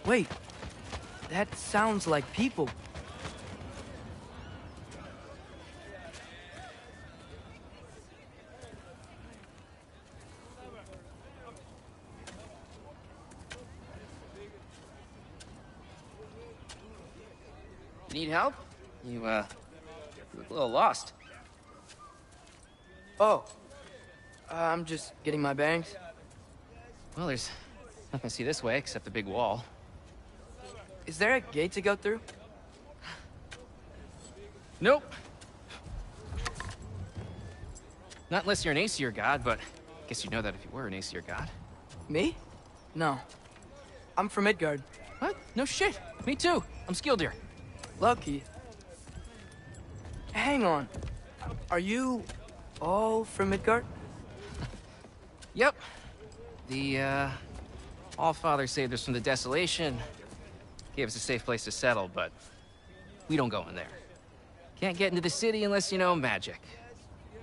Wait, that sounds like people. Need help? You look a little lost. Oh, I'm just getting my bearings. Well, there's nothing to see this way except the big wall. Is there a gate to go through? Nope. Not unless you're an Aesir god, but I guess you'd know that if you were an Aesir god. Me? No. I'm from Midgard. What? No shit. Me too. I'm Skildir. Lucky. Hang on. Are you all from Midgard? Yep. The, All-Father saved us from the desolation. Gave us a safe place to settle, but we don't go in there. Can't get into the city unless you know magic.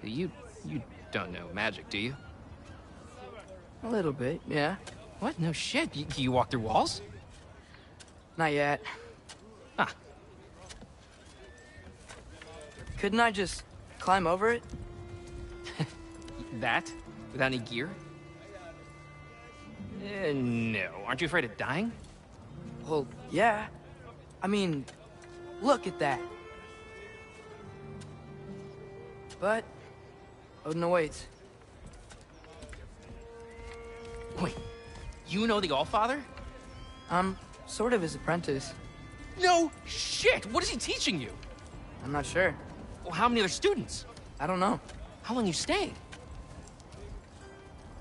You don't know magic, do you? A little bit, yeah. What? No shit. You walk through walls? Not yet. Huh. Couldn't I just climb over it? That? Without any gear? No. Aren't you afraid of dying? Well, yeah. I mean, look at that. But Odin awaits. Wait, you know the All-Father? I'm sort of his apprentice. No shit! What is he teaching you? I'm not sure. Well, how many other students? I don't know. How long you stay?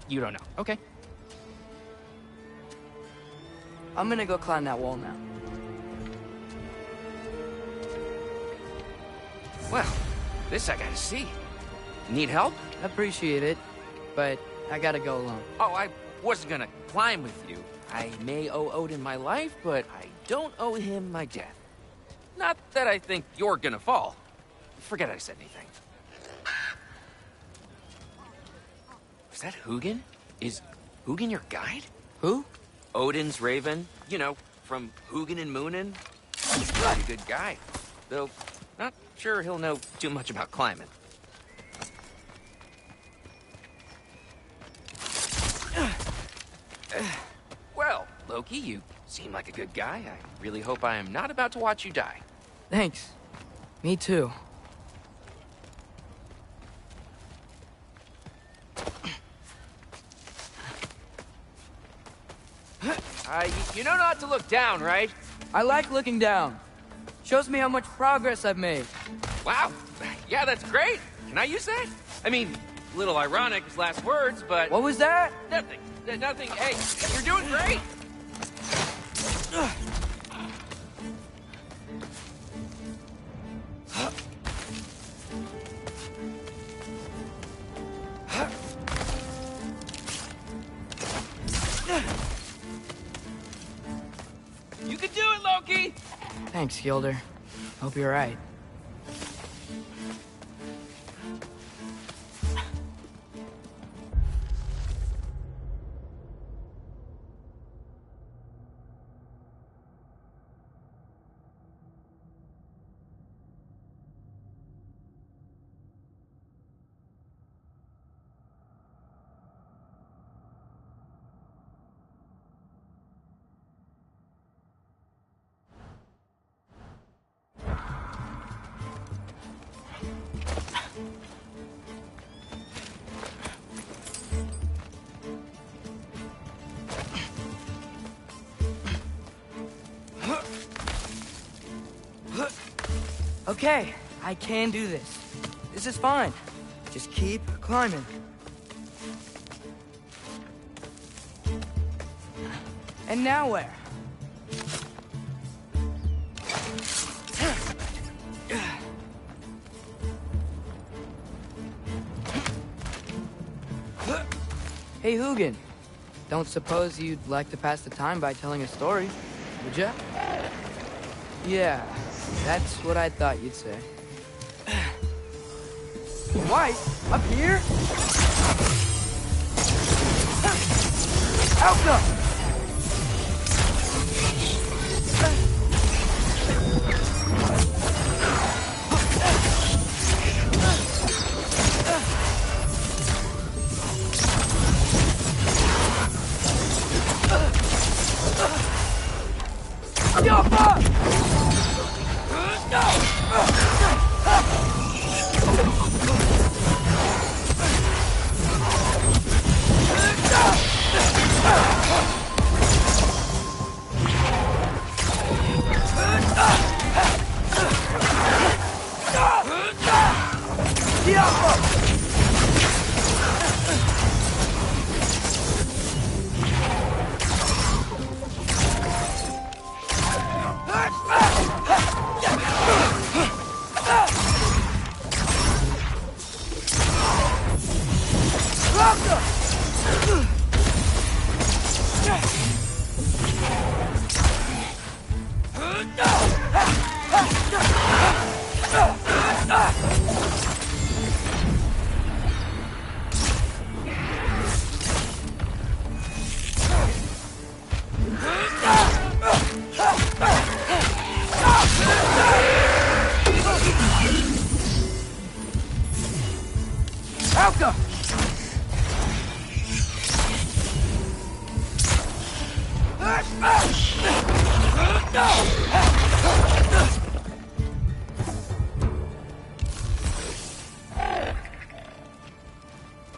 You don't know. Okay. I'm gonna go climb that wall now. Well, this I gotta see. Need help? Appreciate it, but I gotta go alone. Oh, I wasn't gonna climb with you. I may owe Odin my life, but I don't owe him my death. Not that I think you're gonna fall. Forget I said anything. Was that Hugin? Is Hugin your guide? Who? Odin's raven. You know, from Hugin and Moonin. He's a pretty good guy. Though, not sure he'll know too much about climbing. Well, Loki, you seem like a good guy. I really hope I am not about to watch you die. Thanks. Me too. You know not to look down, right? I like looking down. Shows me how much progress I've made. Wow. Yeah, that's great. Can I use that? I mean, a little ironic his last words, but... What was that? Nothing. Nothing. Hey, you're doing great. You can do it, Loki! Thanks, Gilder. Hope you're right. Okay, I can do this. This is fine. Just keep climbing. And now where? Hey, Hugin. Don't suppose you'd like to pass the time by telling a story, would ya? Yeah, that's what I thought you'd say. White? Up here? Outcome!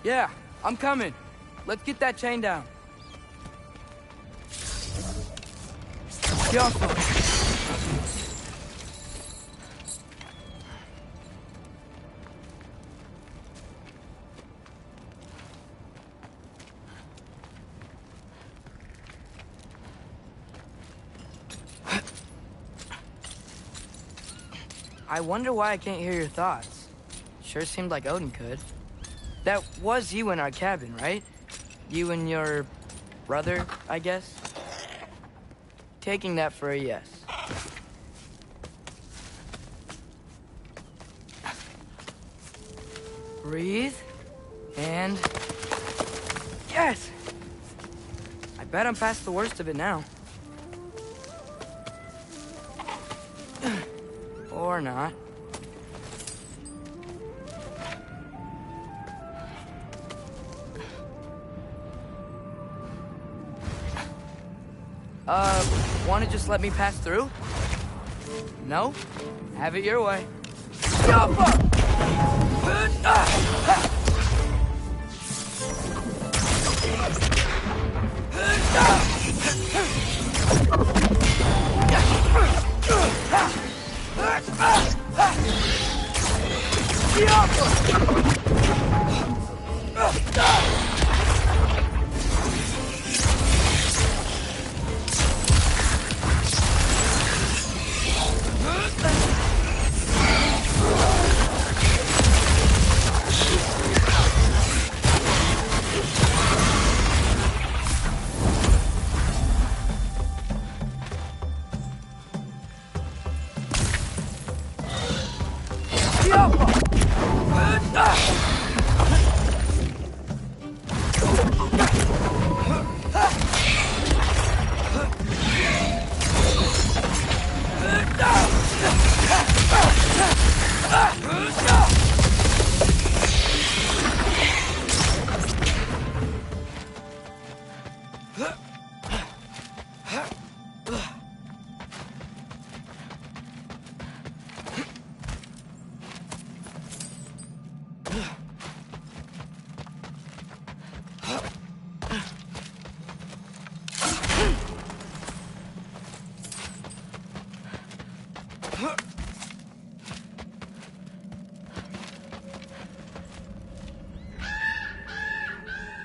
Yeah, I'm coming. Let's get that chain down. Careful. I wonder why I can't hear your thoughts. Sure seemed like Odin could. That was you in our cabin, right? You and your brother, I guess? Taking that for a yes. Breathe. And... yes! I bet I'm past the worst of it now. Or not. Wanna just let me pass through? No? Have it your way.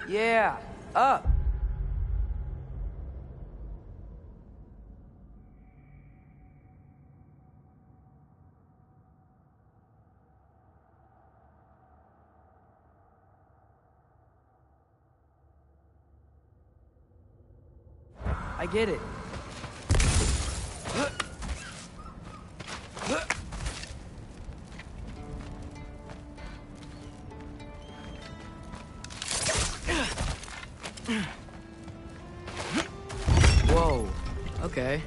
Yeah, up. I get it. Whoa, okay.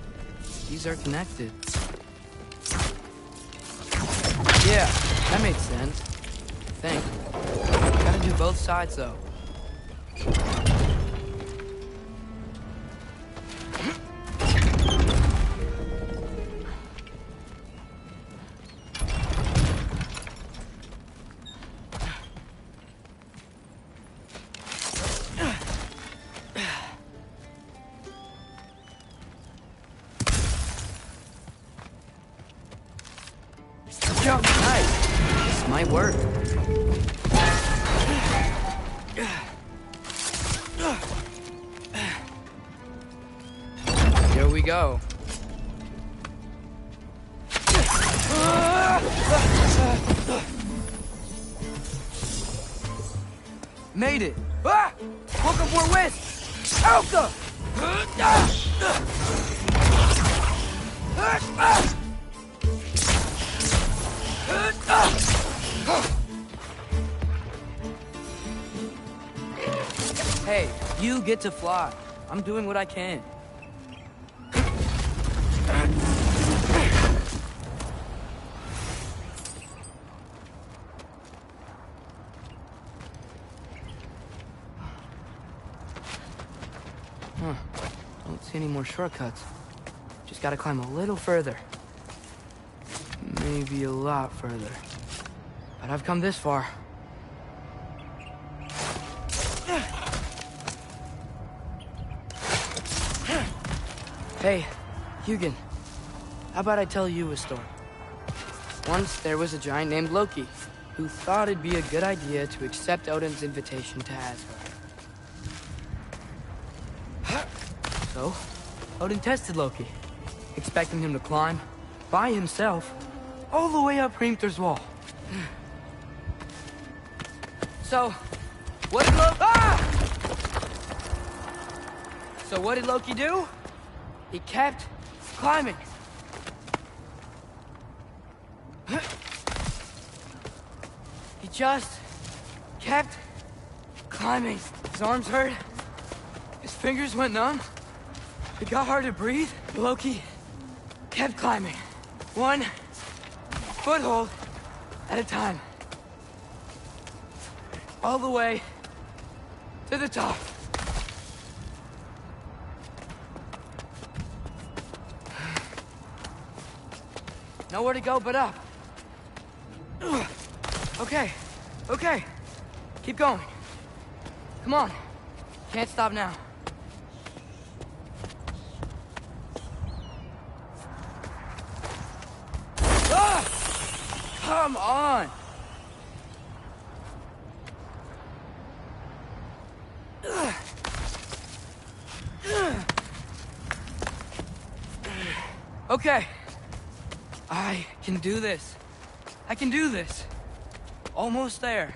These are connected. Yeah, that makes sense. I think. Gotta do both sides, though. jump. Nice. This might work. Here we go. Made it. Ah! Welcome for West. Alka! Hey, you get to fly. I'm doing what I can. Don't see any more shortcuts. Just gotta climb a little further. Maybe a lot further. But I've come this far. Hey, Hugin. How about I tell you a story? Once there was a giant named Loki who thought it'd be a good idea to accept Odin's invitation to Asgard. So, Odin tested Loki, expecting him to climb, by himself, all the way up Hrimthur's wall. So, what did Loki... So what did Loki do? He kept climbing. He just kept climbing. His arms hurt. His fingers went numb. It got hard to breathe. Loki kept climbing. One foothold at a time. All the way to the top. Nowhere to go but up. Okay, okay. Keep going. Come on. Can't stop now. Come on! Okay. I can do this. I can do this. Almost there.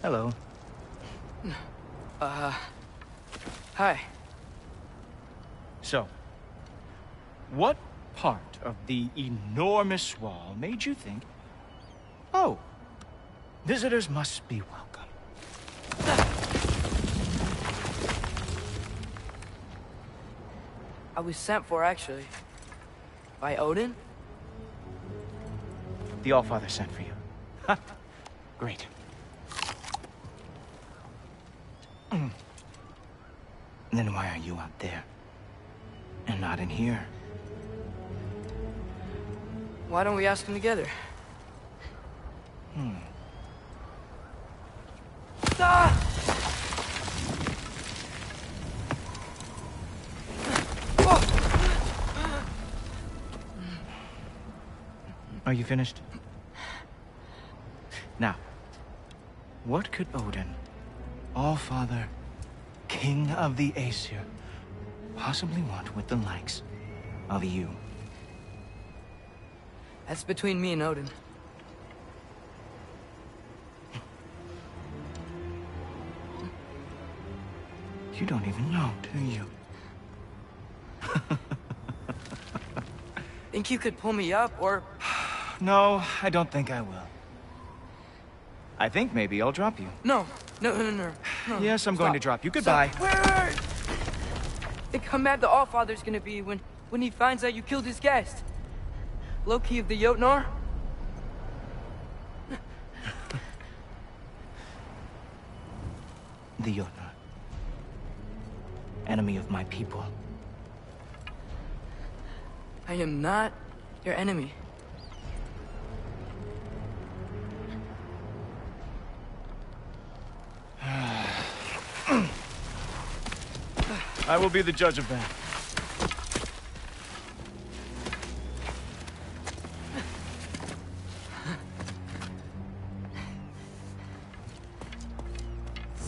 Hello. Hi. So, what part of the enormous wall made you think, oh, visitors must be welcome? I was sent for, actually. By Odin? The Allfather sent for you. Ha! Great. Then why are you out there? And not in here? Why don't we ask them together? Ah! Are you finished? Now, what could Odin, Allfather, King of the Aesir, possibly want with the likes of you? That's between me and Odin. You don't even know, do you? Think you could pull me up, or... No, I don't think I will. I think maybe I'll drop you. No. Yes, I'm going to drop you. Goodbye. Wait. Think how mad the Allfather's gonna be when he finds out you killed his guest. Loki of the Jotnar? The Jotnar. Enemy of my people. I am not your enemy. I will be the judge of that.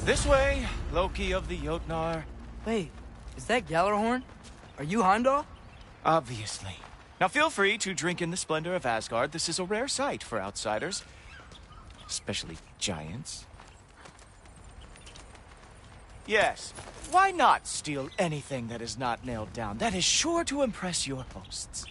This way, Loki of the Jotnar. Wait, is that Gjallarhorn? Are you Heimdall? Obviously. Now feel free to drink in the splendor of Asgard. This is a rare sight for outsiders. Especially giants. Yes, why not steal anything that is not nailed down? That is sure to impress your hosts.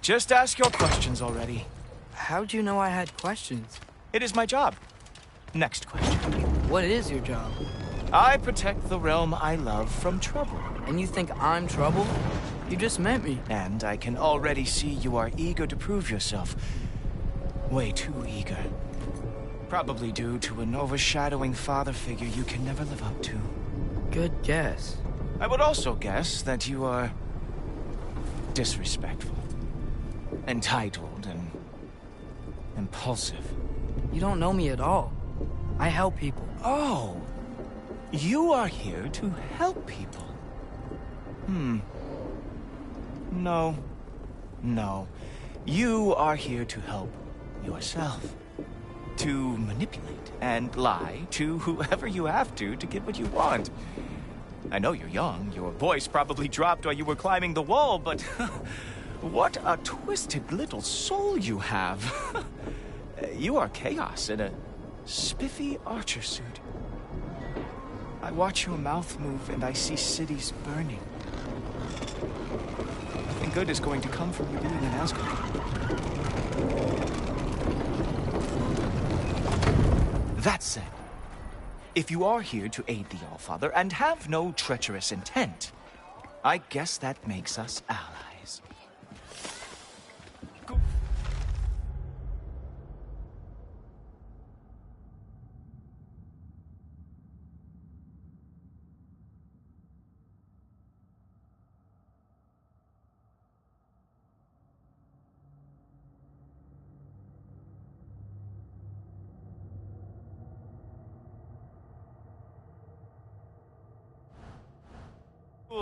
Just ask your questions already. How'd you know I had questions? It is my job. Next question. What is your job? I protect the realm I love from trouble. And you think I'm trouble? You just met me. And I can already see you are eager to prove yourself. Way too eager. Probably due to an overshadowing father figure you can never live up to. Good guess. I would also guess that you are disrespectful, entitled, and impulsive. You don't know me at all. I help people. Oh, you are here to help people. No. You are here to help yourself. To manipulate and lie to whoever you have to get what you want. I know you're young. Your voice probably dropped while you were climbing the wall, but what a twisted little soul you have. You are chaos in a spiffy archer suit. I watch your mouth move and I see cities burning. Nothing good is going to come from you being an Asgard. That said, if you are here to aid the Allfather and have no treacherous intent, I guess that makes us allies.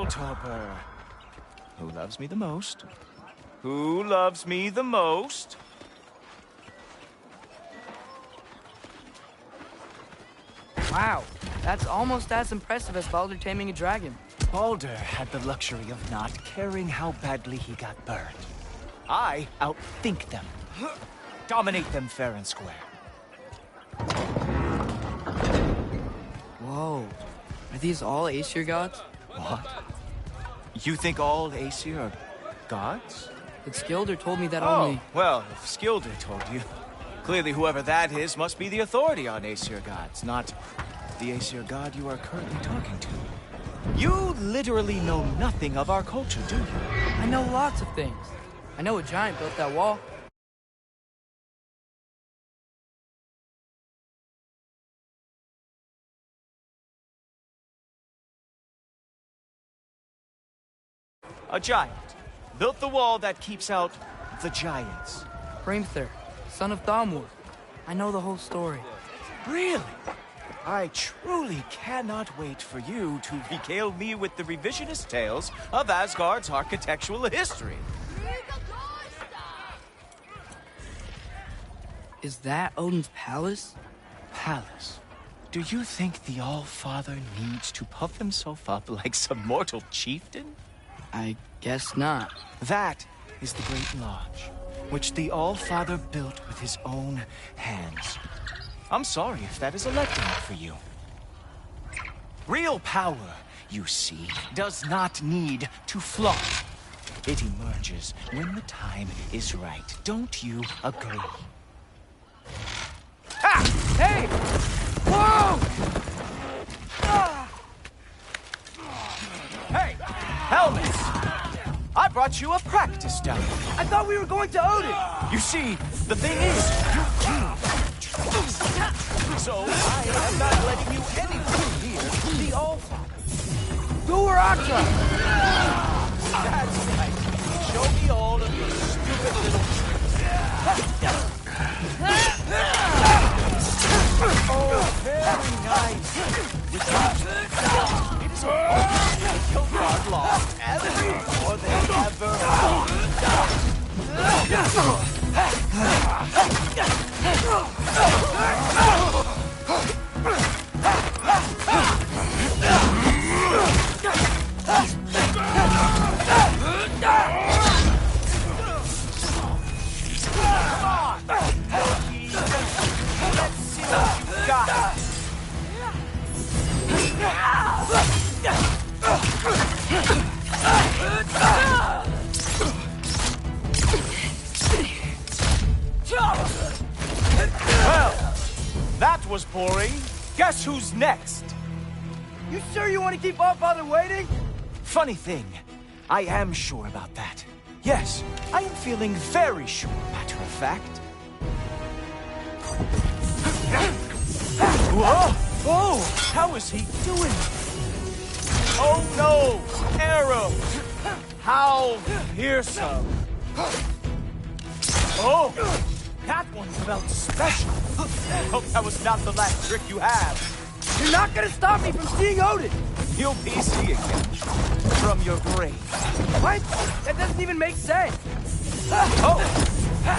Topper. Who loves me the most? Who loves me the most? Wow, that's almost as impressive as Baldur taming a dragon. Baldur had the luxury of not caring how badly he got burned. I outthink them. Dominate them fair and square. Whoa, are these all Aesir gods? What? You think all Aesir are gods? But Skilder told me that Oh, only... well, if Skilder told you, clearly whoever that is must be the authority on Aesir gods, not the Aesir god you are currently talking to. You literally know nothing of our culture, do you? I know lots of things. I know a giant built that wall. A giant built the wall that keeps out the giants. Hrimthur, son of Thamur. I know the whole story. Really? I truly cannot wait for you to regale me with the revisionist tales of Asgard's architectural history. Is that Odin's palace? Palace? Do you think the All-Father needs to puff himself up like some mortal chieftain? I guess not. That is the Great Lodge, which the All-Father built with his own hands. I'm sorry if that is a letdown for you. Real power, you see, does not need to flaunt. It emerges when the time is right. Don't you agree? Ah! Hey! Whoa! Hey! Helmets! I brought you a practice down. I thought we were going to Odin! You see, the thing is, you so I am not letting you anywhere near the All-Father. Duraktra! That's right. show me all of your stupid little tricks. Oh, very nice. It is a kill guard lost every more than ever. Well, that was boring. Guess who's next? You sure you want to keep our father waiting? Funny thing, I am sure about that. Yes, I am feeling very sure, matter of fact. Whoa! Oh! How is he doing? Oh no! Arrow! How fearsome! Oh! That one's about special. Hope that was not the last trick you have. You're not gonna stop me from seeing Odin! You'll be seeing him from your grave. What? That doesn't even make sense! Oh!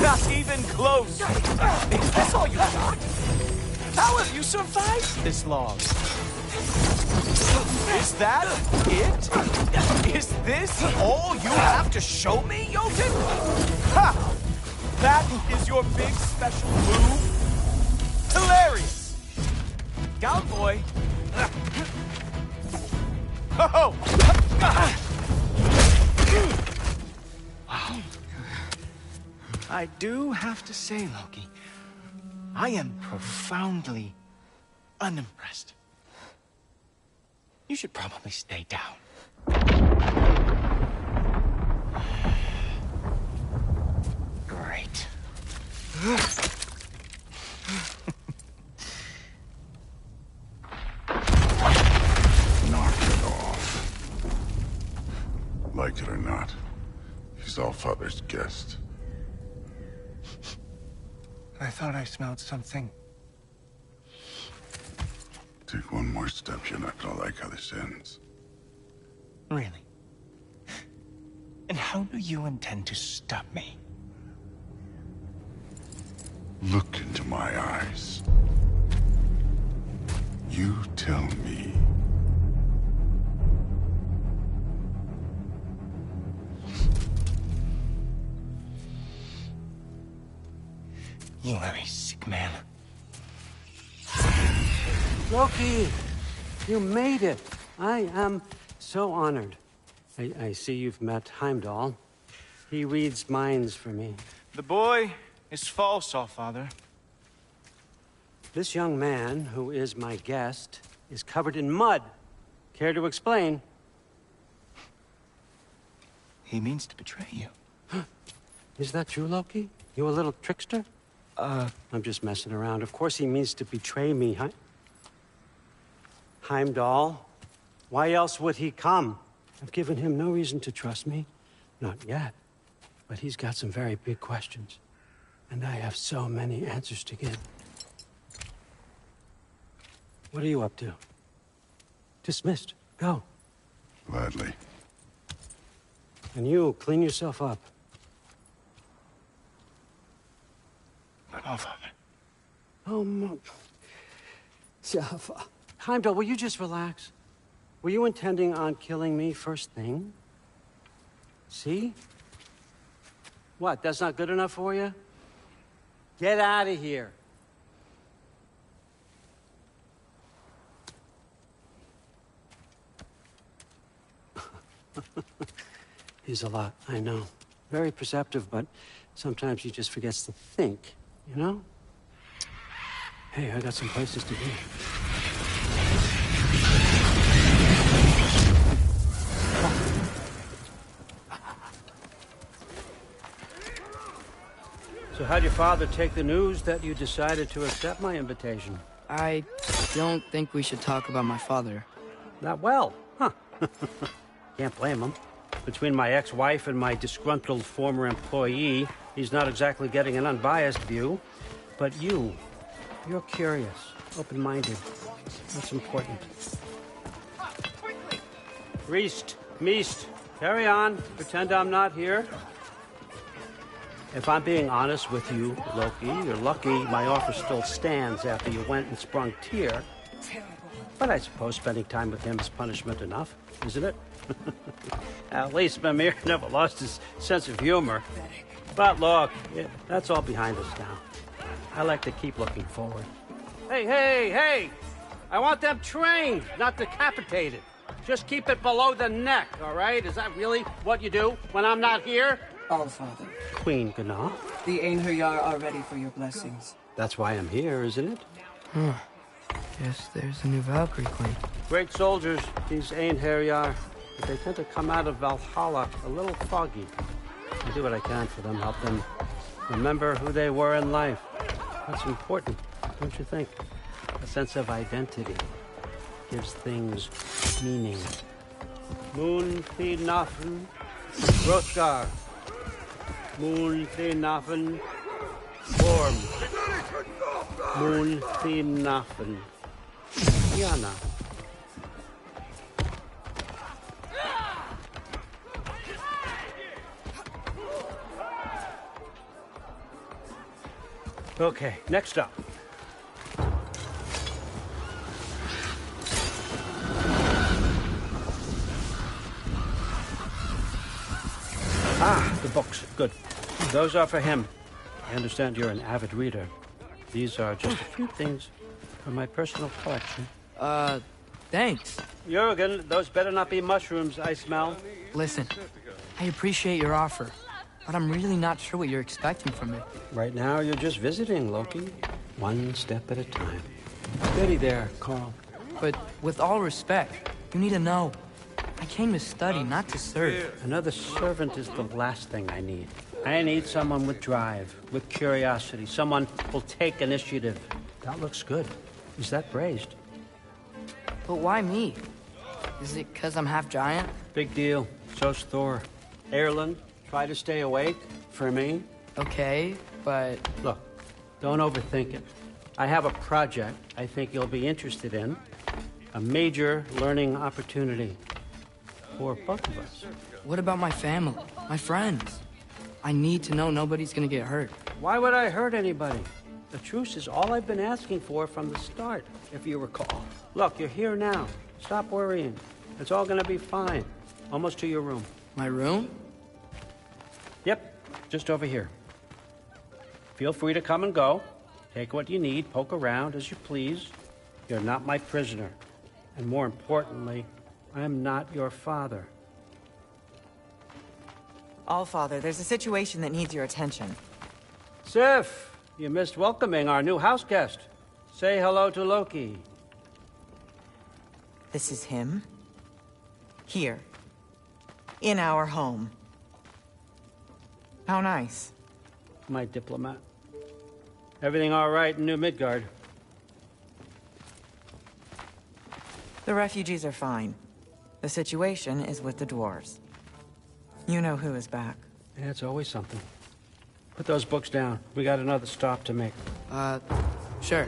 Not even close! Is this all you got? How have you survived this long? Is that it? Is this all you have to show me, Jotun? Ha! That is your big special move? Hilarious! Down, boy! Oh! Wow. I do have to say, Loki, I am profoundly unimpressed. You should probably stay down. Great. Knock it off. Like it or not, he's Allfather's guest. I thought I smelled something. Take one more step, you're not gonna like how this ends. Really? And how do you intend to stop me? Look into my eyes. You tell me. You are a sick man. Loki, you made it. I am so honored. I see you've met Heimdall. He reads minds for me. The boy is false, Allfather. This young man, who is my guest, is covered in mud. Care to explain? He means to betray you. Is that true, Loki? You a little trickster? I'm just messing around. Of course he means to betray me, Heimdall. Why else would he come? I've given him no reason to trust me. Not yet. But he's got some very big questions. And I have so many answers to give. What are you up to? Dismissed. Go. Gladly. And you, clean yourself up. But Allfather. Oh, no. Jaffa. Heimdall, will you just relax? Were you intending on killing me first thing? See? What, that's not good enough for you? Get out of here. He's a lot, I know. Very perceptive, but sometimes he just forgets to think, you know? Hey, I got some places to be. So how'd your father take the news that you decided to accept my invitation? I don't think we should talk about my father. Not well, huh? Can't blame him. Between my ex-wife and my disgruntled former employee, he's not exactly getting an unbiased view. But you're curious, open-minded. That's important. Riest, Meest, carry on. Pretend I'm not here. If I'm being honest with you, Loki, you're lucky my offer still stands after you went and sprung Tyr. But I suppose spending time with him is punishment enough, isn't it? At least Mimir never lost his sense of humor. But look, that's all behind us now. I like to keep looking forward. Hey! I want them trained, not decapitated. Just keep it below the neck, all right? Is that really what you do when I'm not here? Allfather, Queen Gná. the Einherjar are ready for your blessings. That's why I'm here, isn't it? Guess there's a new Valkyrie Queen. Great soldiers, these Einherjar. But they tend to come out of Valhalla a little foggy. I do what I can for them, help them remember who they were in life. That's important, don't you think? A sense of identity gives things meaning. Moon Thinafen, Hrothgar. Moon Thinafen, Orm. Moon Thinafen, Yana. Okay, next up. The books. Good. Those are for him. I understand you're an avid reader. These are just a few things from my personal collection. Thanks. Jurgen, those better not be mushrooms I smell. Listen, I appreciate your offer, but I'm really not sure what you're expecting from me. Right now, you're just visiting, Loki. One step at a time. Steady there, Carl. But with all respect, you need to know. I came to study, not to serve. Another servant is the last thing I need. I need someone with drive, with curiosity, someone who'll take initiative. That looks good. Is that braised? But why me? Is it because I'm half giant? Big deal. So's Thor. Erland, try to stay awake for me. Okay, but... Look, don't overthink it. I have a project I think you'll be interested in. A major learning opportunity. For both of us. What about my family? My friends? I need to know nobody's gonna get hurt. Why would I hurt anybody? The truce is all I've been asking for from the start, if you recall. Look, you're here now. Stop worrying. It's all gonna be fine. Almost to your room. My room? Yep, just over here. Feel free to come and go. Take what you need, poke around as you please. You're not my prisoner. And more importantly, I'm not your father. Allfather, there's a situation that needs your attention. Sif, you missed welcoming our new house guest. Say hello to Loki. This is him. Here. In our home. How nice. My diplomat. Everything all right in New Midgard? The refugees are fine. The situation is with the dwarves. You know who is back. Yeah, it's always something. Put those books down. We got another stop to make. Sure.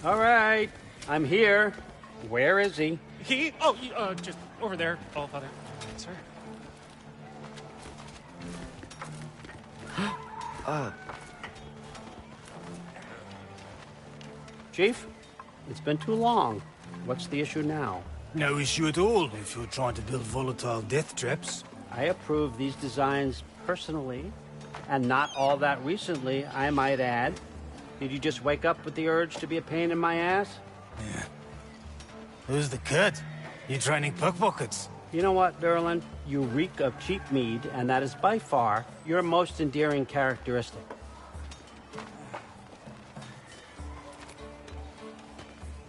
All right, I'm here. Where is he? Just over there, Allfather. Sir. Chief, it's been too long. What's the issue now? No issue at all if you're trying to build volatile death traps. I approve these designs personally, and not all that recently, I might add. Did you just wake up with the urge to be a pain in my ass? Yeah. Who's the cut? You training pickpockets? You know what, Durlin? You reek of cheap mead, and that is by far your most endearing characteristic.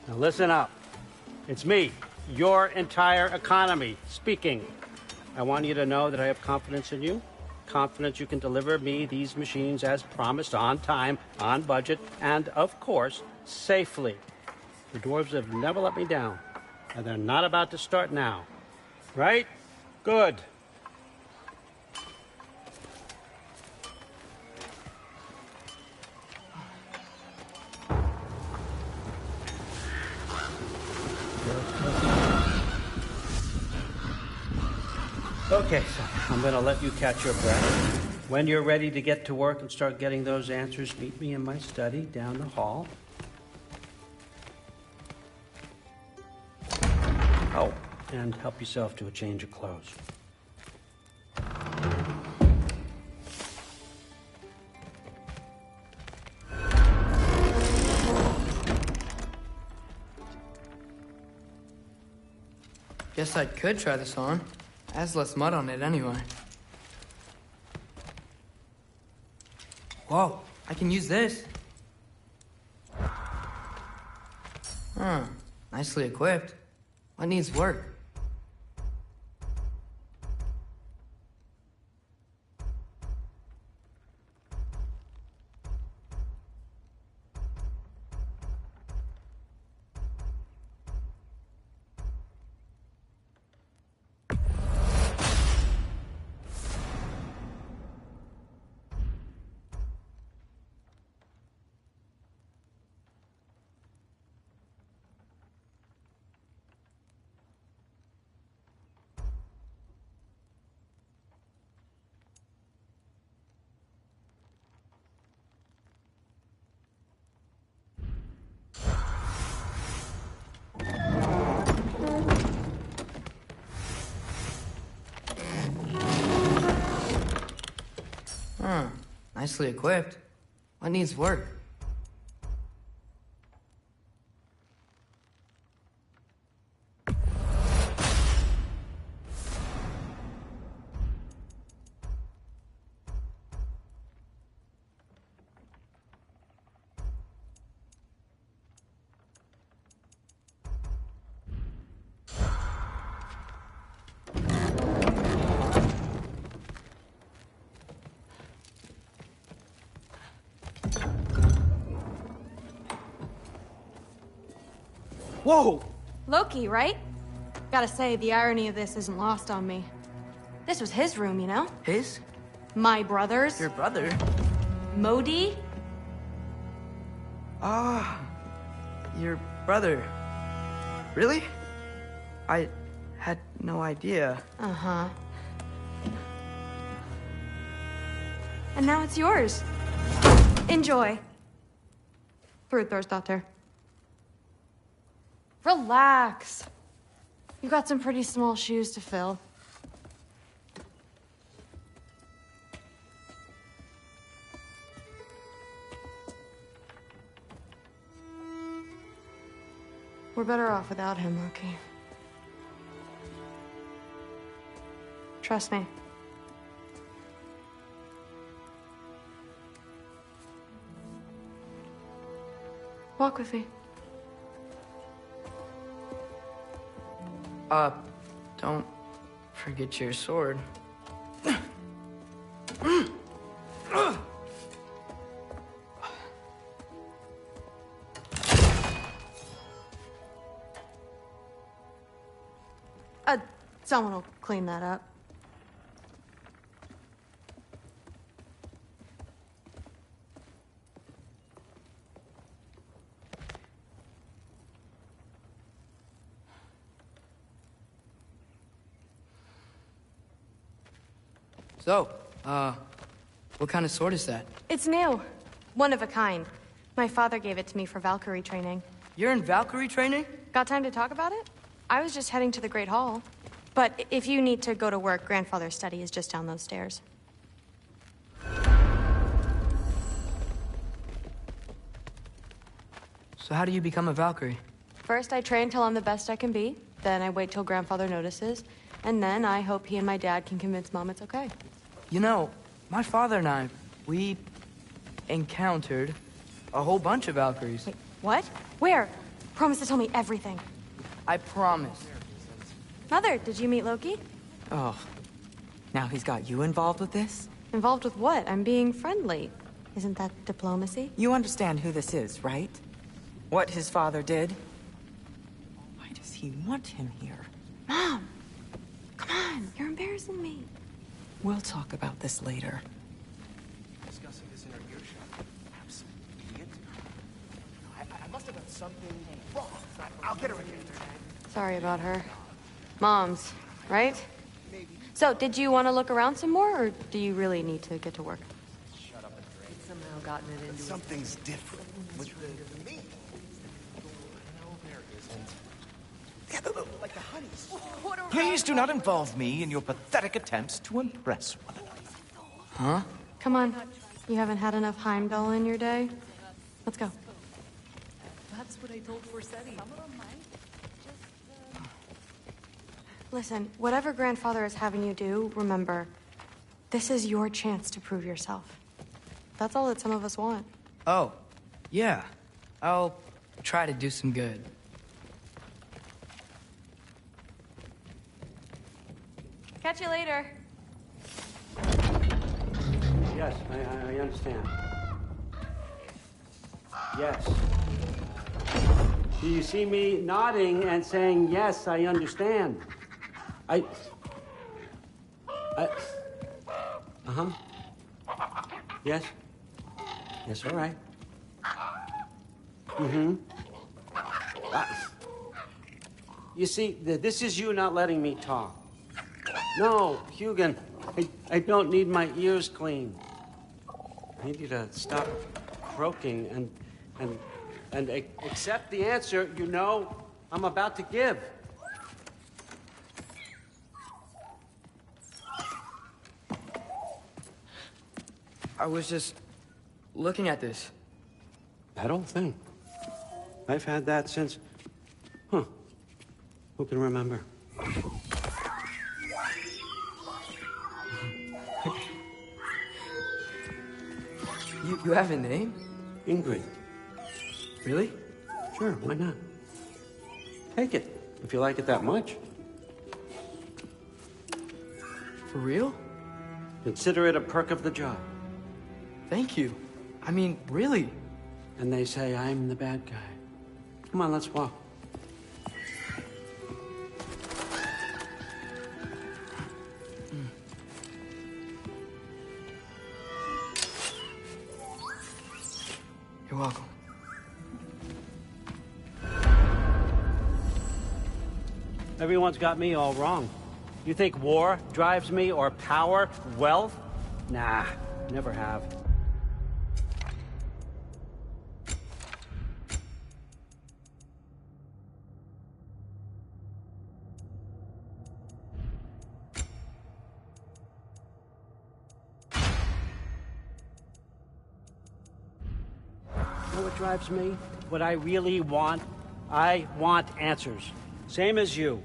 Now listen up. It's me, your entire economy, speaking. I want you to know that I have confidence in you. Confidence you can deliver me these machines as promised, on time, on budget, and, of course, safely. The dwarves have never let me down, and they're not about to start now. Right? Good. Okay, so I'm going to let you catch your breath. When you're ready to get to work and start getting those answers, meet me in my study down the hall. Oh, and help yourself to a change of clothes. Guess I could try this on. Has less mud on it anyway. Whoa, I can use this. Huh, nicely equipped. What needs work? Huh, nicely equipped. What needs work? Whoa! Loki, right? Gotta say, the irony of this isn't lost on me. This was his room, you know? His? My brother's. Your brother? Modi? Ah, your brother. Really? I had no idea. Uh-huh. And now it's yours. Enjoy. Frutherstatter. Relax. You've got some pretty small shoes to fill. We're better off without him, Loki. Trust me. Walk with me. Don't forget your sword. Someone will clean that up. So, what kind of sword is that? It's new. One of a kind. My father gave it to me for Valkyrie training. You're in Valkyrie training? Got time to talk about it? I was just heading to the Great Hall. But if you need to go to work, Grandfather's study is just down those stairs. So how do you become a Valkyrie? First, I train till I'm the best I can be. then I wait till Grandfather notices, and then I hope he and my dad can convince Mom it's okay. You know, my father and I, we encountered a whole bunch of Valkyries. Wait, what? Where? Promise to tell me everything. I promise. Mother, did you meet Loki? Oh, now he's got you involved with this? Involved with what? I'm being friendly. Isn't that diplomacy? You understand who this is, right? What his father did? Why does he want him here? Mom! Come on, you're embarrassing me. We'll talk about this later. Discussing this in our earshot. Absolute idiot. I must have done something wrong. I'll get her again. Sorry about her. Mom's, right? Maybe. So, did you want to look around some more, or do you really need to get to work? Shut up and drink. Somehow gotten it into Something's different with me. No, there isn't. Like the honeys. Please do not involve me in your pathetic attempts to impress one another. Huh? Come on. You haven't had enough Heimdall in your day? Let's go. That's what I told Forsetti. Listen, whatever Grandfather is having you do, remember, this is your chance to prove yourself. That's all that some of us want. Oh, yeah. I'll try to do some good. Catch you later. Yes, I understand. Yes. Do you see me nodding and saying, yes, I understand? Uh-huh. Yes? Yes, all right. Mm-hmm. You see, this is you not letting me talk. No, Hugin, I don't need my ears cleaned. I need you to stop croaking and accept the answer you know I'm about to give. I was just looking at this. That old thing. I've had that since... Huh. Who can remember? You have a name? Ingrid. Really? Sure, why not? Take it, if you like it that much. For real? Consider it a perk of the job. Thank you. I mean, really. And they say I'm the bad guy. Come on, let's walk. You're welcome. Everyone's got me all wrong. You think war drives me, or power, wealth? Nah, never have. You know what drives me? What I really want? I want answers. Same as you.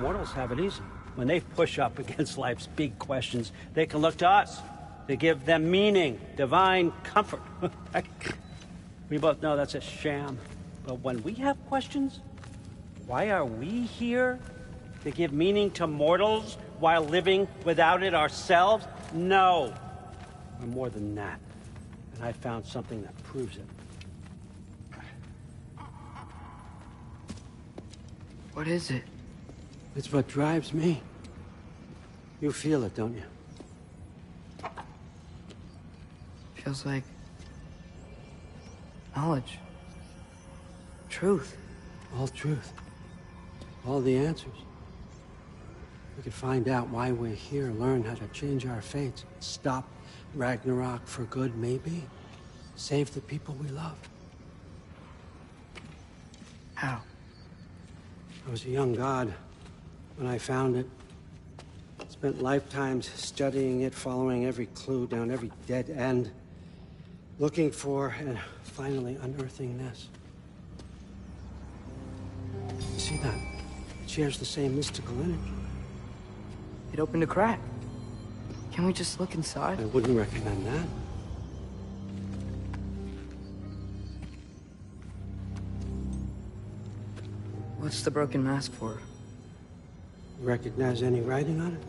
Mortals have it easy. When they push up against life's big questions, they can look to us to give them meaning, divine comfort. We both know that's a sham. But when we have questions, why are we here? To give meaning to mortals while living without it ourselves? No. We're more than that. And I found something that proves it. What is it? It's what drives me. You feel it, don't you? Feels like knowledge. Truth. All truth. All the answers. We could find out why we're here, learn how to change our fates, stop Ragnarok for good, maybe. Save the people we love. How? I was a young god when I found it. Spent lifetimes studying it, following every clue down every dead end, looking for and finally unearthing this. You see that? It shares the same mystical energy. It opened a crack. Can we just look inside? I wouldn't recommend that. What's the broken mask for? You recognize any writing on it?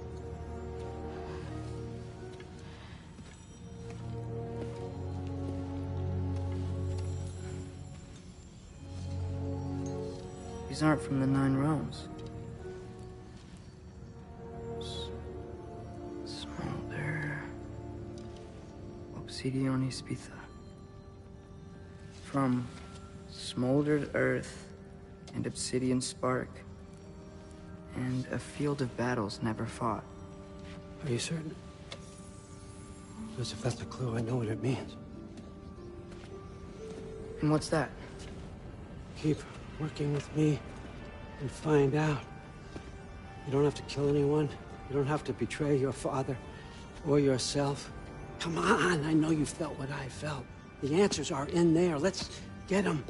These aren't from the Nine Realms. Smolder. Obsidione Spitha. From smoldered earth and obsidian spark. And a field of battles never fought. Are you certain? Because if that's a clue, I know what it means. And what's that? Keep working with me and find out. You don't have to kill anyone. You don't have to betray your father or yourself. Come on, I know you felt what I felt. The answers are in there. Let's get them.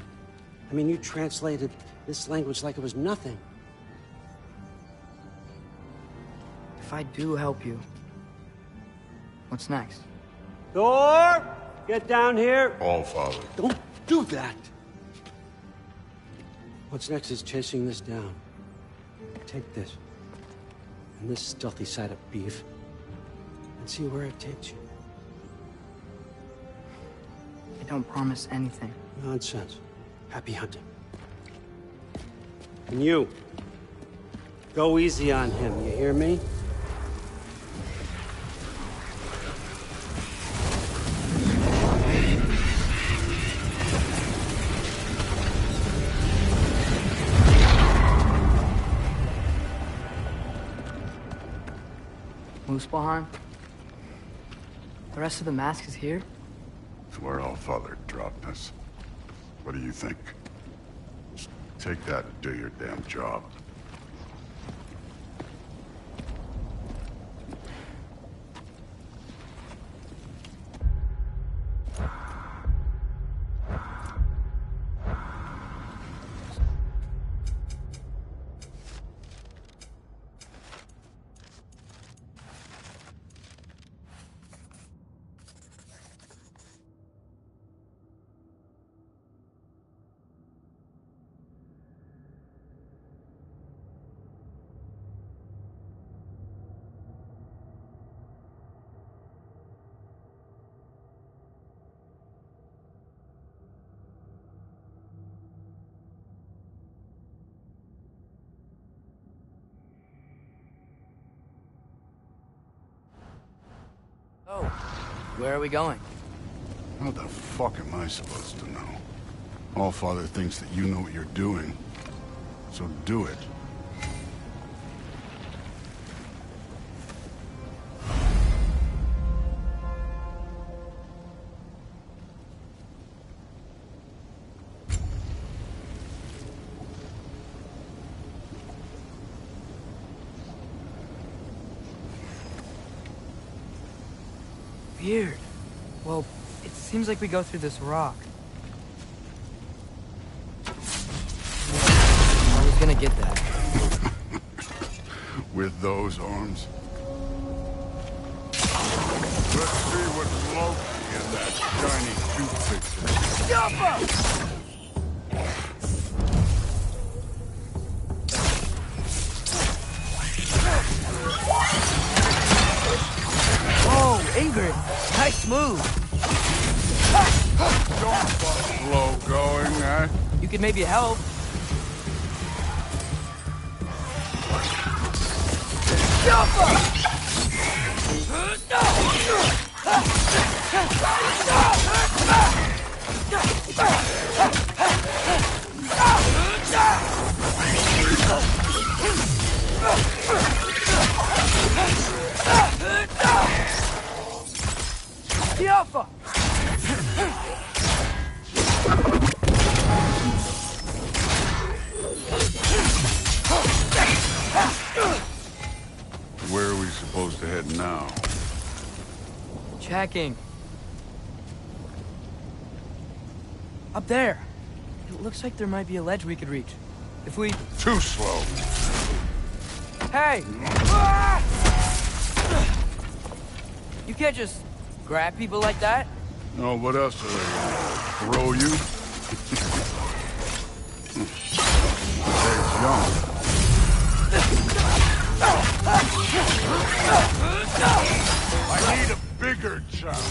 I mean, you translated this language like it was nothing. If I do help you, what's next? Thor! Get down here! All Father. Don't do that! What's next is chasing this down. Take this, and this stealthy side of beef, and see where it takes you. I don't promise anything. Nonsense. Happy hunting. And you, go easy on him, you hear me? Muspelheim? The rest of the mask is here? It's where All Father dropped us. What do you think? Just take that and do your damn job. Oh, where are we going? How the fuck am I supposed to know? All Father thinks that you know what you're doing. So do it. Weird. Well, it seems like we go through this rock. I was gonna get that. With those arms. Let's see what Loki and that shiny toothpick says. Jump up! Oh, Ingrid! Nice move! Don't fuck slow going, eh? You could maybe help. Where are we supposed to head now? Checking. Up there. It looks like there might be a ledge we could reach. If we... Too slow. Hey! You can't just grab people like that. Oh, what else are they gonna throw you? There's young. I need a bigger child.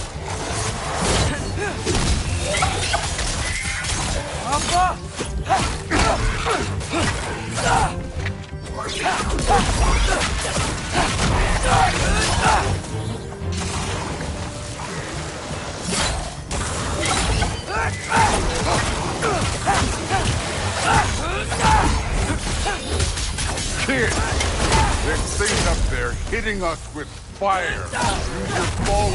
Kid, there's things up there hitting us with fire. Use your bow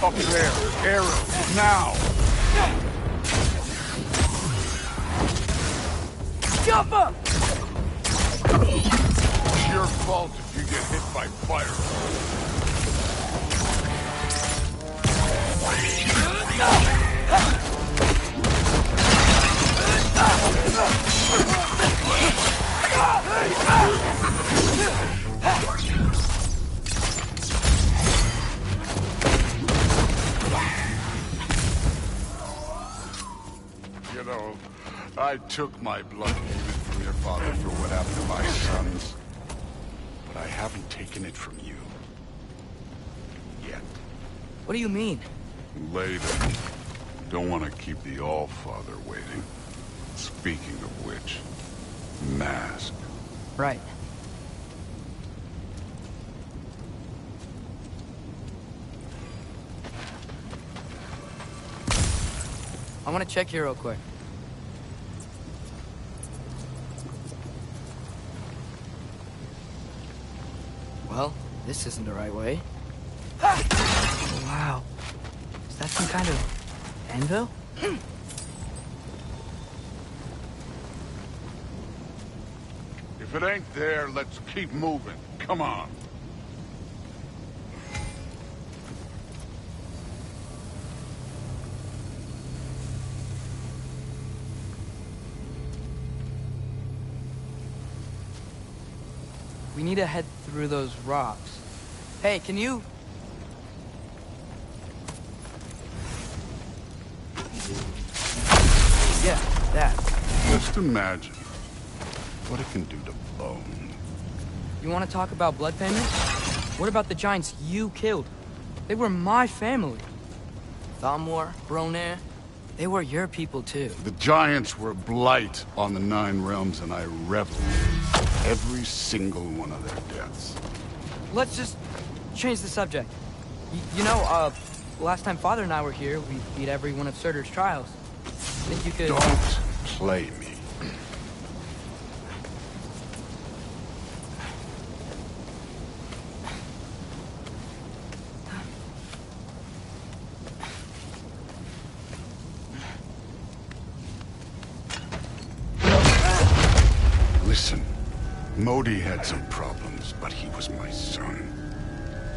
up there, arrows, now! Jump up! It's your fault if you get hit by fire. You know, I took my blood payment from your father for what happened to my sons. But I haven't taken it from you. Yet. What do you mean? Later. Don't want to keep the All-Father waiting. Speaking of which, mask. Right. I want to check here real quick. Well, this isn't the right way. Oh, wow. Is that some kind of anvil? If it ain't there, let's keep moving. Come on. We need to head through those rocks. Hey, can you... Yeah, that. Just imagine what it can do to bone. You want to talk about blood payment? What about the giants you killed? They were my family. Thamor, Bronir, they were your people too. The giants were blight on the Nine Realms, and I reveled in every single one of their deaths. Let's just change the subject. You know, last time Father and I were here, we beat every one of Surtur's trials. Think you could... Don't play me. Listen, Modi had some problems, but he was my son.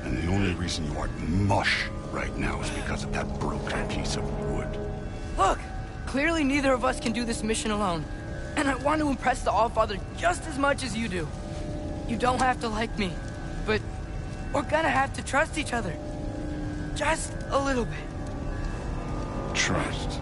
And the only reason you aren't mush right now is because of that broken piece of wood. Look! Clearly neither of us can do this mission alone. And I want to impress the All-Father just as much as you do. You don't have to like me, but we're gonna have to trust each other. Just a little bit. Trust.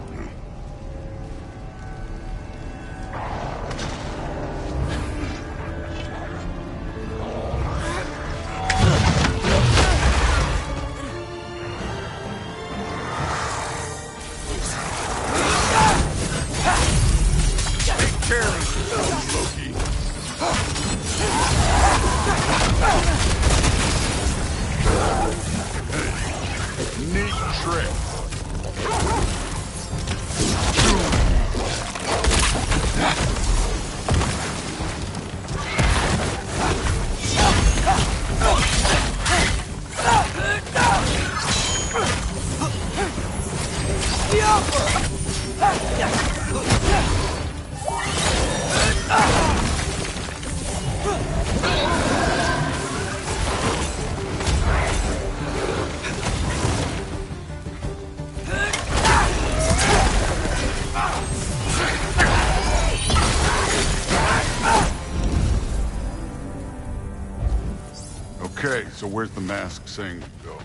Okay, so where's the mask saying to go?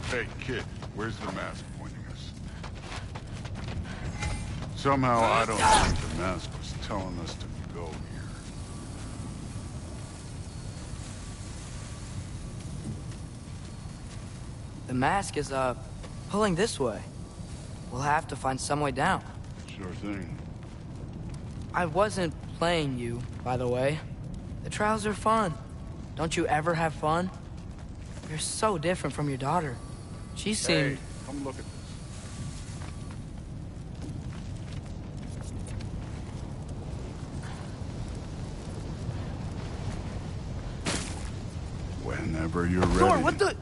Hey, kid, where's the mask pointing us? Somehow I don't think the mask was telling us to go here. The mask is, pulling this way. We'll have to find some way down. Sure thing. I wasn't playing you, by the way. The trials are fun. Don't you ever have fun? You're so different from your daughter. She seemed... Hey, come look at this. Whenever you're ready. Thor, what the...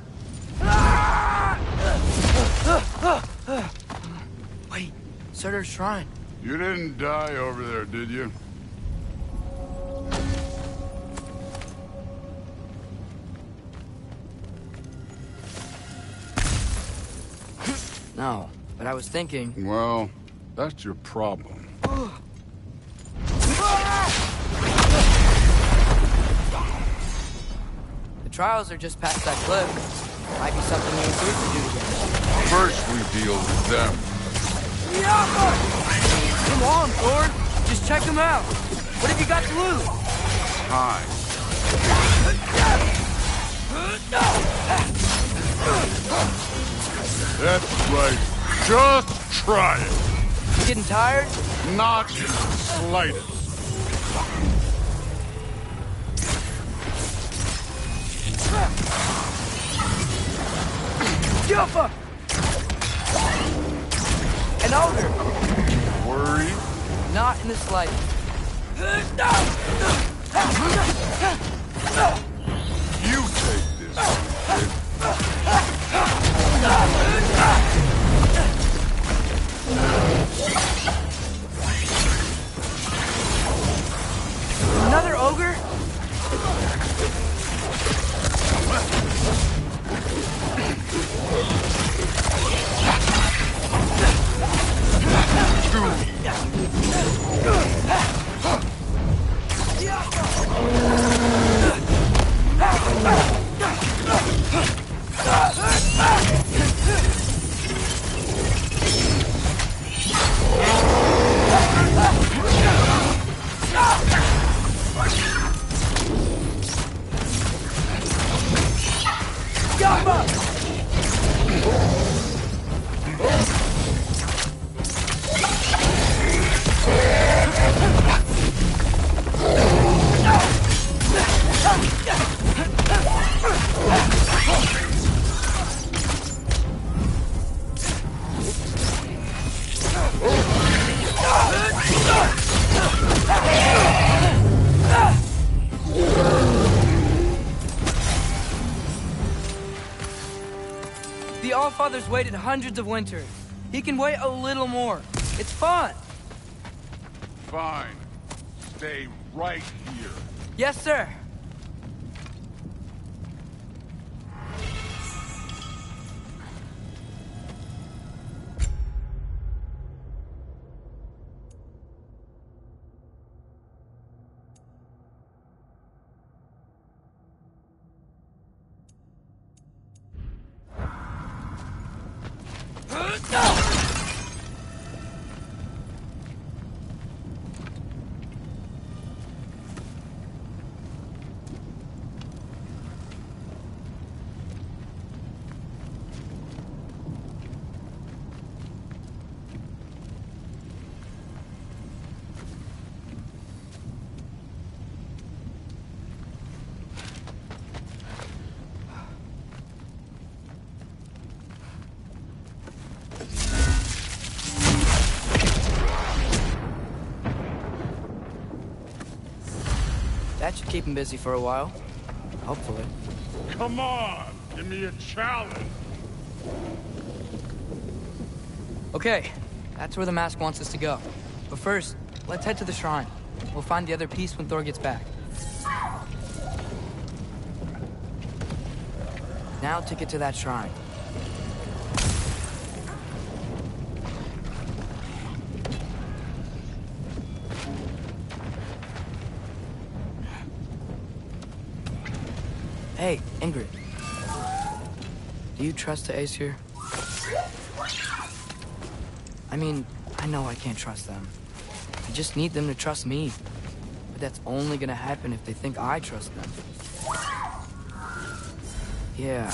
Wait, Surtur's shrine. You didn't die over there, did you? No, but I was thinking... Well, that's your problem. The trials are just past that cliff. Might be something you and Thor could do together. First we deal with them. Come on, Thor. Just check them out. What have you got to lose? Time. That's right. Just try it. You getting tired? Not in the slightest. Juffa! An ogre! Worried? Not in the slightest. You take this one, kid. Another ogre? The Allfather's waited hundreds of winters. He can wait a little more. It's fun. Fine. Stay right here. Yes, sir. That should keep him busy for a while. Hopefully. Come on! Give me a challenge! Okay, that's where the mask wants us to go. But first, let's head to the shrine. We'll find the other piece when Thor gets back. Now to get to that shrine. Hey, Ingrid. Do you trust the Aesir? I mean, I know I can't trust them. I just need them to trust me. But that's only gonna happen if they think I trust them. Yeah.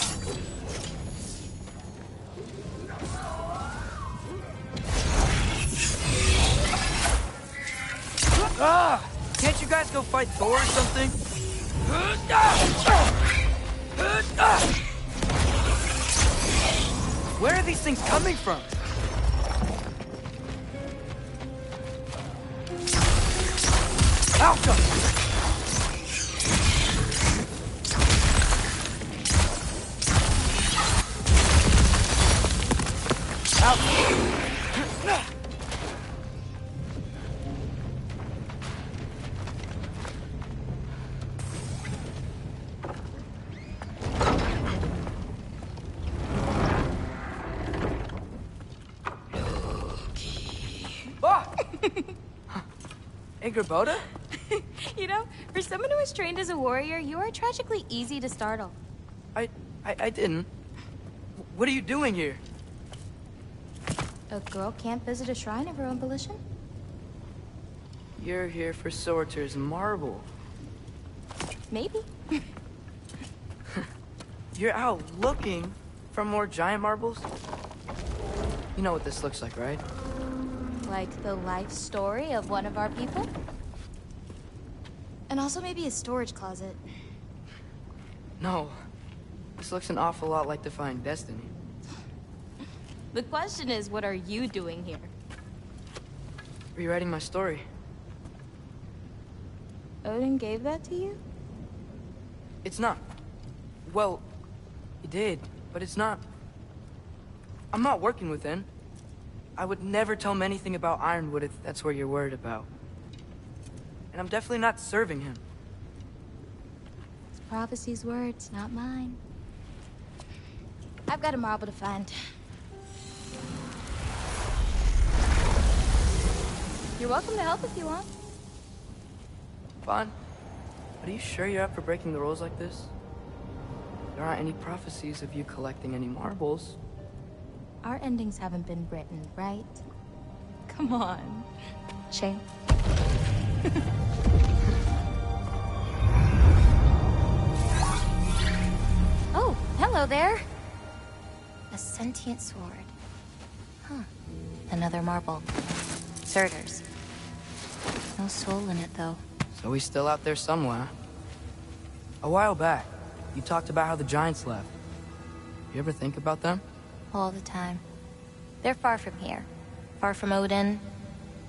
Ah! Can't you guys go fight Thor or something? Where are these things coming from? Alpha! Boda? You know, for someone who was trained as a warrior, you are tragically easy to startle. I didn't. What are you doing here? A girl can't visit a shrine of her own volition? You're here for Sorter's marble. Maybe. You're out looking for more giant marbles? You know what this looks like, right? Like the life story of one of our people? And also maybe a storage closet. No. This looks an awful lot like Defying Destiny. The question is, what are you doing here? Rewriting my story. Odin gave that to you? It's not. Well, he did, but it's not. I'm not working with him. I would never tell him anything about Ironwood if that's what you're worried about. And I'm definitely not serving him. It's prophecy's words, not mine. I've got a marble to find. You're welcome to help if you want. Fine. But are you sure you're up for breaking the rules like this? There aren't any prophecies of you collecting any marbles. Our endings haven't been written, right? Come on. Shame. Oh, hello there. A sentient sword. Huh. Another marble. Surtur's. No soul in it, though. So he's still out there somewhere. A while back, you talked about how the giants left. You ever think about them? All the time. They're far from here. Far from Odin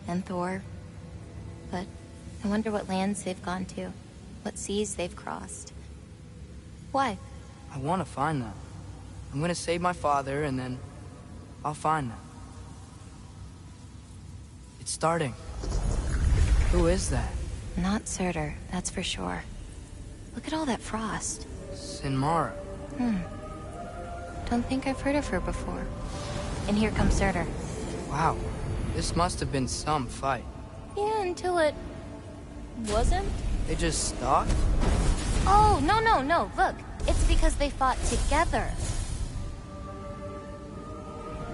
and Thor. But I wonder what lands they've gone to. What seas they've crossed. Why? I want to find them. I'm gonna save my father, and then I'll find them. It's starting. Who is that? Not Surtur, that's for sure. Look at all that frost. Sinmara. Don't think I've heard of her before. And here comes Surtur. Wow. This must have been some fight. Yeah, until it... wasn't? They just stalked? Oh, no. Look, it's because they fought together.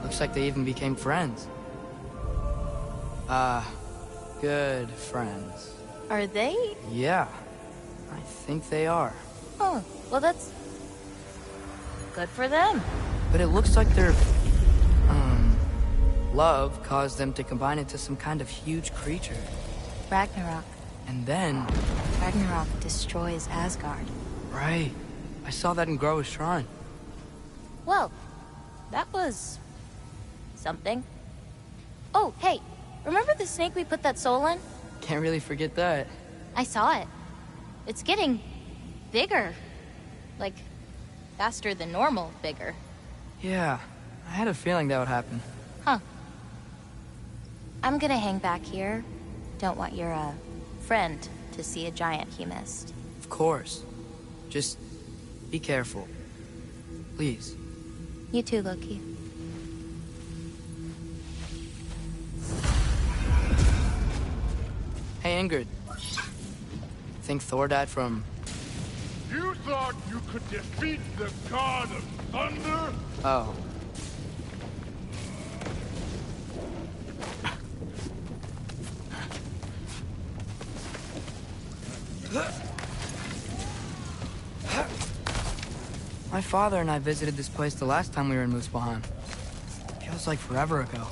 Looks like they even became friends. Good friends. Are they? Yeah. I think they are. Oh, well that's... good for them. But it looks like their... love caused them to combine into some kind of huge creature. Ragnarok. And then... Ragnarok destroys Asgard. Right. I saw that in Groa's shrine. Well, that was... something. Oh, hey, remember the snake we put that soul in? Can't really forget that. I saw it. It's getting... bigger. Like, faster than normal bigger. Yeah, I had a feeling that would happen. Huh. I'm gonna hang back here. Don't want your, friend to see a giant he missed. Of course. Just be careful. Please. You too, Loki. Hey, Ingrid. Think Thor died from... You thought you could defeat the god of thunder? Oh. My father and I visited this place the last time we were in Muspelheim. Feels like forever ago.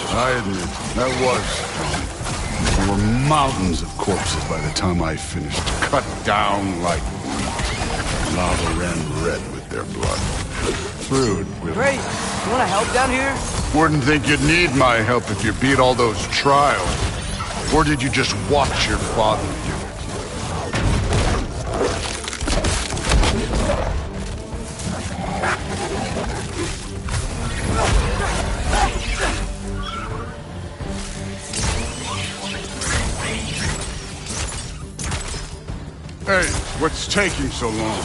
I admit, that was strong. There were mountains of corpses by the time I finished, cut down like wheat. Lava ran red with their blood. Through will... Great! You want to help down here? Wouldn't think you'd need my help if you beat all those trials. Or did you just watch your father do it? Hey, what's taking so long?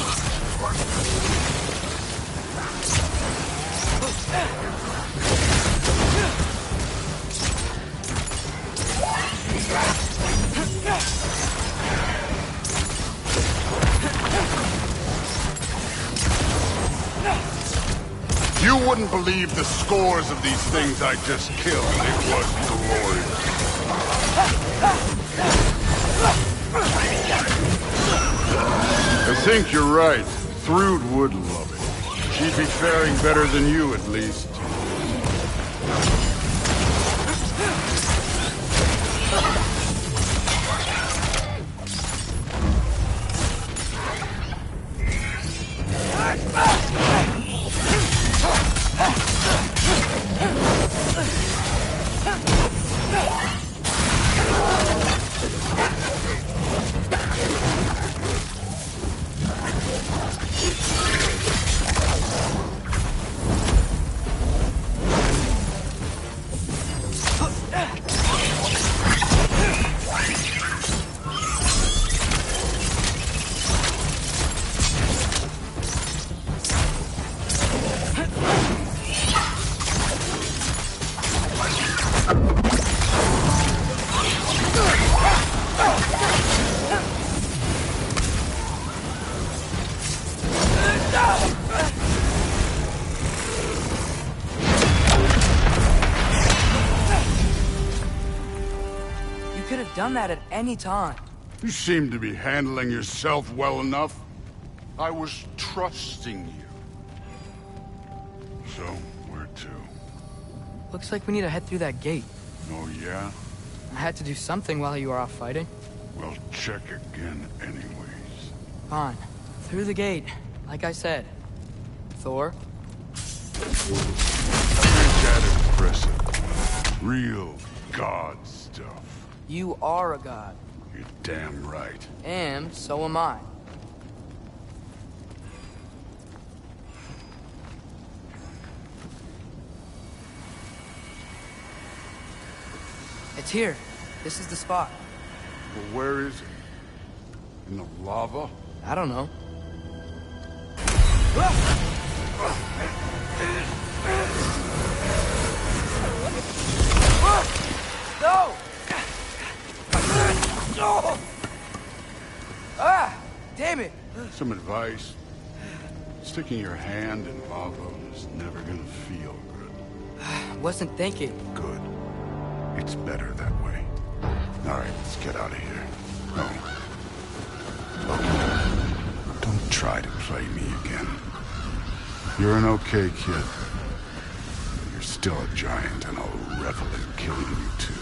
You wouldn't believe the scores of these things I just killed. It was glorious. I think you're right. Thrud would love it. She'd be faring better than you, at least. Done that at any time. You seem to be handling yourself well enough. I was trusting you. So, where to? Looks like we need to head through that gate. Oh, yeah? I had to do something while you were off fighting. Well, check again anyways. Fine. Through the gate, like I said. Thor? Ain't that impressive? Real god stuff. You are a god. You're damn right. And so am I. It's here. This is the spot. Well, where is it? In the lava? I don't know. No! No! Ah! Damn it! Some advice. Sticking your hand in lava is never gonna feel good. Wasn't thinking. Good. It's better that way. Alright, let's get out of here. Oh. Don't try to play me again. You're an okay kid. You're still a giant, and I'll revel in killing you too.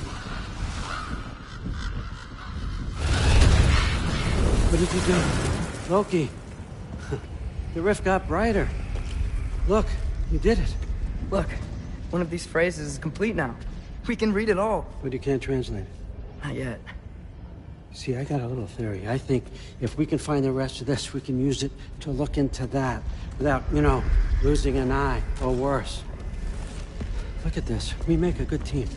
What did you do? Loki. The rift got brighter. Look, you did it. Look, one of these phrases is complete now. We can read it all. But you can't translate it. Not yet. See, I got a little theory. I think if we can find the rest of this, we can use it to look into that without, losing an eye or worse. Look at this. We make a good team.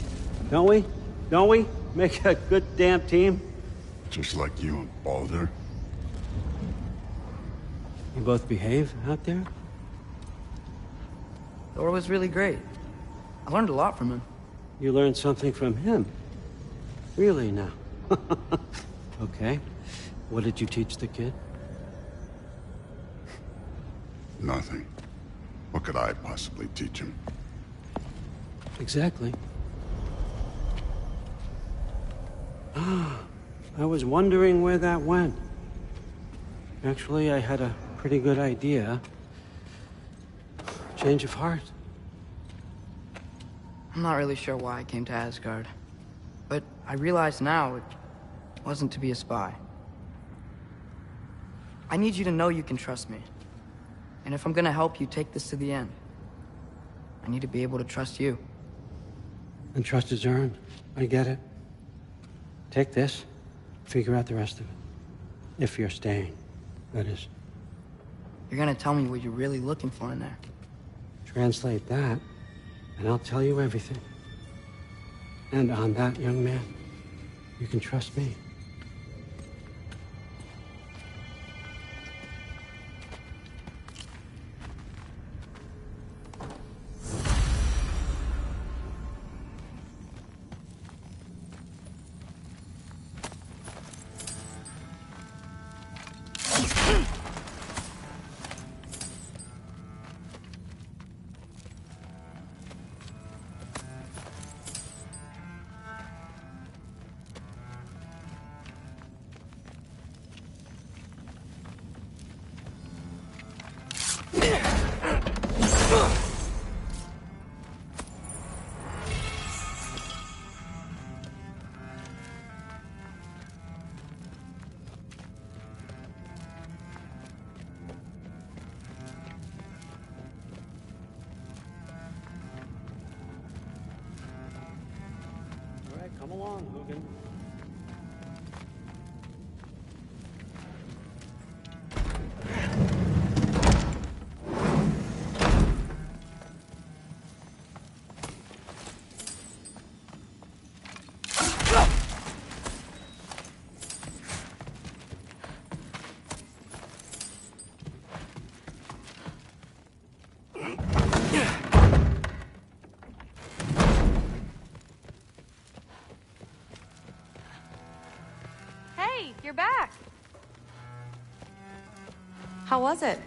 Don't we? Don't we? Make a good damn team? Just like you and Balder. You both behave out there? Thor was really great. I learned a lot from him. You learned something from him? Really now? Okay. What did you teach the kid? Nothing. What could I possibly teach him? Exactly. I was wondering where that went. Actually, I had a pretty good idea. Change of heart. I'm not really sure why I came to Asgard. But I realize now it wasn't to be a spy. I need you to know you can trust me. And if I'm gonna help you take this to the end, I need to be able to trust you. And trust is earned. I get it. Take this, figure out the rest of it. If you're staying, that is. You're gonna tell me what you're really looking for in there. Translate that, and I'll tell you everything. And on that, young man, you can trust me. Come along, Hugin. You're back. How was it?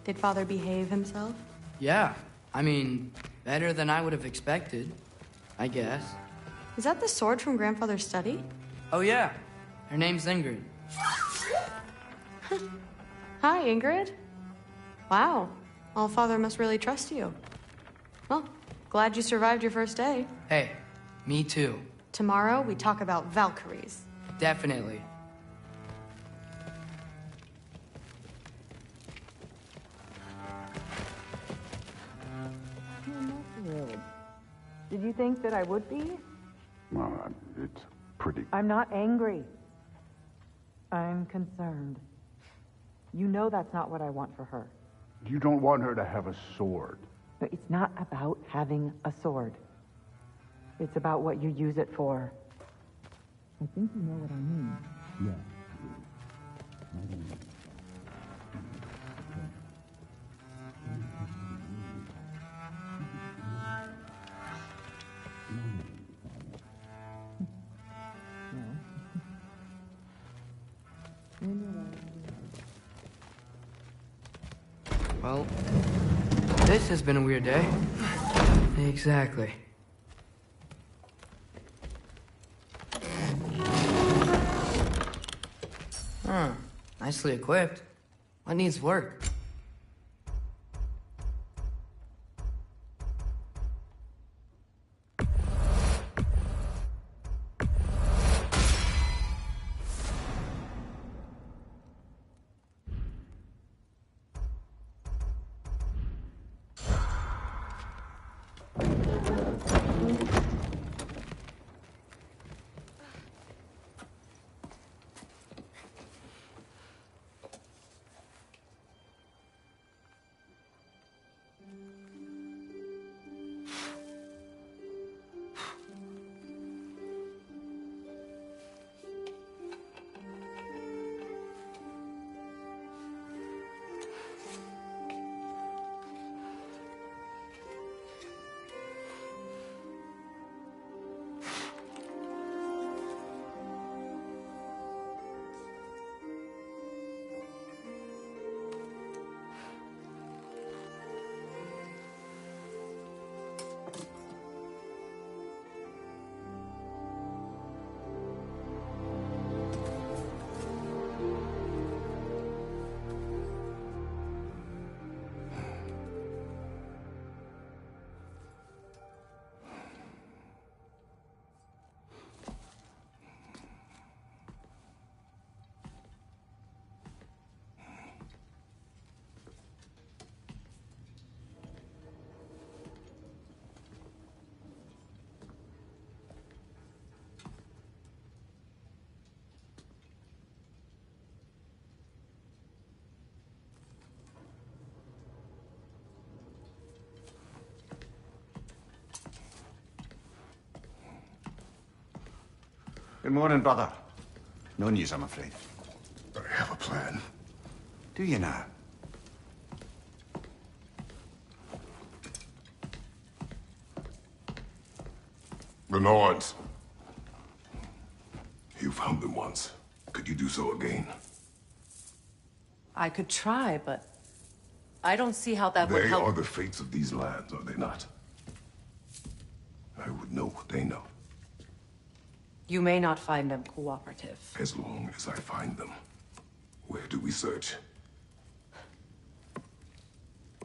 Did Father behave himself? Yeah, I mean, better than I would have expected, I guess. Is that the sword from Grandfather's study? Oh yeah, her name's Ingrid. Hi, Ingrid. Wow, All-Father must really trust you. Well, glad you survived your first day. Hey, me too. Tomorrow, we talk about Valkyries. Definitely. Did you think that I would be? Well, it's pretty... I'm not angry. I'm concerned. You know that's not what I want for her. You don't want her to have a sword. But it's not about having a sword. It's about what you use it for. I think you know what I mean. Yeah. Well, this has been a weird day. Exactly. Huh. Nicely equipped. What needs work? Good morning, brother. No news, I'm afraid. I have a plan. Do you now? The Norns. You found them once. Could you do so again? I could try, but I don't see how that would They help. are the fates of these lands, are they not? I would know what they know, You may not find them cooperative. as long as I find them. Where do we search?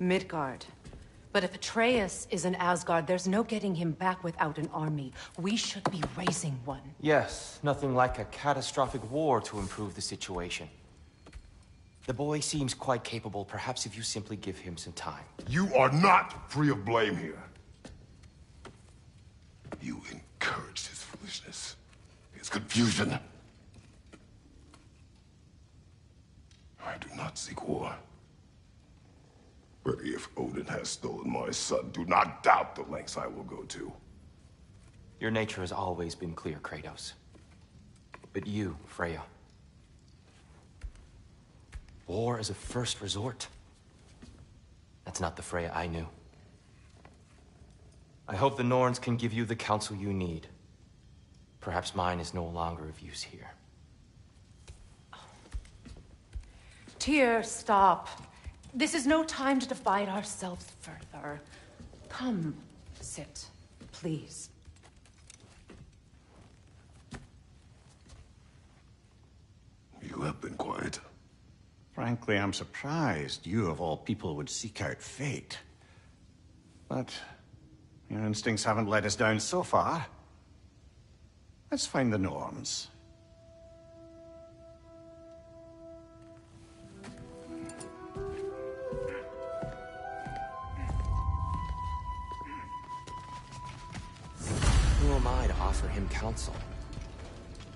Midgard. But if Atreus is in Asgard, there's no getting him back without an army. We should be raising one. Yes, nothing like a catastrophic war to improve the situation. The boy seems quite capable. Perhaps if you simply give him some time. You are not free of blame here. You encouraged his foolishness, his confusion. I do not seek war. But if Odin has stolen my son, do not doubt the lengths I will go to. Your nature has always been clear, Kratos. But you, Freya. War is a first resort. That's not the Freya I knew. I hope the Norns can give you the counsel you need. Perhaps mine is no longer of use here. Tyr, stop. This is no time to divide ourselves further. Come, sit, please. You have been quiet. Frankly, I'm surprised you, of all people, would seek out fate. But your instincts haven't let us down so far. Let's find the Norns. Who am I to offer him counsel?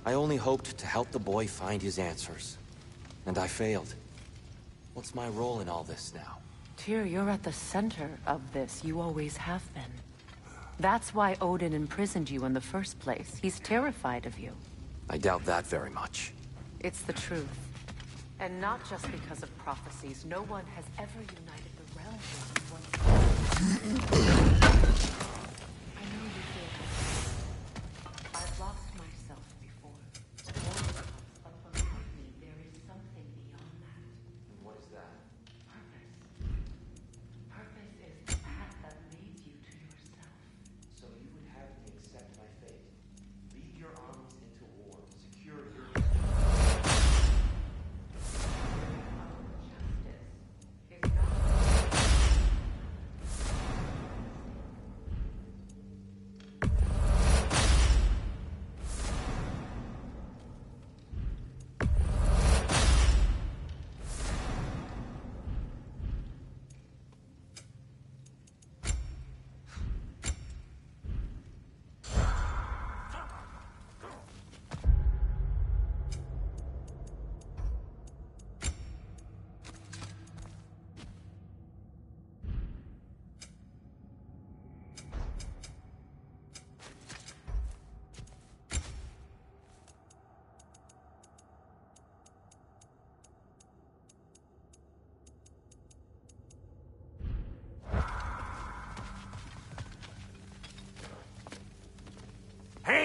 I only hoped to help the boy find his answers. And I failed. What's my role in all this now? Tyr, you're at the center of this. You always have been. That's why Odin imprisoned you in the first place. He's terrified of you. I doubt that very much. It's the truth. And not just because of prophecies. No one has ever united the realms like one. I know you feel that. I've lost myself before. But believe me, there is something beyond that. What is that? Purpose. Purpose is the path that leads you to yourself. So you would have me accept my fate. Lead your armies into war. Secure your... Justice is not...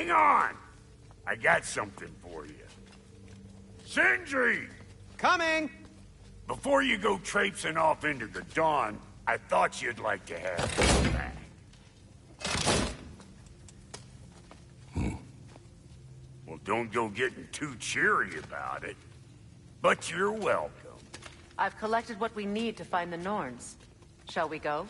Hang on! I got something for you. Sindri! Coming! Before you go traipsing off into the dawn, I thought you'd like to have this back. Well, don't go getting too cheery about it. But you're welcome. I've collected what we need to find the Norns. Shall we go?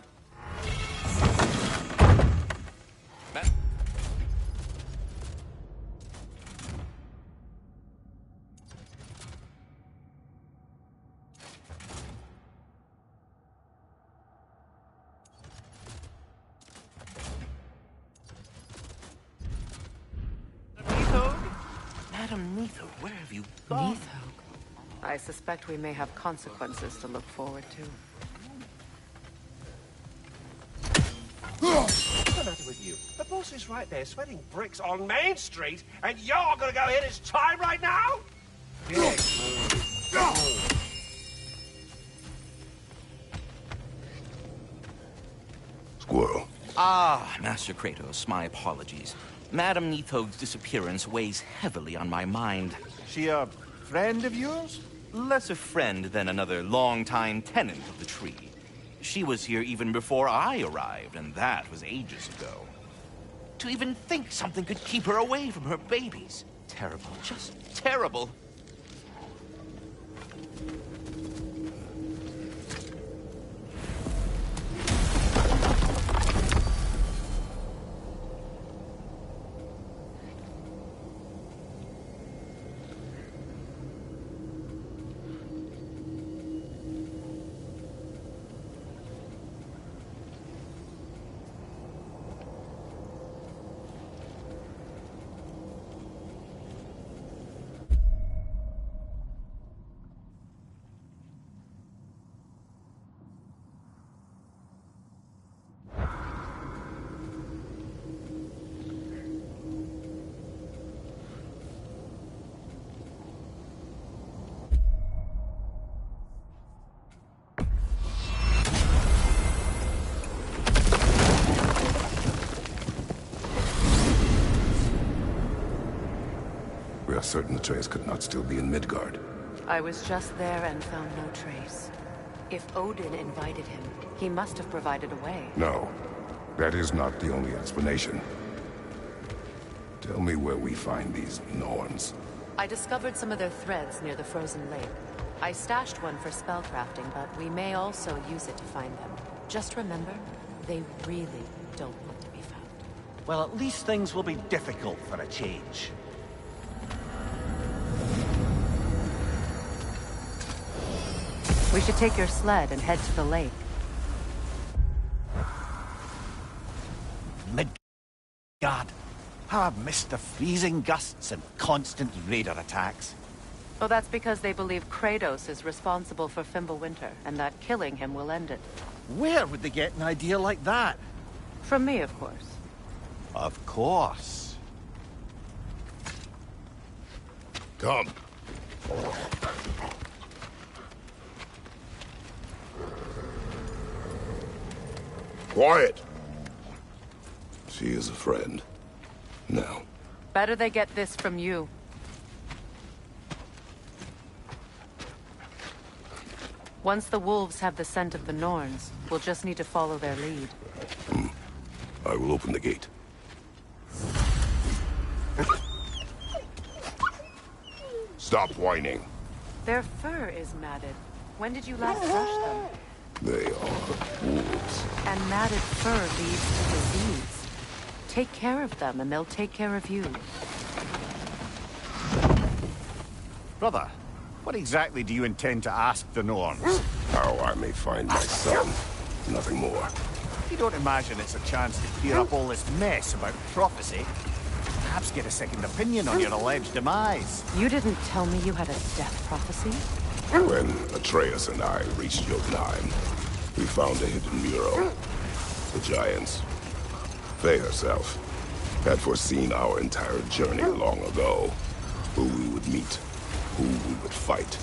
Madam Neathog, where have you gone? I suspect we may have consequences to look forward to. What's the matter with you? The boss is right there sweating bricks on Main Street, and you're gonna go hit his time right now? Squirrel. Ah, Master Kratos, my apologies. Madam Neathog's disappearance weighs heavily on my mind. She a friend of yours? Less a friend than another longtime tenant of the tree. She was here even before I arrived, and that was ages ago. To even think something could keep her away from her babies. Terrible, just terrible. We are certain Atreus could not still be in Midgard. I was just there and found no trace. If Odin invited him, he must have provided a way. No, that is not the only explanation. Tell me where we find these Norns. I discovered some of their threads near the frozen lake. I stashed one for spellcrafting, but we may also use it to find them. Just remember, they really don't want to be found. Well, at least things will be difficult for a change. We should take your sled and head to the lake. Midgard. How I've missed the freezing gusts and constant raider attacks. Oh, that's because they believe Kratos is responsible for Fimbulwinter, and that killing him will end it. Where would they get an idea like that? From me, of course. Of course. Come. Quiet. She is a friend. Now. Better they get this from you. Once the wolves have the scent of the Norns, we'll just need to follow their lead. I will open the gate. Stop whining. Their fur is matted. When did you last brush them? They are wolves. And matted fur leads to disease. Take care of them, and they'll take care of you. Brother, what exactly do you intend to ask the Norns? How I may find my son. Nothing more. You don't imagine it's a chance to clear up all this mess about prophecy? Perhaps get a second opinion on your alleged demise. You didn't tell me you had a death prophecy? When Atreus and I reached Jotunheim, we found a hidden mural. The Giants, Faye herself, had foreseen our entire journey long ago. Who we would meet, who we would fight.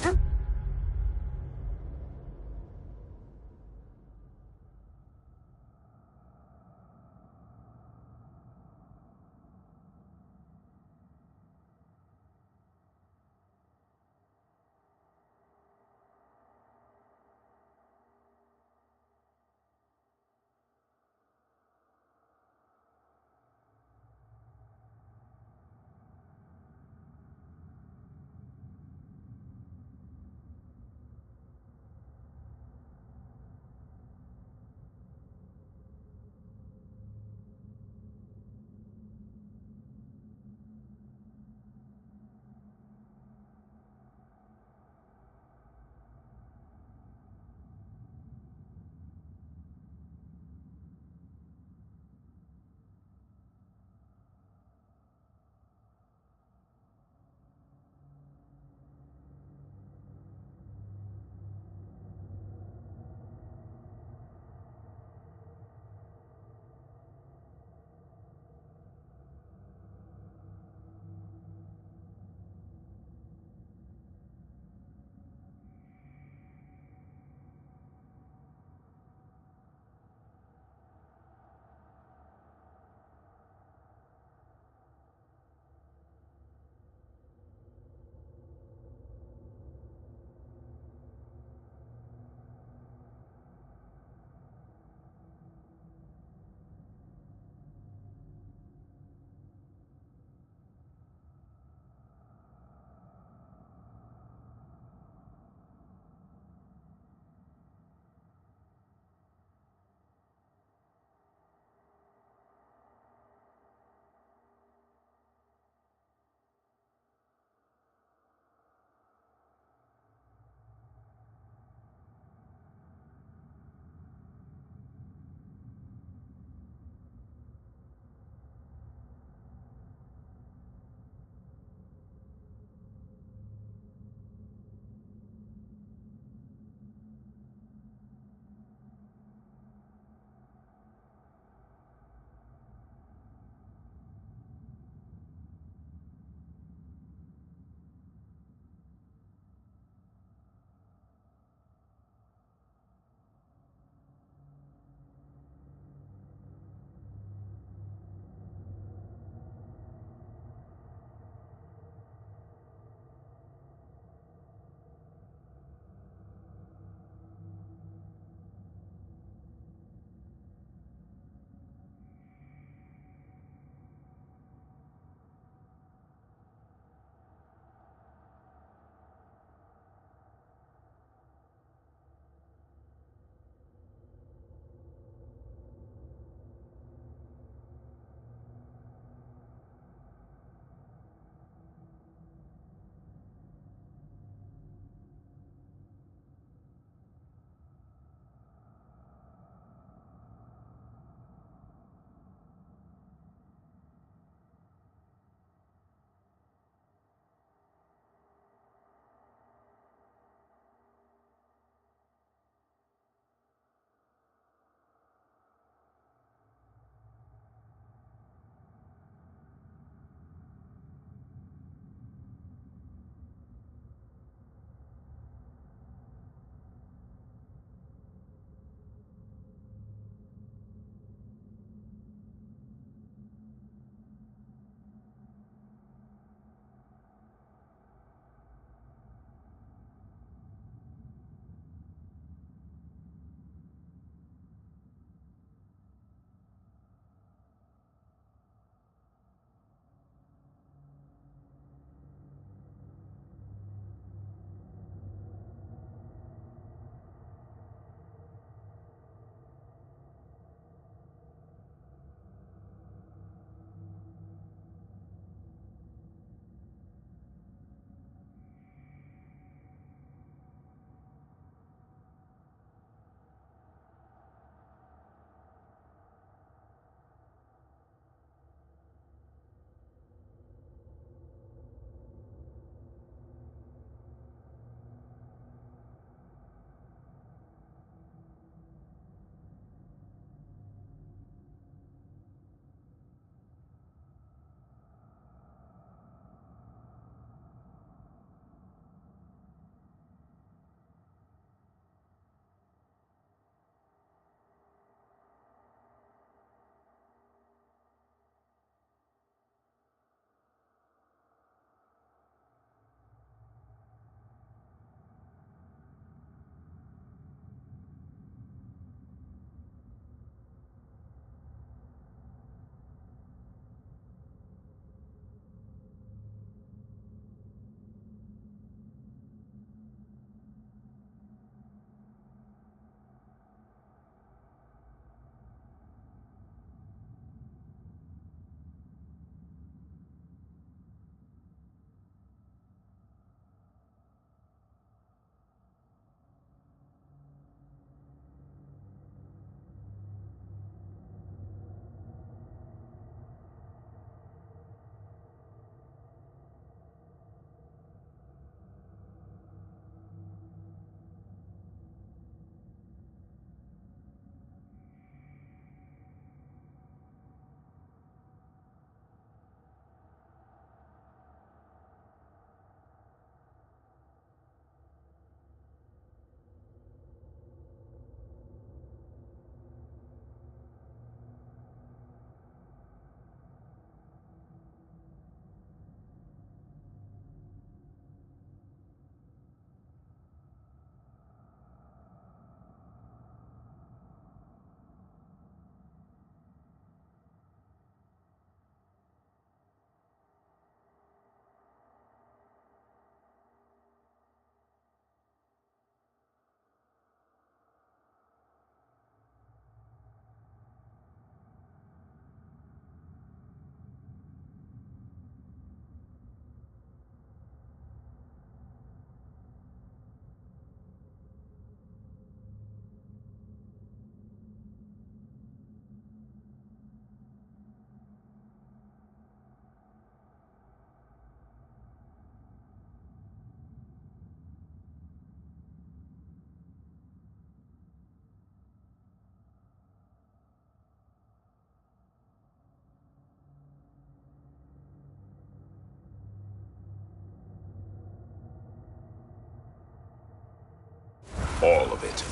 it,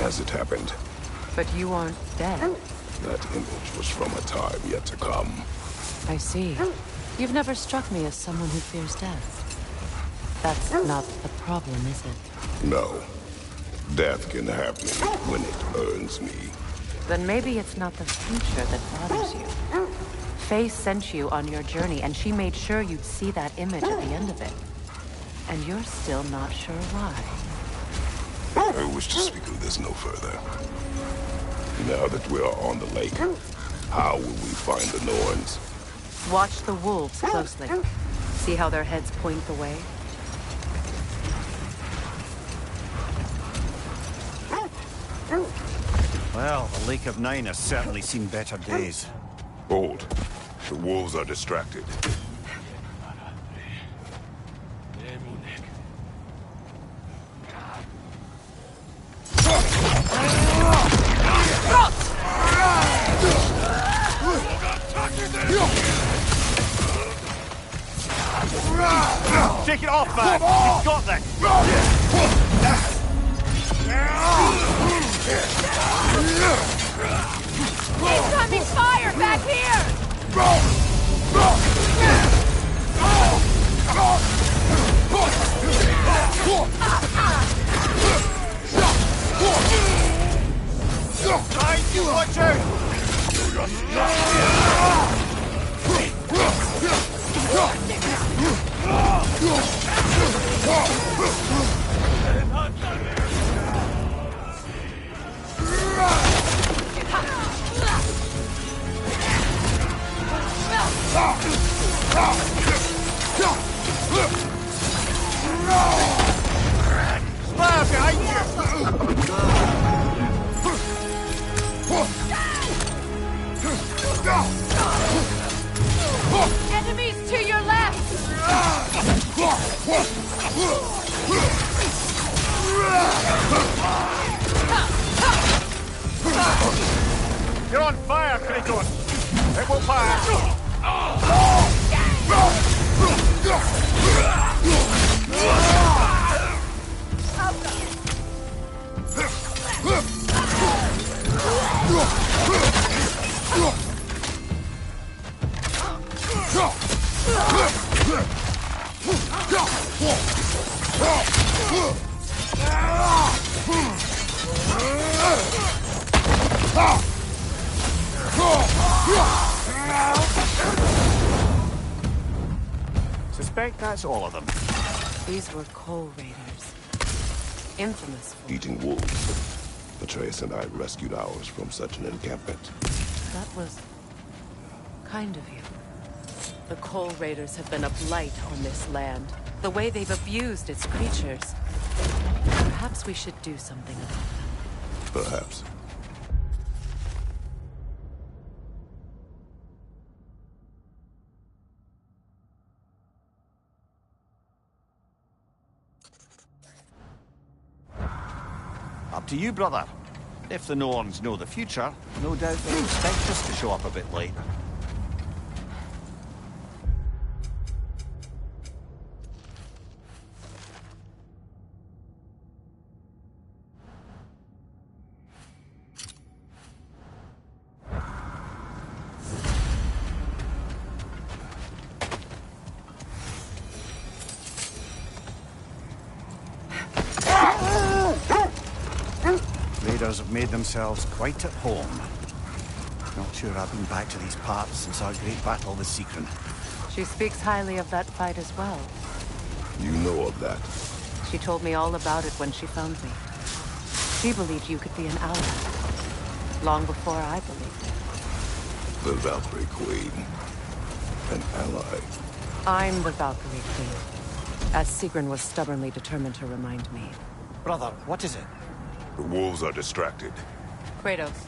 as it happened. But you aren't dead. That image was from a time yet to come. I see. You've never struck me as someone who fears death. That's not the problem, is it? No. Death can have me when it earns me. Then maybe it's not the future that bothers you. Faye sent you on your journey, and she made sure you'd see that image at the end of it. And you're still not sure why. I wish to speak of this no further. Now that we are on the lake, how will we find the Norns? Watch the wolves closely. See how their heads point the way? Well, the Lake of Nine has certainly seen better days. Hold. The wolves are distracted. Take it off, man! You've got this! Incoming fire back here! Guys, you watch out! Fire behind you! Enemies to your left! You're on fire, Kratos! It will fire! Suspect that's all of them. These were coal raiders. Infamous for... Eating wolves. Atreus and I rescued ours from such an encampment. That was... kind of you. The coal raiders have been a blight on this land. The way they've abused its creatures. Perhaps we should do something about them. Perhaps. Up to you, brother. If the Norns know the future, no doubt they expect us to show up a bit late. Raiders have made themselves quite at home. Not sure I've been back to these parts since our great battle with Secret. She speaks highly of that fight as well. You know of that? She told me all about it when she found me. She believed you could be an ally. Long before I believed it. The Valkyrie Queen. An ally. I'm the Valkyrie Queen. As Sigrun was stubbornly determined to remind me. Brother, what is it? The wolves are distracted. Kratos.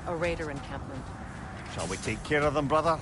A raider encampment. Shall we take care of them, brother?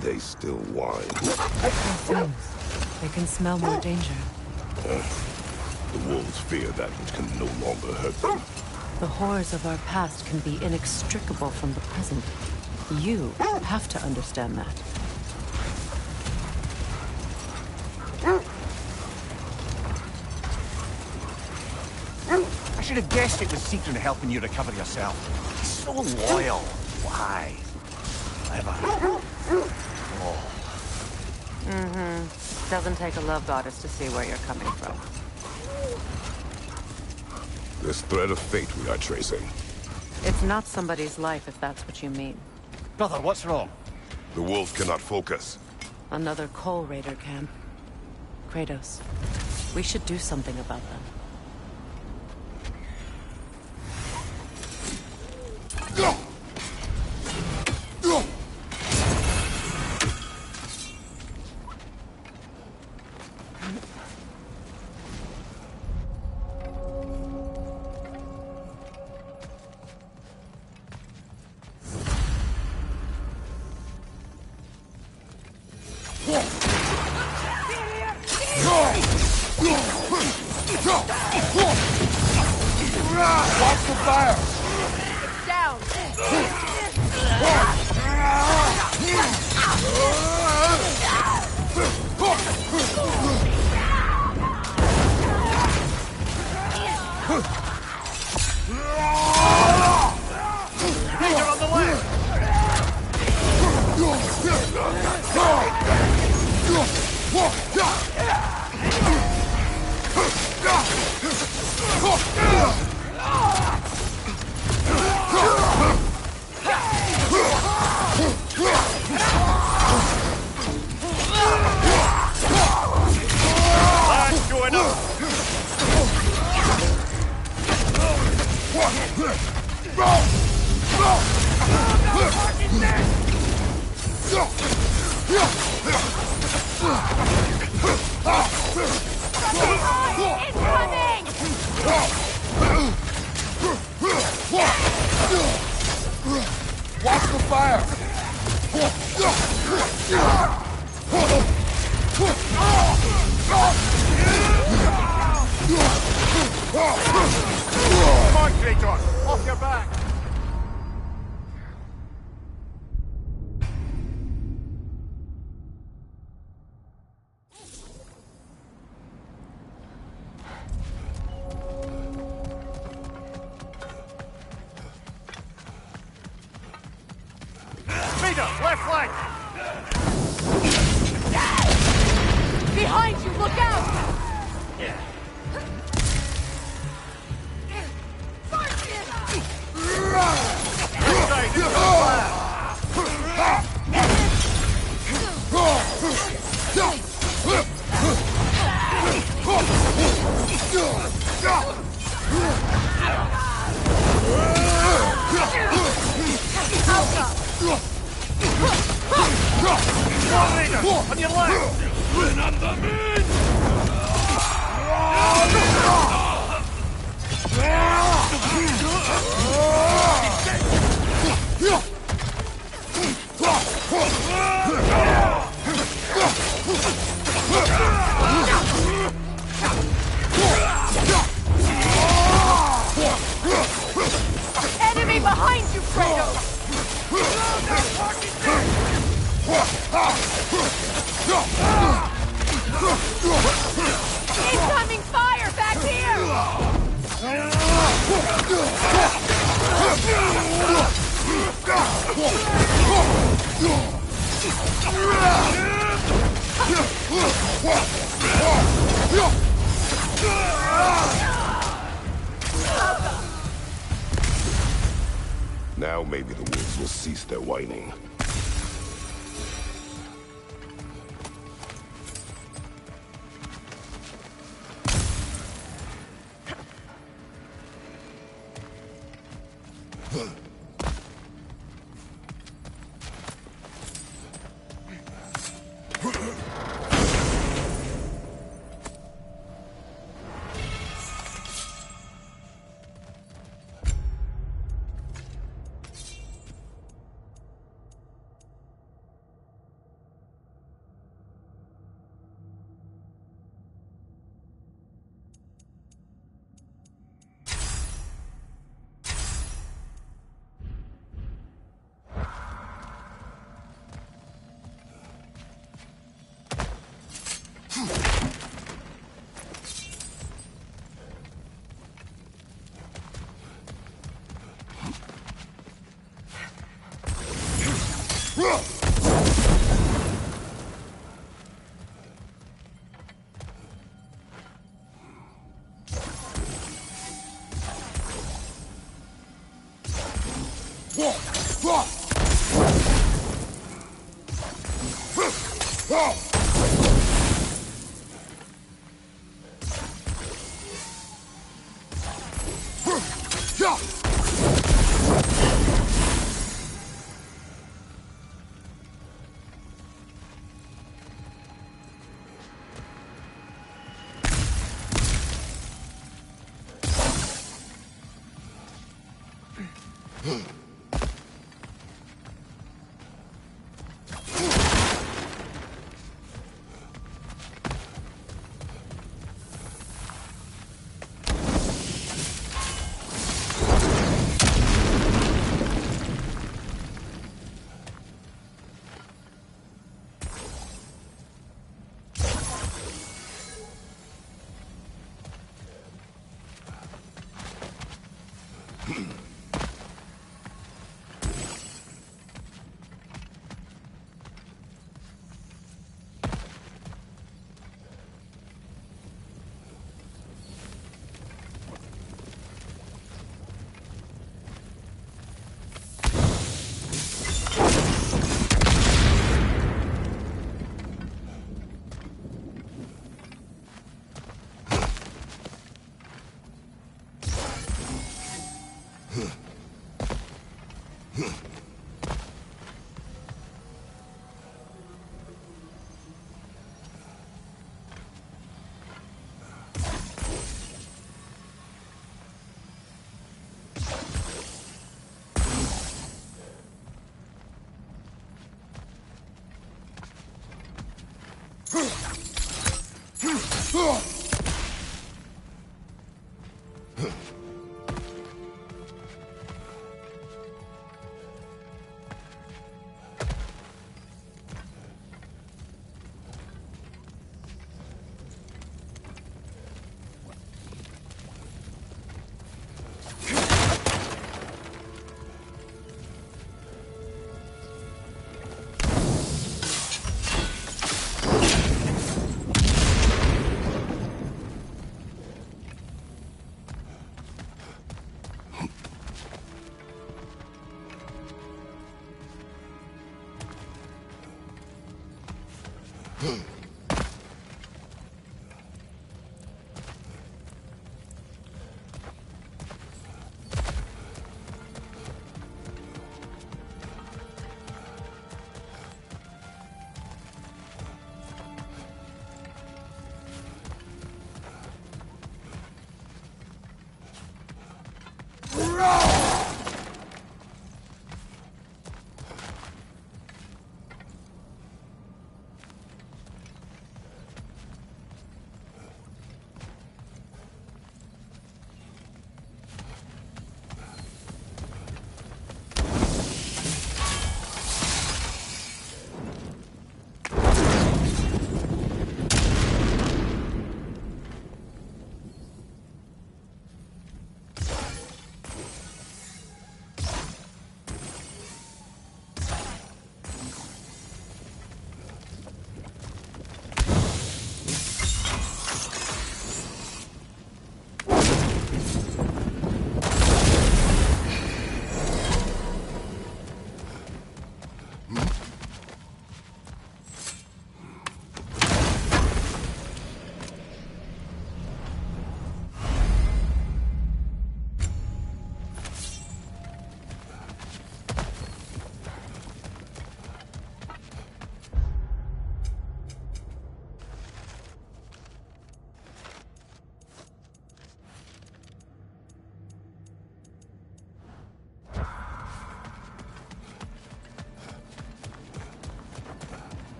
They still whine. Things. They can smell more danger. The wolves fear that which can no longer hurt them. The horrors of our past can be inextricable from the present. You have to understand that. I should have guessed it was Seeker helping you recover yourself. He's so loyal. Why? Clever. Oh. Mm-hmm. Doesn't take a love goddess to see where you're coming from. This thread of fate we are tracing. It's not somebody's life, if that's what you mean. Brother, what's wrong? The wolves cannot focus. Another Coal Raider camp. Kratos, we should do something about them. Watch the fire! It's down! Danger on the left! Last join up! Watch the fire! Come on, Kratos! Off your back! Left flank! Behind you, look out! On your left! Enemy behind you, Kratos! Incoming fire back here! Now maybe the wolves will cease their whining.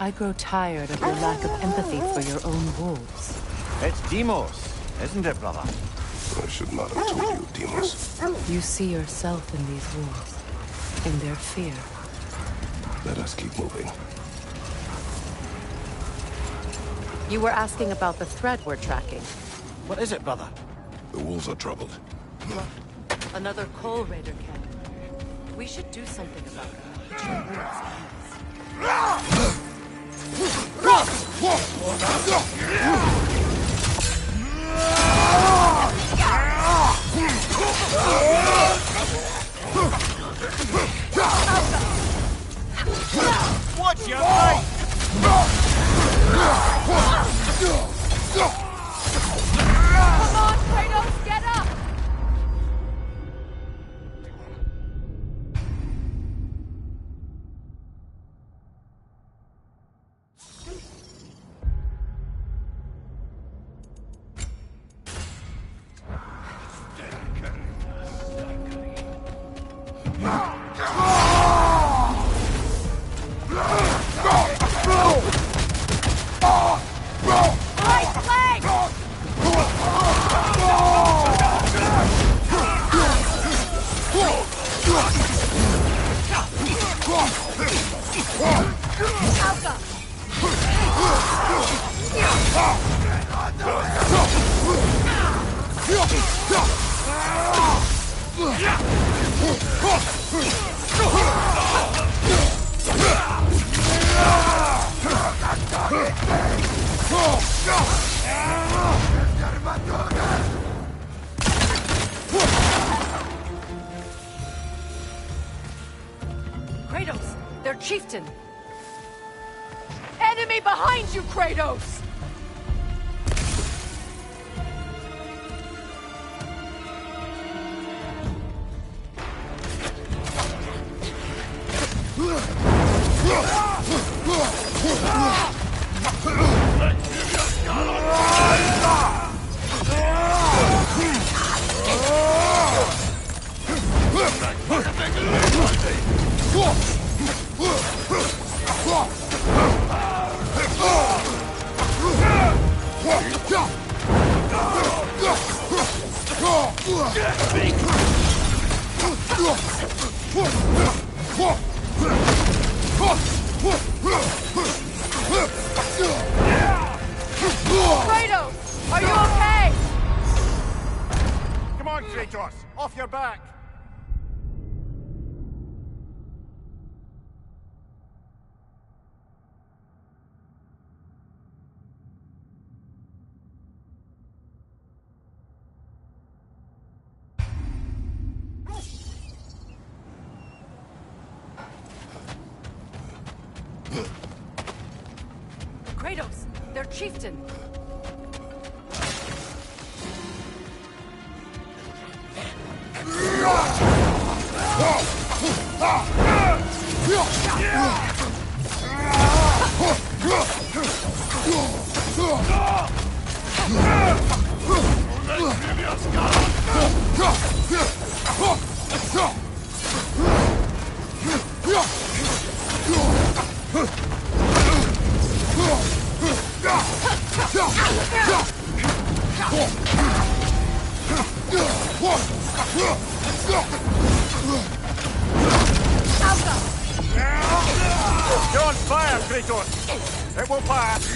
I grow tired of your lack of empathy for your own wolves. It's Demos, isn't it, brother? I should not have told you, Demos. You see yourself in these wolves, in their fear. Let us keep moving. You were asking about the thread we're tracking. What is it, brother? The wolves are troubled. Another coal raider camp. We should do something about it. Put your wolves at Watch your eye! Come on, Kratos, get up! Kratos, their chieftain! Enemy behind you, Kratos! Kratos, are you okay? Come on, Kratos! Off your back! Kratos, their chieftain! You're on fire, Kratos! It will pass!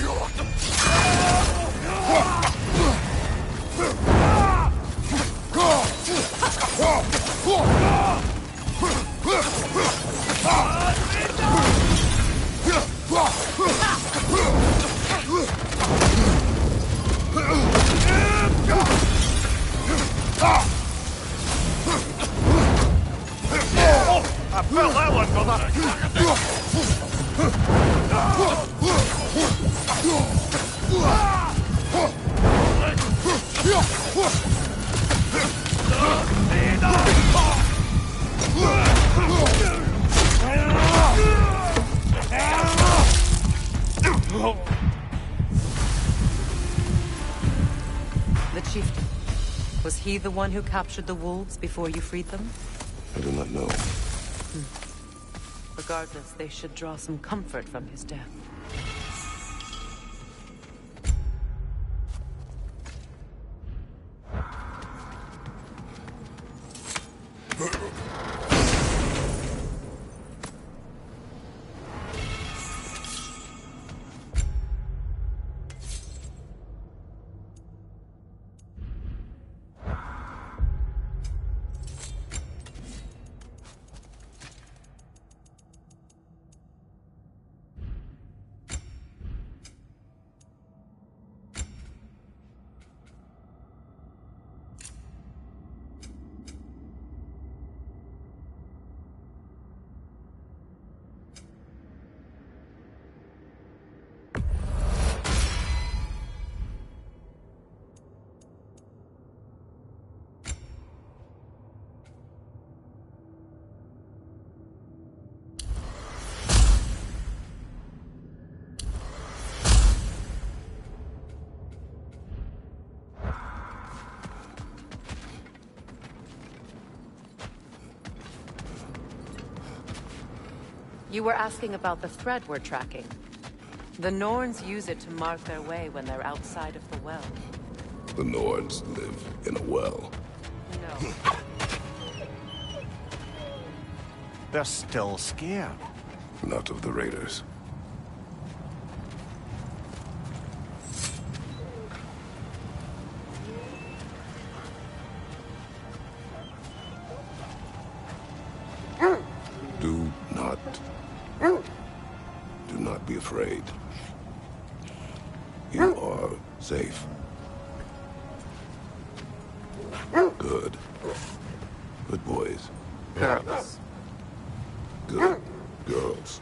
I felt that one, brother! The chieftain. Was he the one who captured the wolves before you freed them? I do not know. Regardless, they should draw some comfort from his death. You were asking about the thread we're tracking. The Norns use it to mark their way when they're outside of the well. The Nords live in a well. No. They're still scared. Not of the raiders. Do not be afraid. You are safe. Good. Good boys. Girls. Good girls.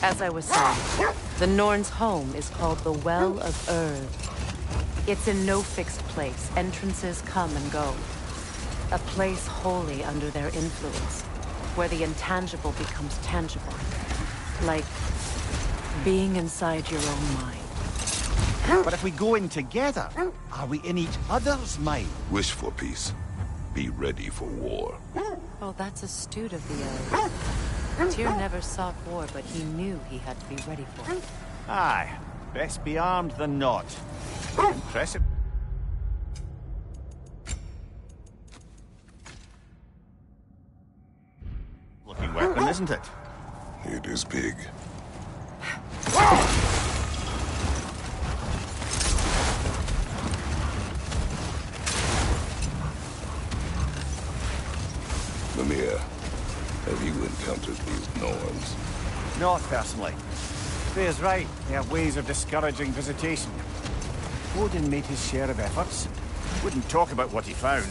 As I was saying, the Norns' home is called the Well of Erd. It's in no fixed place. Entrances come and go. A place wholly under their influence, where the intangible becomes tangible. Like being inside your own mind. But if we go in together, are we in each other's mind? Wish for peace. Be ready for war. Oh, that's astute of the Erd. Tyr never sought war, but he knew he had to be ready for it. Aye. Best be armed than not. Impressive. Looking weapon, isn't it? It is big. Mimir, have you encountered these Norns? Not personally. Freya's right. They have ways of discouraging visitation. Odin made his share of efforts. Wouldn't talk about what he found.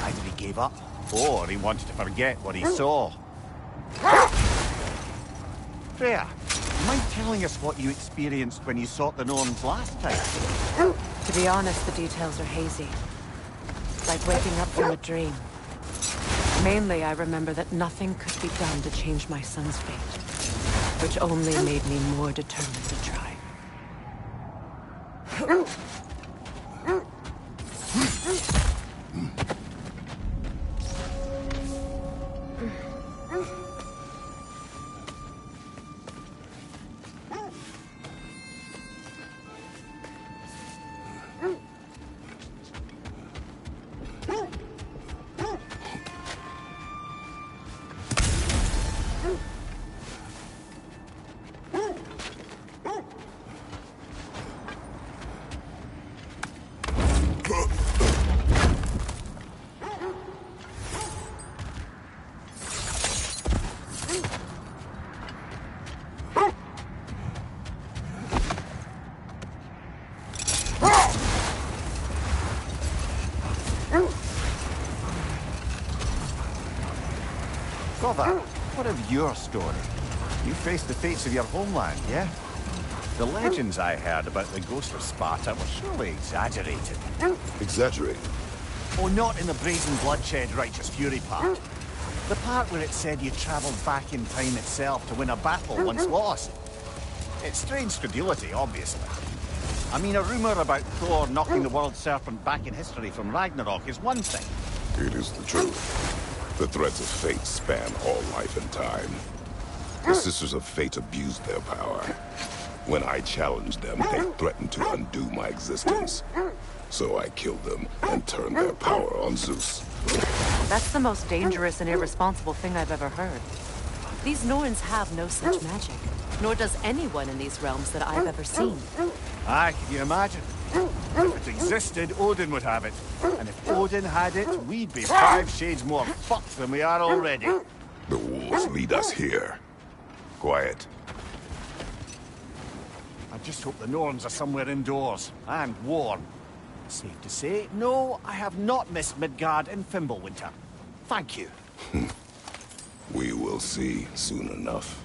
Either he gave up, or he wanted to forget what he saw. Freya, mind telling us what you experienced when you sought the Norns last time? To be honest, the details are hazy. Like waking up from a dream. Mainly, I remember that nothing could be done to change my son's fate, which only made me more determined to try. Brother, what of your story? You faced the fates of your homeland, yeah? The legends I heard about the ghost of Sparta were surely exaggerated. Exaggerated? Oh, not in the brazen bloodshed righteous fury part. The part where it said you travelled back in time itself to win a battle once lost. It's strange credulity, obviously. I mean, a rumour about Thor knocking the world serpent back in history from Ragnarok is one thing. It is the truth. The threads of fate span all life and time. The Sisters of Fate abused their power. When I challenged them, they threatened to undo my existence. So I killed them and turned their power on Zeus. That's the most dangerous and irresponsible thing I've ever heard. These Norns have no such magic, nor does anyone in these realms that I've ever seen. Aye, can you imagine? If it existed, Odin would have it. And if Odin had it, we'd be 5 shades more fucked than we are already. The wolves lead us here. Quiet. I just hope the Norns are somewhere indoors, and warm. Safe to say, no, I have not missed Midgard in Fimbulwinter. Thank you. We will see soon enough.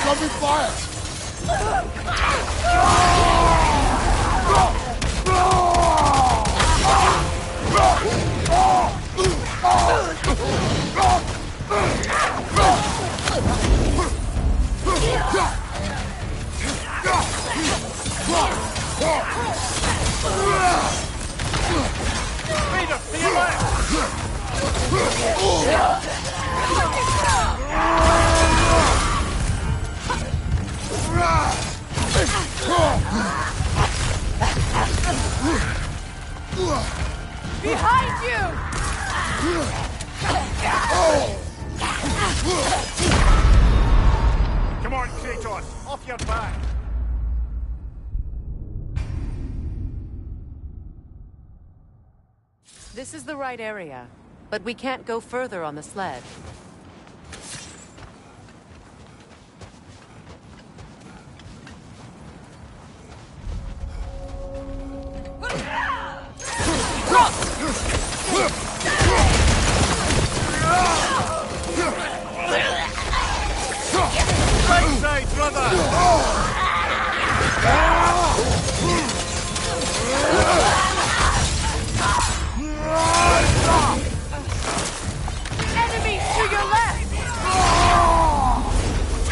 Incoming fire! Peter, to your left! Behind you! Come on, Kratos, off your back! This is the right area, but we can't go further on the sled. Right side, brother! Enemies to your left!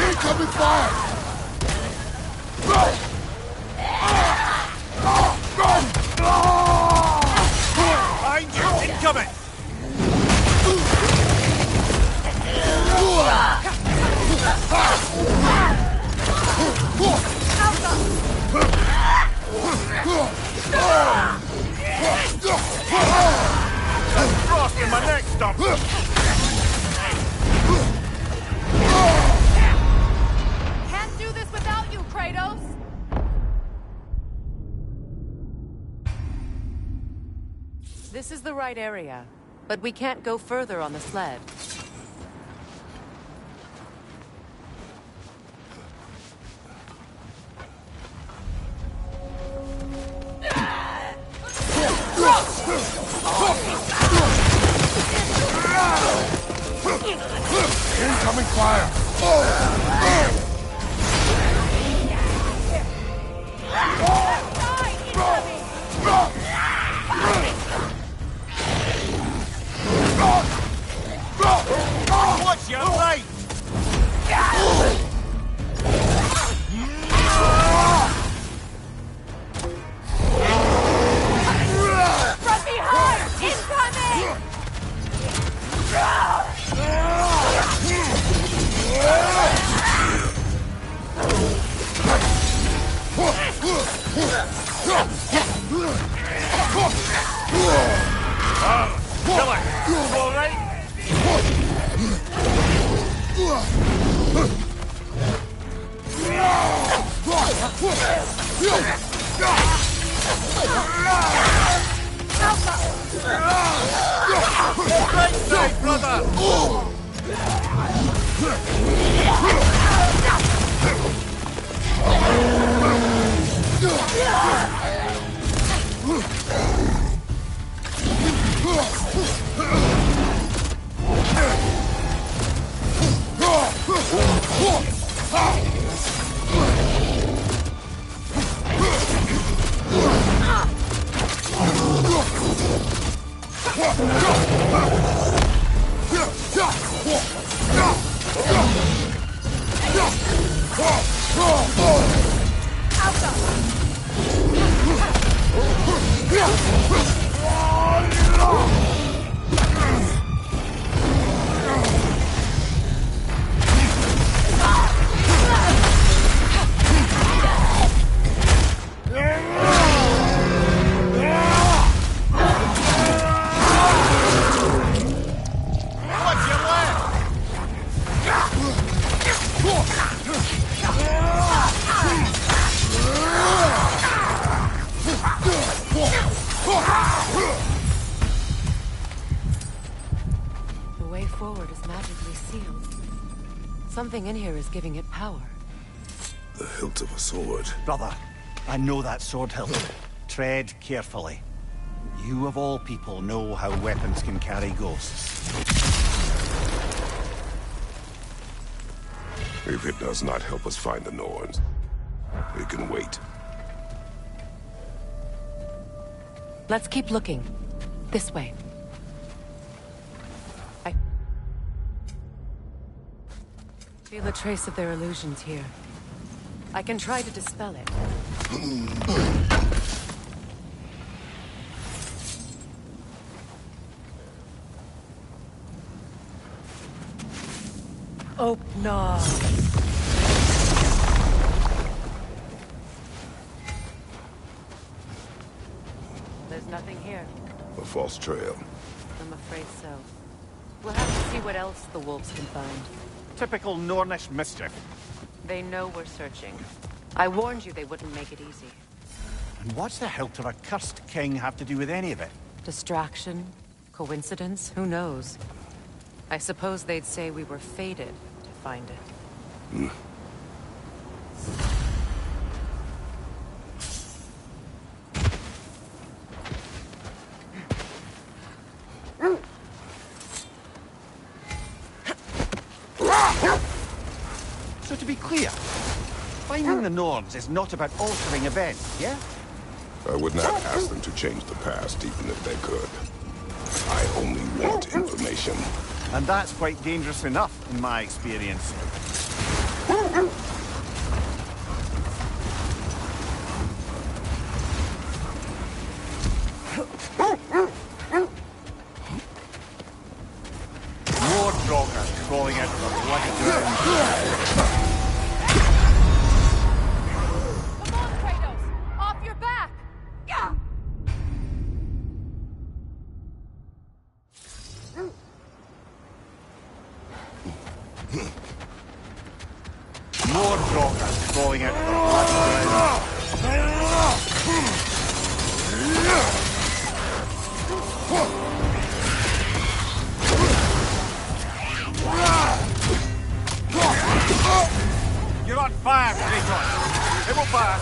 Incoming fire! Behind you, incoming! Frost in my neck stump! Can't do this without you, Kratos! This is the right area, but we can't go further on the sled. Incoming fire! Watch your right! From behind! Incoming! Kill it! You all right? Right side, brother! The way forward is magically sealed. Something in here is giving it power. The hilt of a sword. Brother, I know that sword hilt. Tread carefully. You of all people know how weapons can carry ghosts. If it does not help us find the Norns, it can wait. Let's keep looking. This way. I feel a trace of their illusions here. I can try to dispel it. Oh, no. There's nothing here. A false trail. I'm afraid so. We'll have to see what else the wolves can find. Typical Nornish mischief. They know we're searching. I warned you they wouldn't make it easy. And what's the hilt of a cursed king have to do with any of it? Distraction? Coincidence? Who knows? I suppose they'd say we were fated to find it. So to be clear, finding the Norns is not about altering events, yeah? I would not ask them to change the past, even if they could. I only want information. And that's quite dangerous enough, in my experience. More Draugr crawling out of the bloody ground. Come on, Kratos! Off your back! Yeah! More Draugr crawling out of the bloody ground. You're on fire, Kratos! It will pass!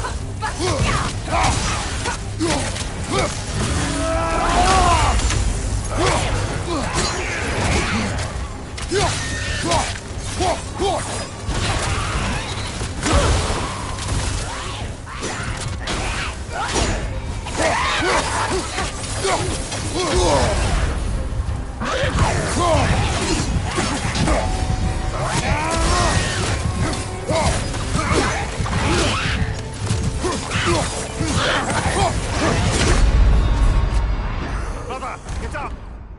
Brother, get up!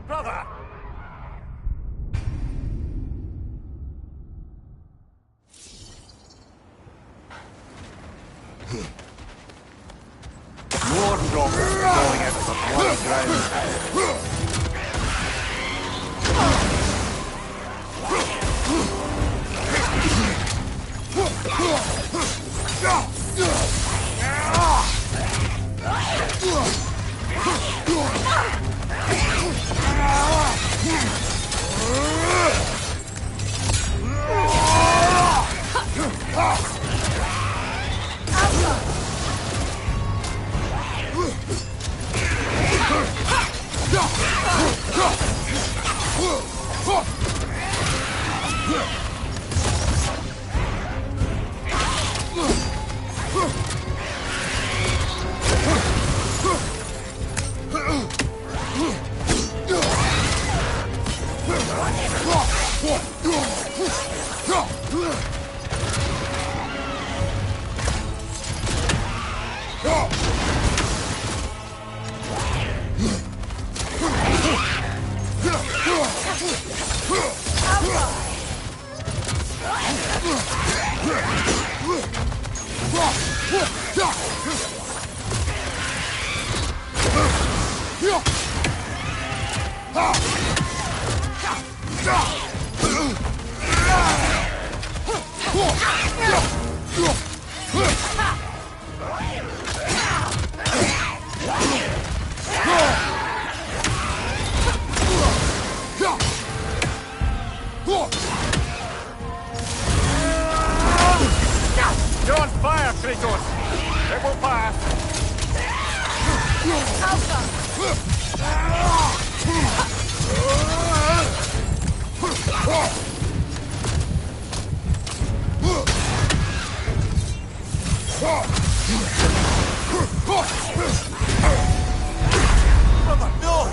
Brother! More Draugr falling out of the bloody ground. You're on fire, Kratos! It will pass! Brother, no!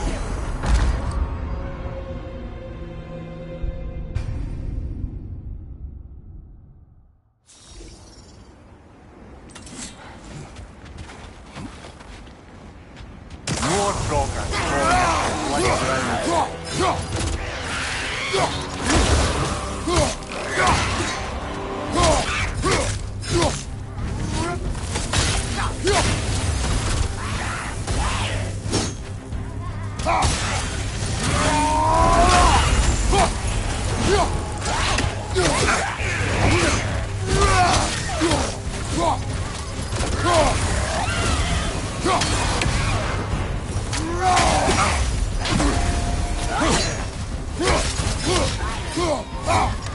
More progress. Bloody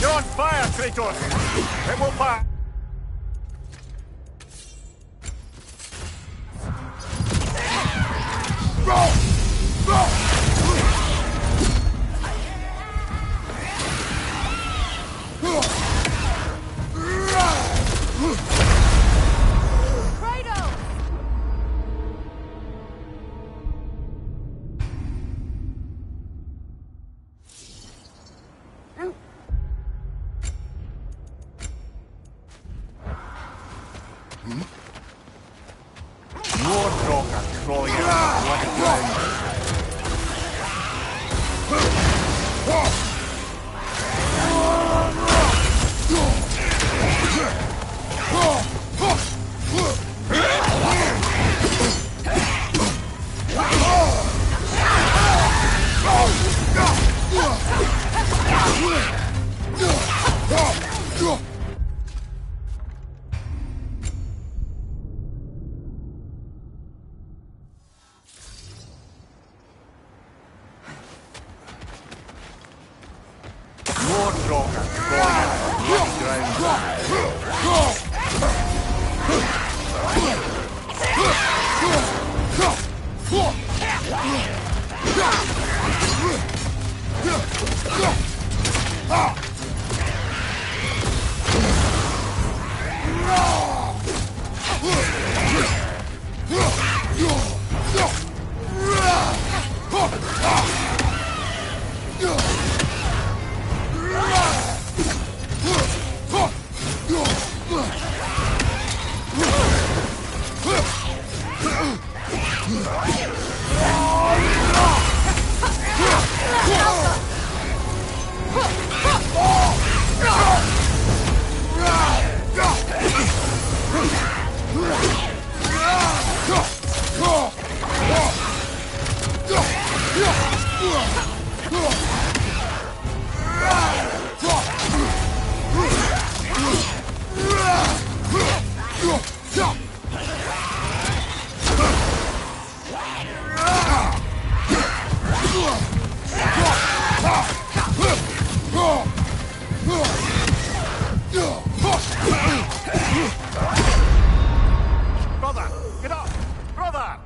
You're on fire, Kratos! It will pass! More Droga crawling out of the bloody ground. More Droga crawling out of the bloody ground. Brother, get up! Brother!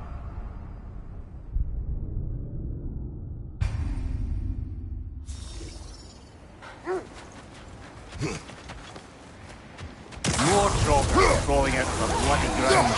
More Droga crawling out of the bloody ground.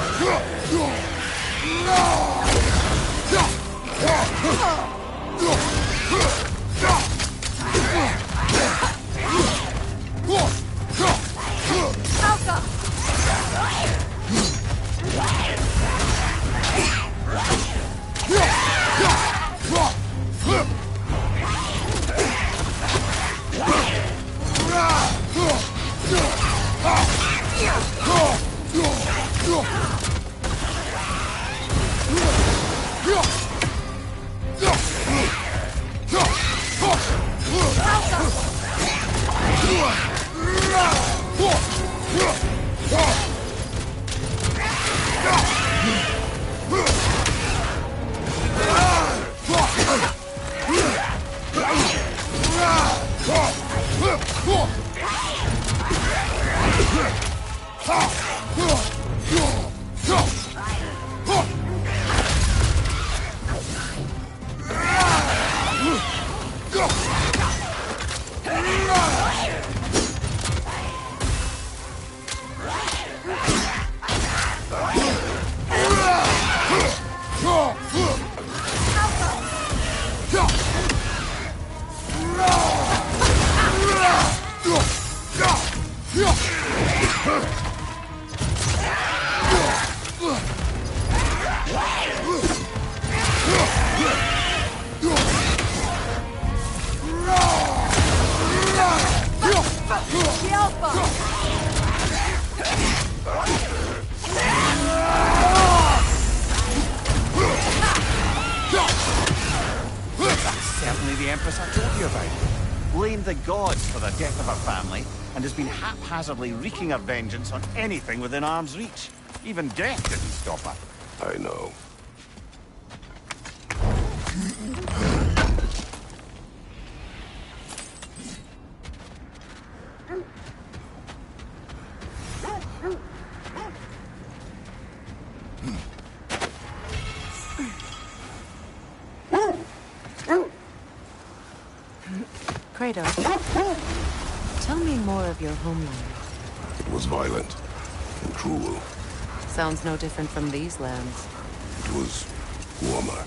Certainly the Empress I told you about. Blamed the gods for the death of her family, and has been haphazardly wreaking her vengeance on anything within arm's reach. Even death didn't stop her. I know. Kratos, tell me more of your homeland. It was violent and cruel. Sounds no different from these lands. It was warmer.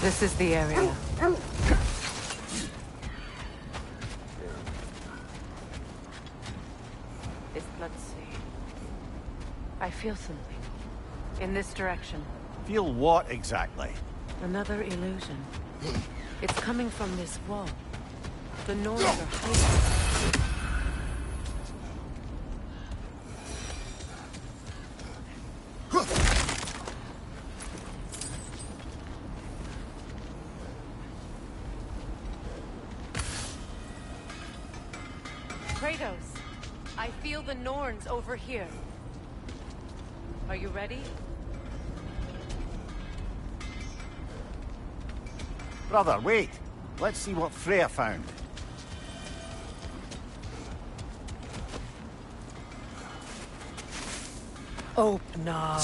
This is the area. Let's see. I feel something. In this direction. Feel what exactly? Another illusion. It's coming from this wall. The Norns are hiding. Kratos, I feel the Norns over here. Are you ready? Brother, wait. Let's see what Freya found. Open up.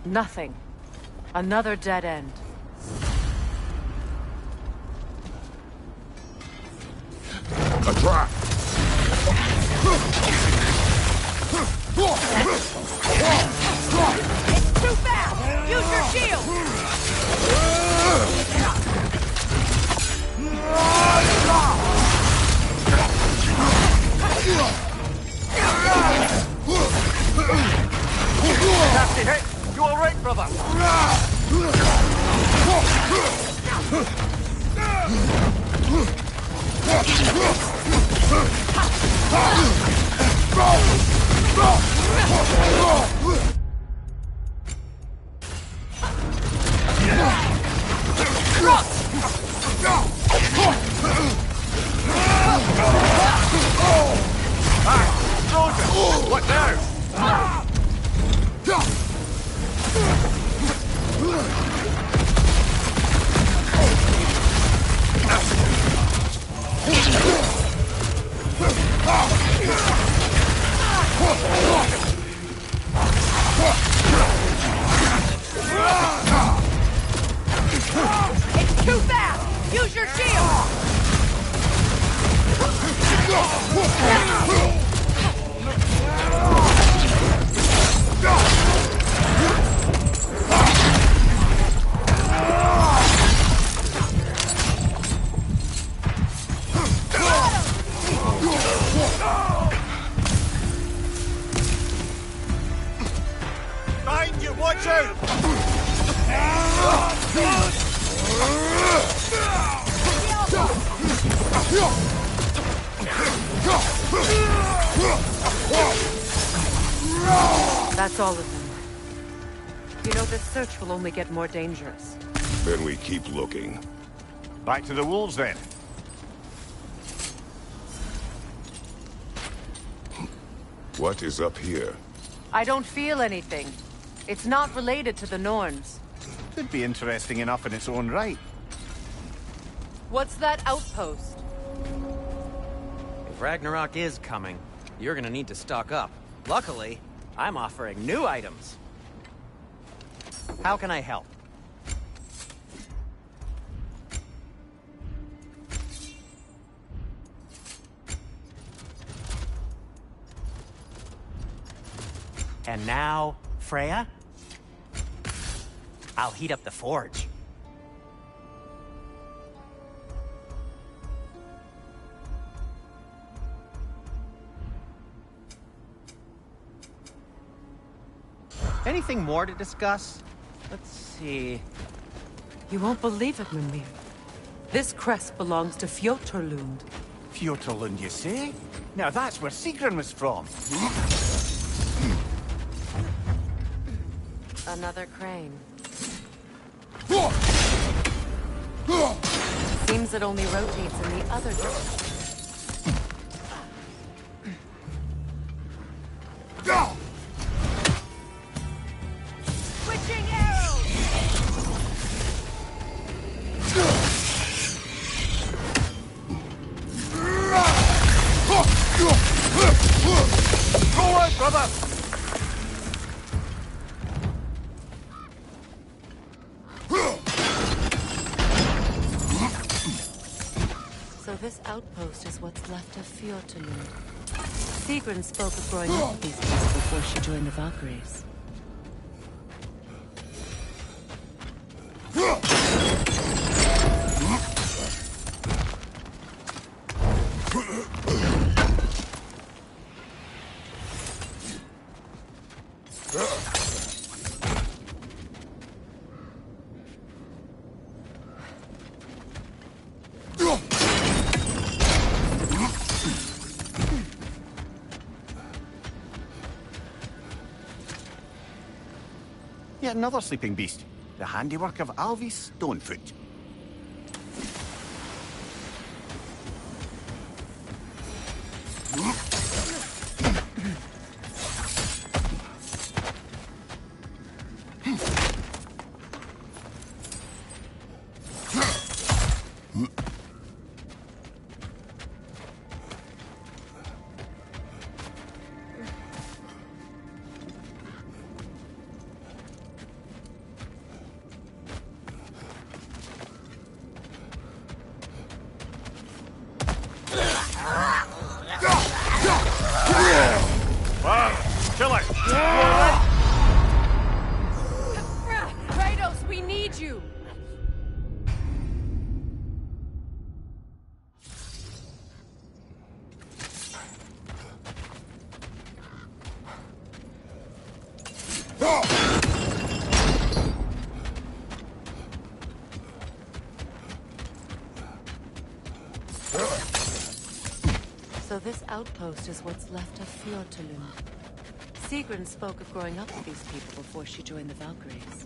Nothing. Another dead end. A trap! It's too fast! Use your shield! Nasty hit! You alright, brother? What now? Watch out! That's all of them. You know, this search will only get more dangerous. Then we keep looking. Back to the wolves, then. What is up here? I don't feel anything. It's not related to the Norns. Could be interesting enough in its own right. What's that outpost? If Ragnarok is coming, you're gonna need to stock up. Luckily, I'm offering new items. How can I help? And now, Freya? I'll heat up the forge. Anything more to discuss? Let's see. You won't believe it, Mimir. This crest belongs to Fjotorlund. Fjotorlund, you say? Now that's where Sigrun was from. Another crane. Seems it only rotates in the other direction. Switching arrows! Go on, brother! So this outpost is what's left of Fjotorlund. Sigrun spoke of growing up with these people before she joined the Valkyries. Yet another sleeping beast. The handiwork of Alvis Stonefoot. Kill it! Kratos, we need you! So this outpost is what's left of Fjotorlund. Sigrun spoke of growing up with these people before she joined the Valkyries.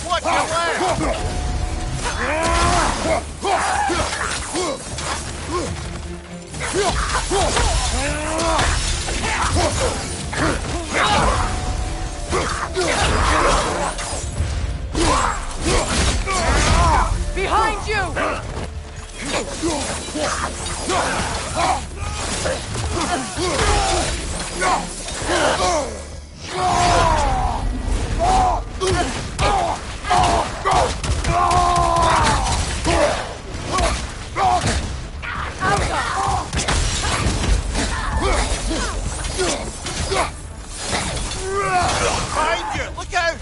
Watch your left! Behind you! Behind you! Look out!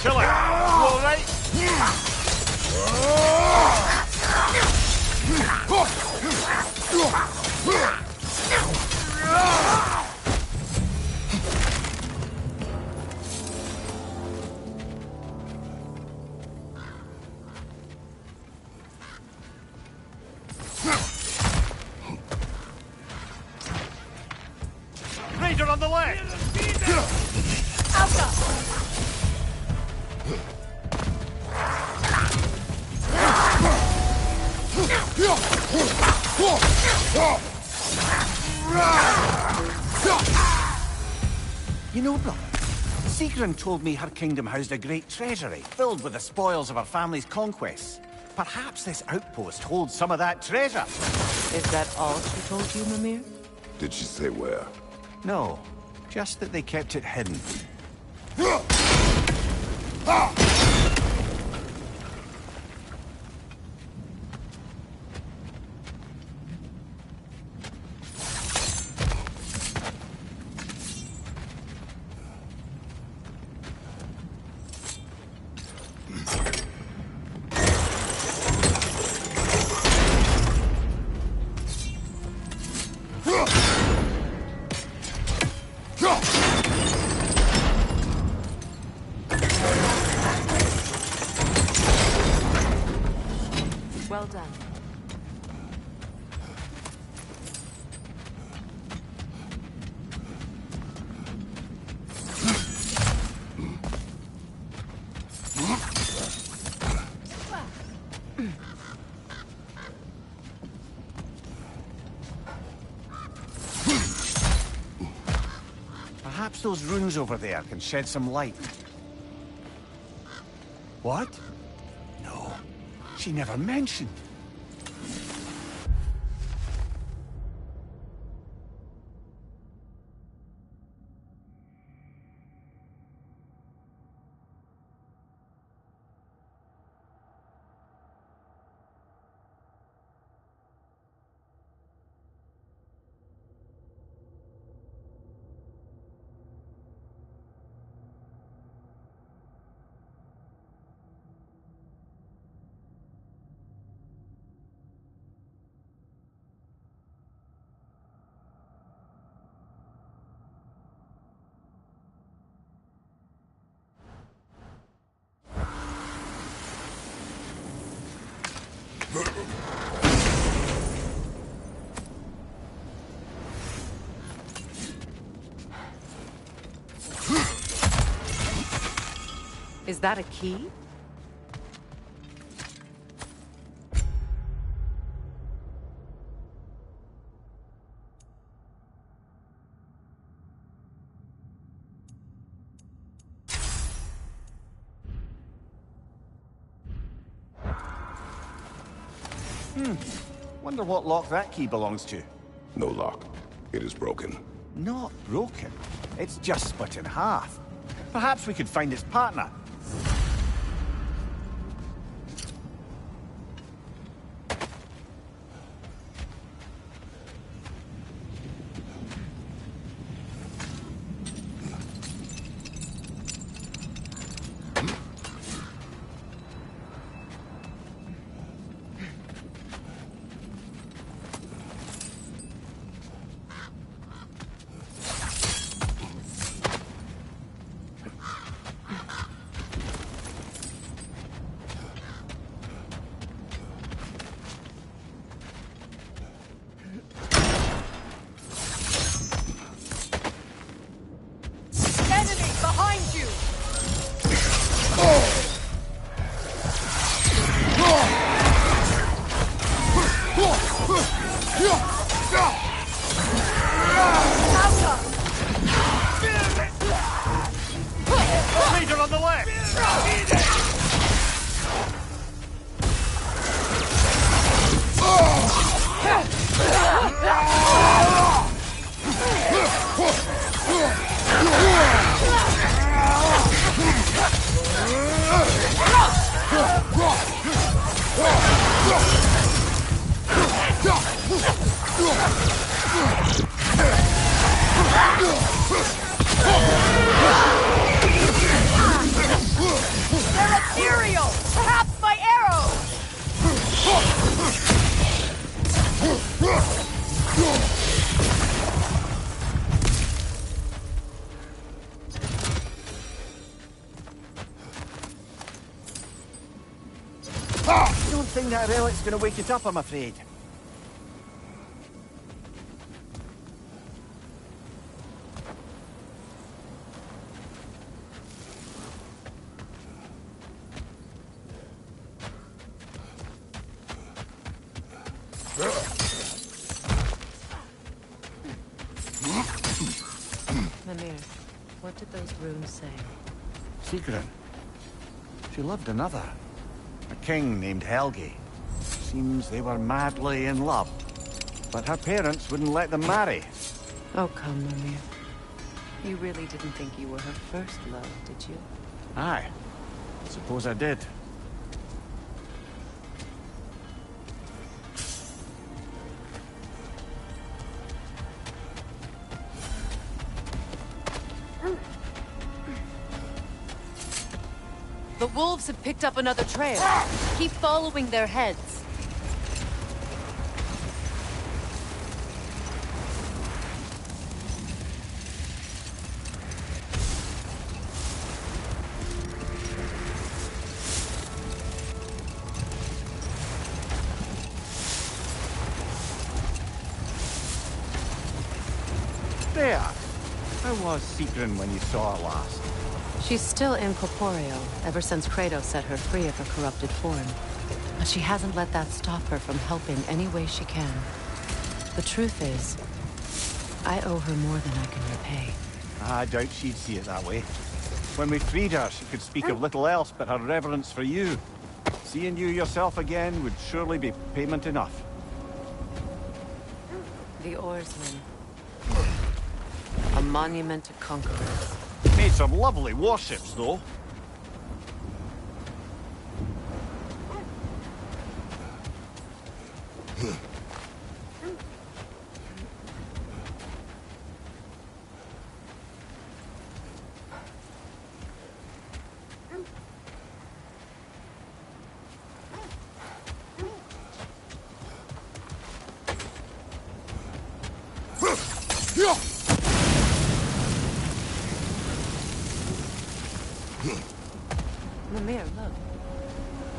Chill out. You all right? Raider on the left! You know, brother, Sigrun told me her kingdom housed a great treasury, filled with the spoils of her family's conquests. Perhaps this outpost holds some of that treasure. Is that all she told you, Mimir? Did she say where? No, just that they kept it hidden. Well done. Perhaps those runes over there can shed some light. What? No, she never mentioned. Is that a key? Wonder what lock that key belongs to. No lock. It is broken. Not broken. It's just split in half. Perhaps we could find its partner. I don't think that relic's gonna wake it up, I'm afraid. Mimir, what did those runes say? Sigrun. She loved another. A king named Helgi. Seems they were madly in love. But her parents wouldn't let them marry. Oh, come, Mimir. You really didn't think you were her first love, did you? Aye. Suppose I did. The wolves have picked up another trail. Keep following their heads. There! How was Sigrun when you saw her last? She's still incorporeal, ever since Kratos set her free of her corrupted form. But she hasn't let that stop her from helping any way she can. The truth is, I owe her more than I can repay. I doubt she'd see it that way. When we freed her, she could speak of little else but her reverence for you. Seeing you yourself again would surely be payment enough. The oarsman. A monument to conquerors. Made some lovely warships, though. Mimir, look.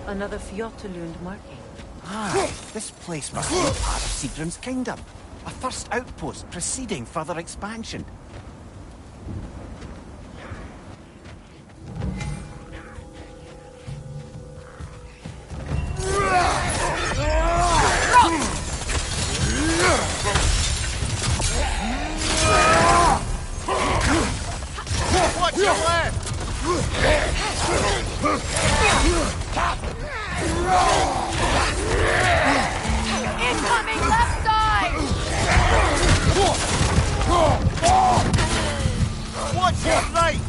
Another Fjotalund marking. Ah, this place must be part of Sigrun's kingdom. A first outpost preceding further expansion. Watch your left! Incoming left side! Watch your right!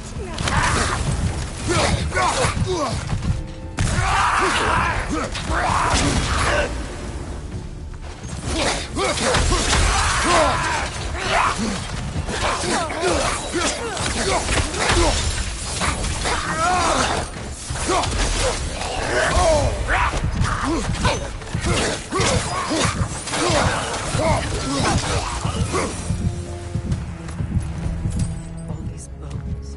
All these bones.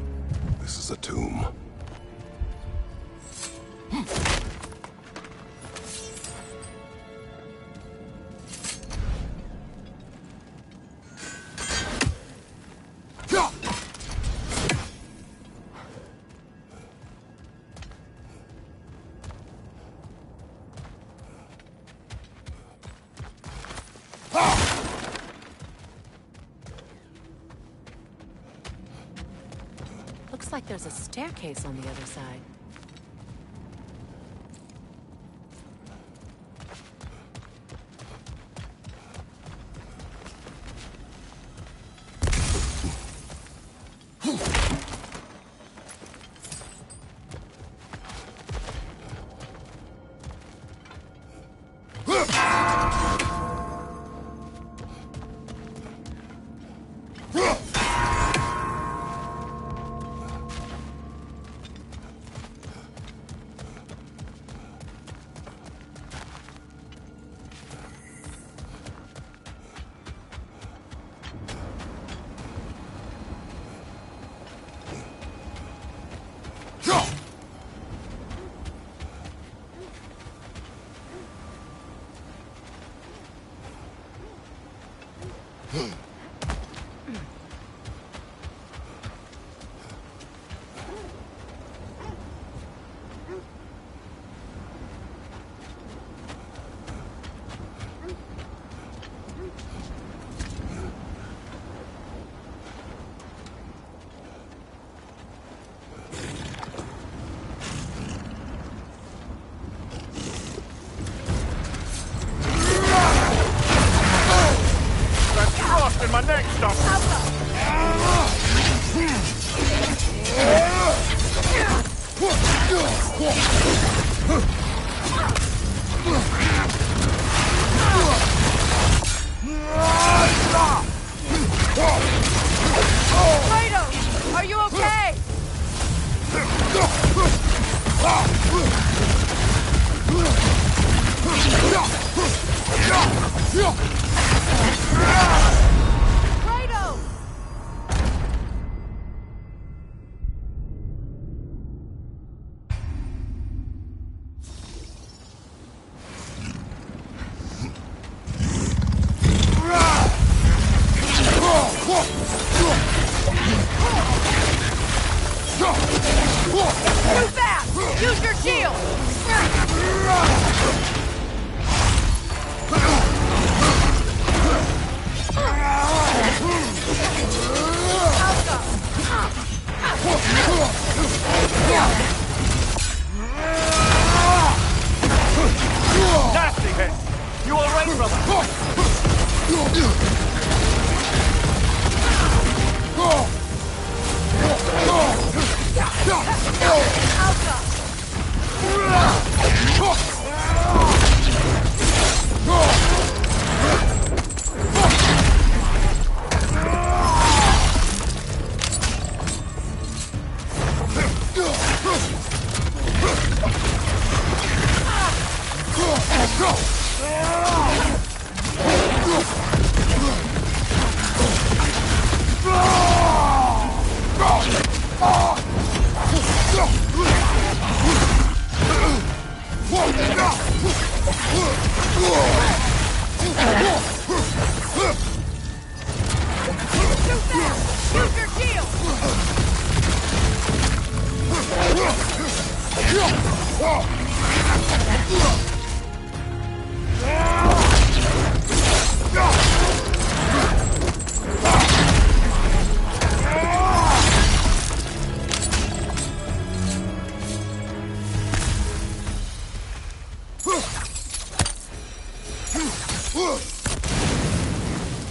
This is a tomb. Looks like there's a staircase on the other side. Kratos, are you okay? Kratos! Too fast! Use your shield! Nasty hit! You all right, brother?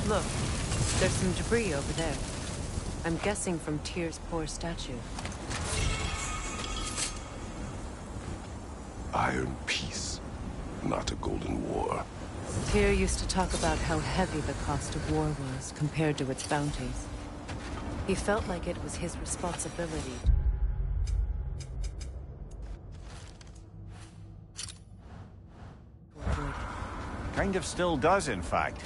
Look, there's some debris over there. I'm guessing from Tyr's poor statue. Iron peace, not a golden war. Tyr used to talk about how heavy the cost of war was compared to its bounties. He felt like it was his responsibility. Kind of still does, in fact.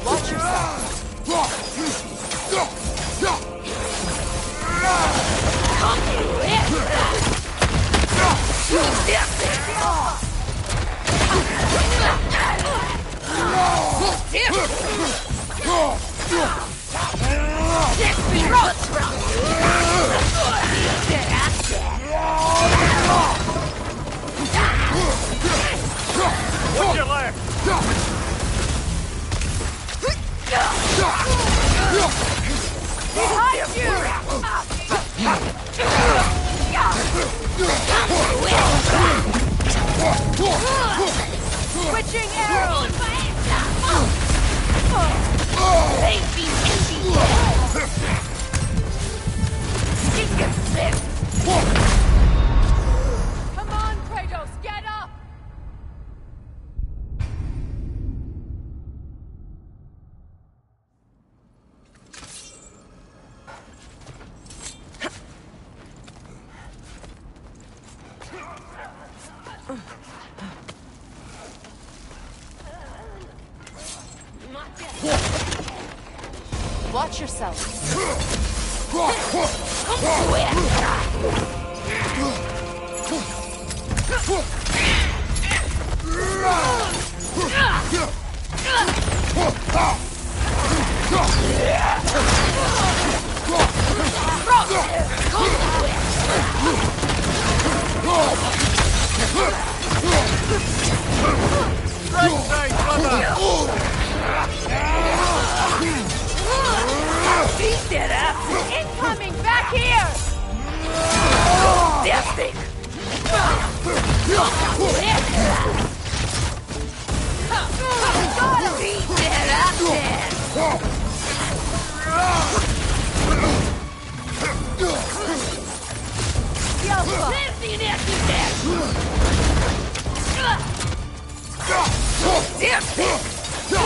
Watch yourself! What's your left? Behind you! Switching arrows! Watch yourself. Right side, brother! Beat that up! Incoming! Back here! Death stick! Gotta beat that up then! Death stick! No!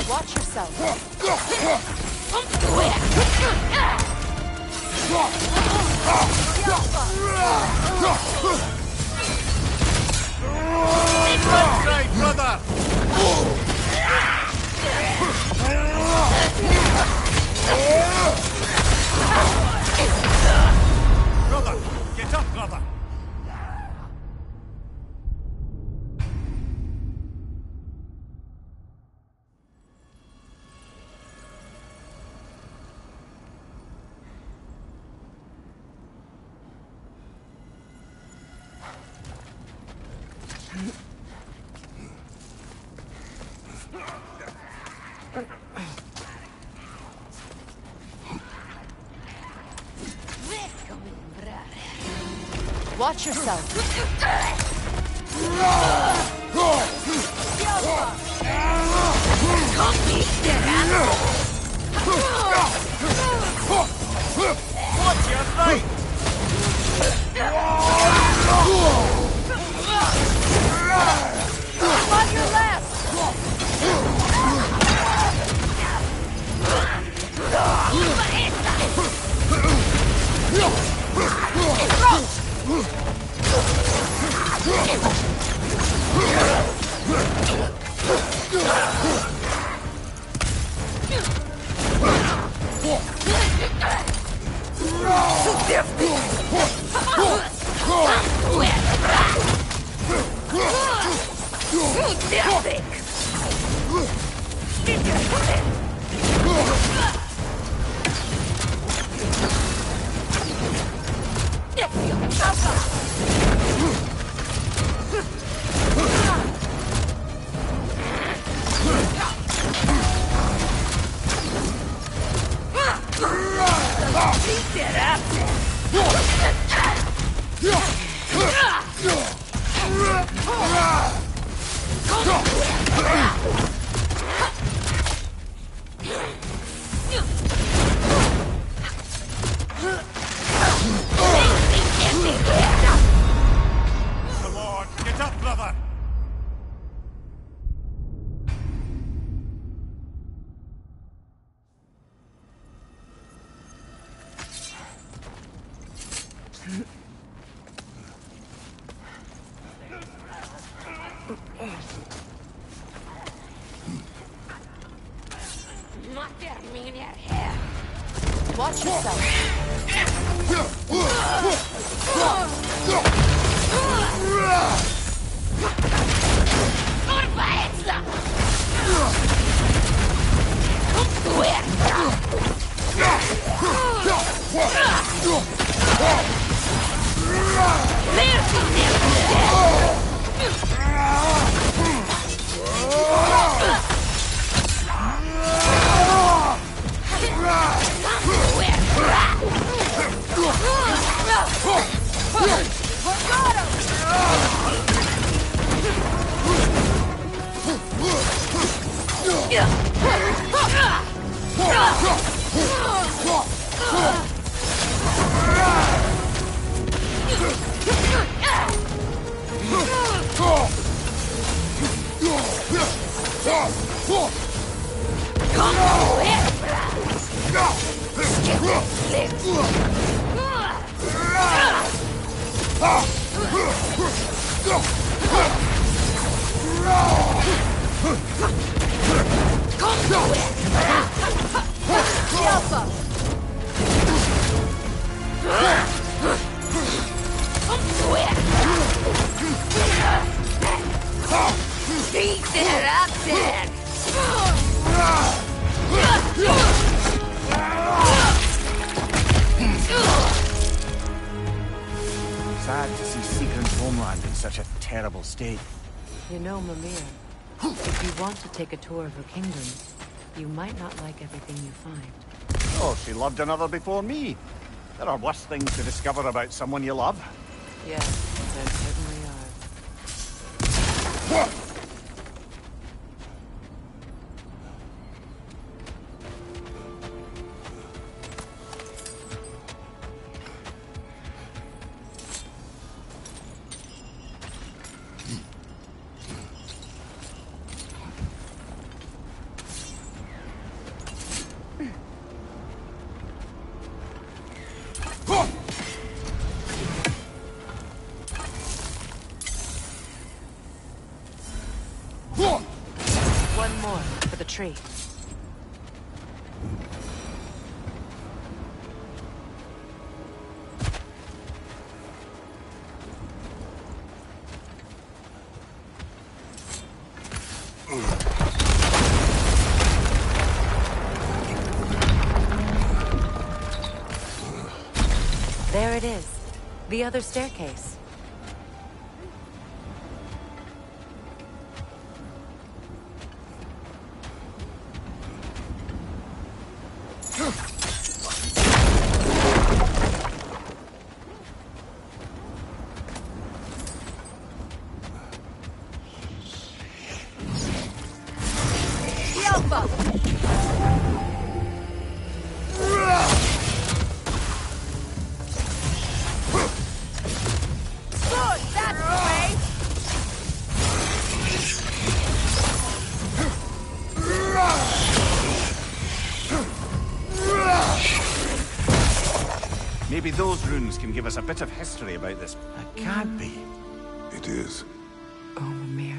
Watch yourself. Right side, brother! Brother, get up, brother! Watch yourself. Watch your right! On your left! Come on, get up, brother! Watch yourself. Sad to see Seagram's homeland in such a terrible state. You know, Mimir, if you want to take a tour of her kingdom, you might not like everything you find. Oh, she loved another before me. There are worse things to discover about someone you love. Yes, there certainly are. One more for the tree. There it is. The other staircase. Maybe those runes can give us a bit of history about this. It can't be. It is. Oh, Mimir.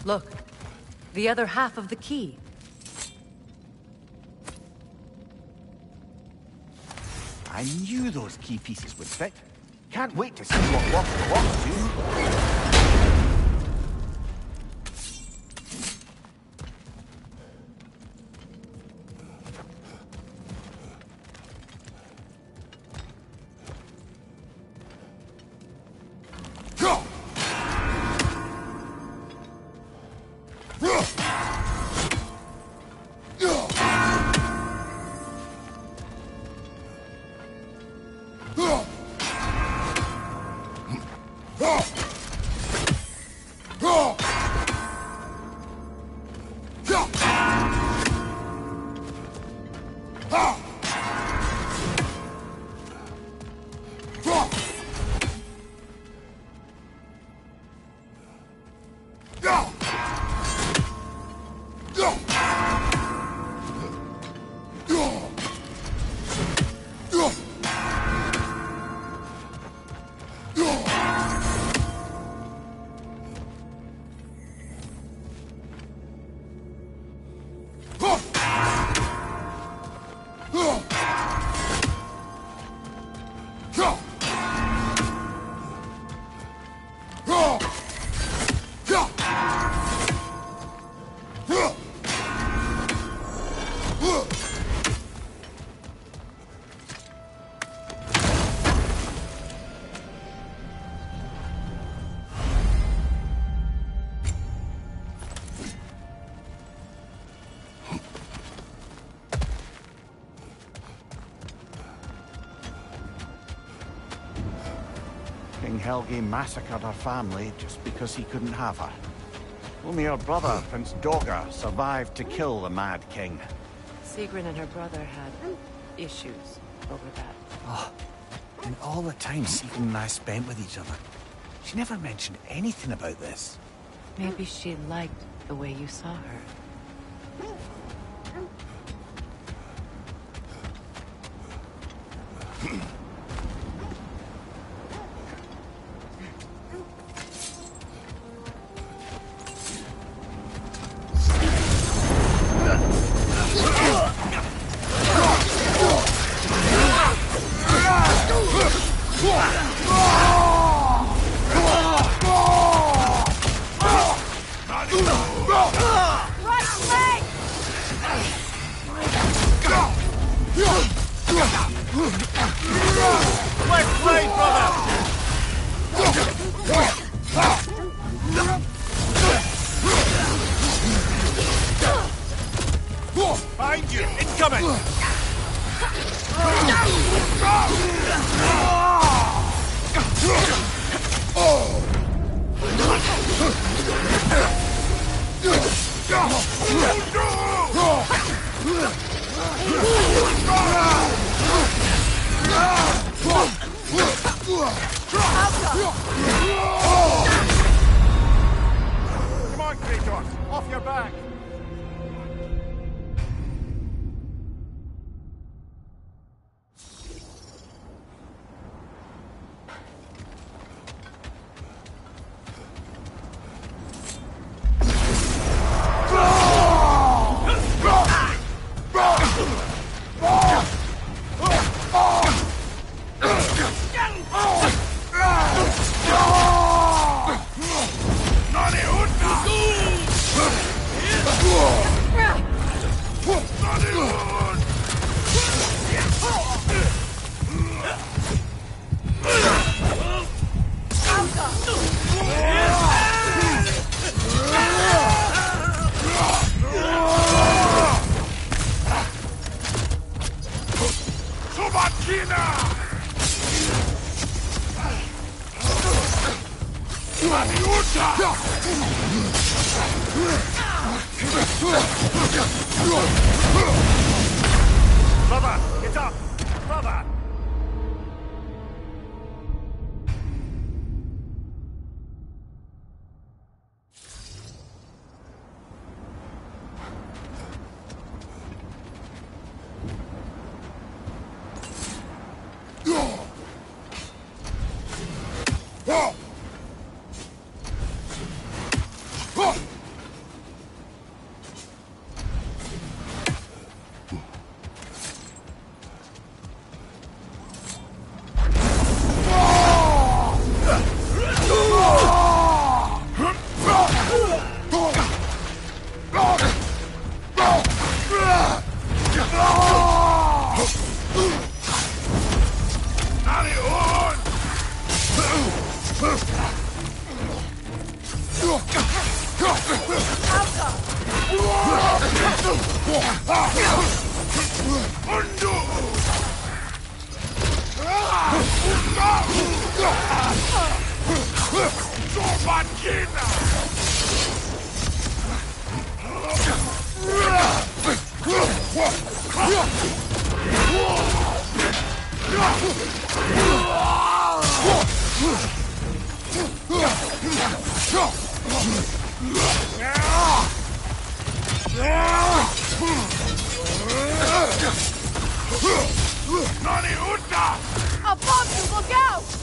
Look, the other half of the key. I knew those key pieces would fit. Can't wait to see what walks the walk to. King Helgi massacred her family just because he couldn't have her. Only her brother, Prince Dogger, survived to kill the Mad King. Sigrun and her brother had issues over that. Oh, and all the time Sigrun and I spent with each other, she never mentioned anything about this. Maybe she liked the way you saw her. Behind you! Incoming! Come on, Kratos! Off your back! Brother, get up! Brother! Above you, look out!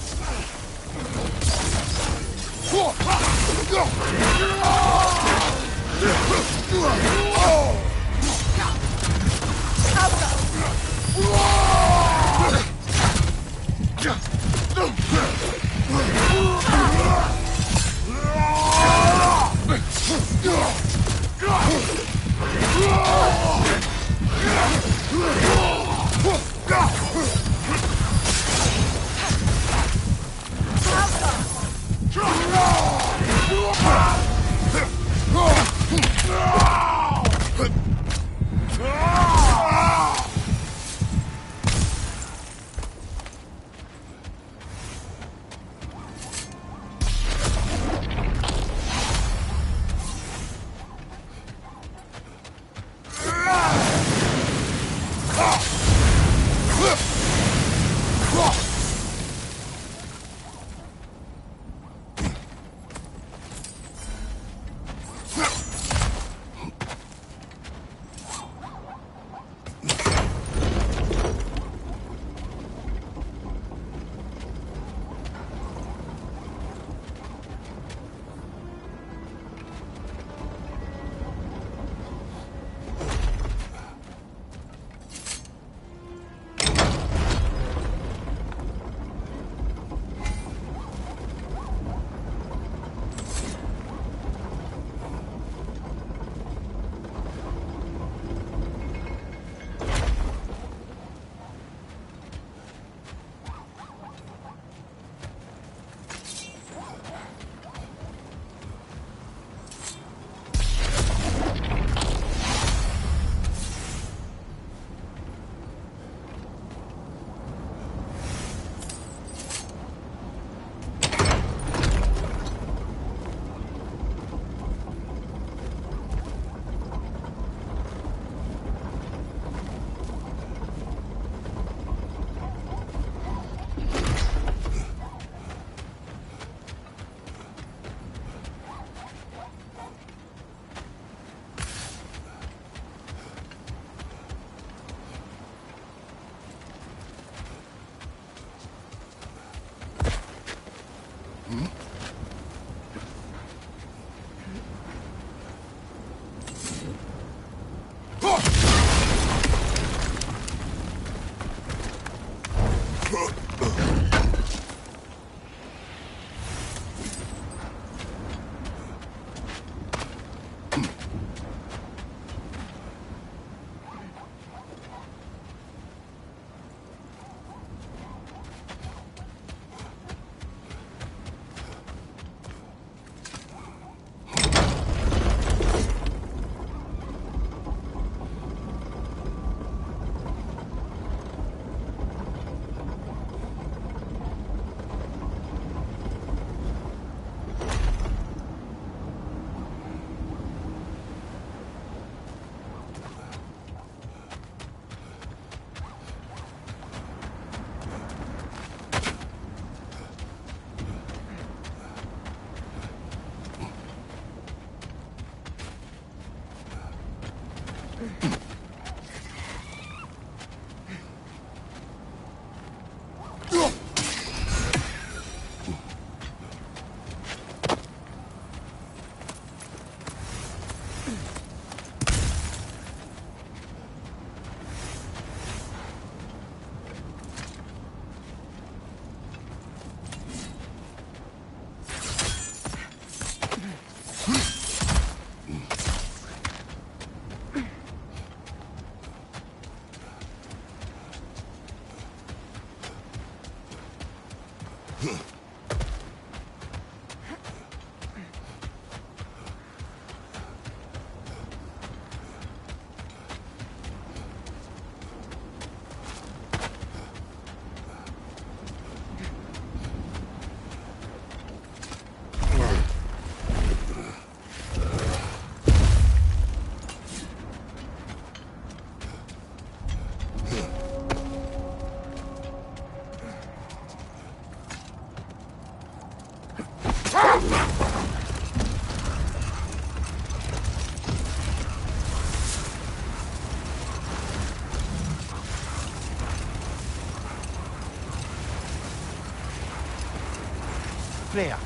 Freya,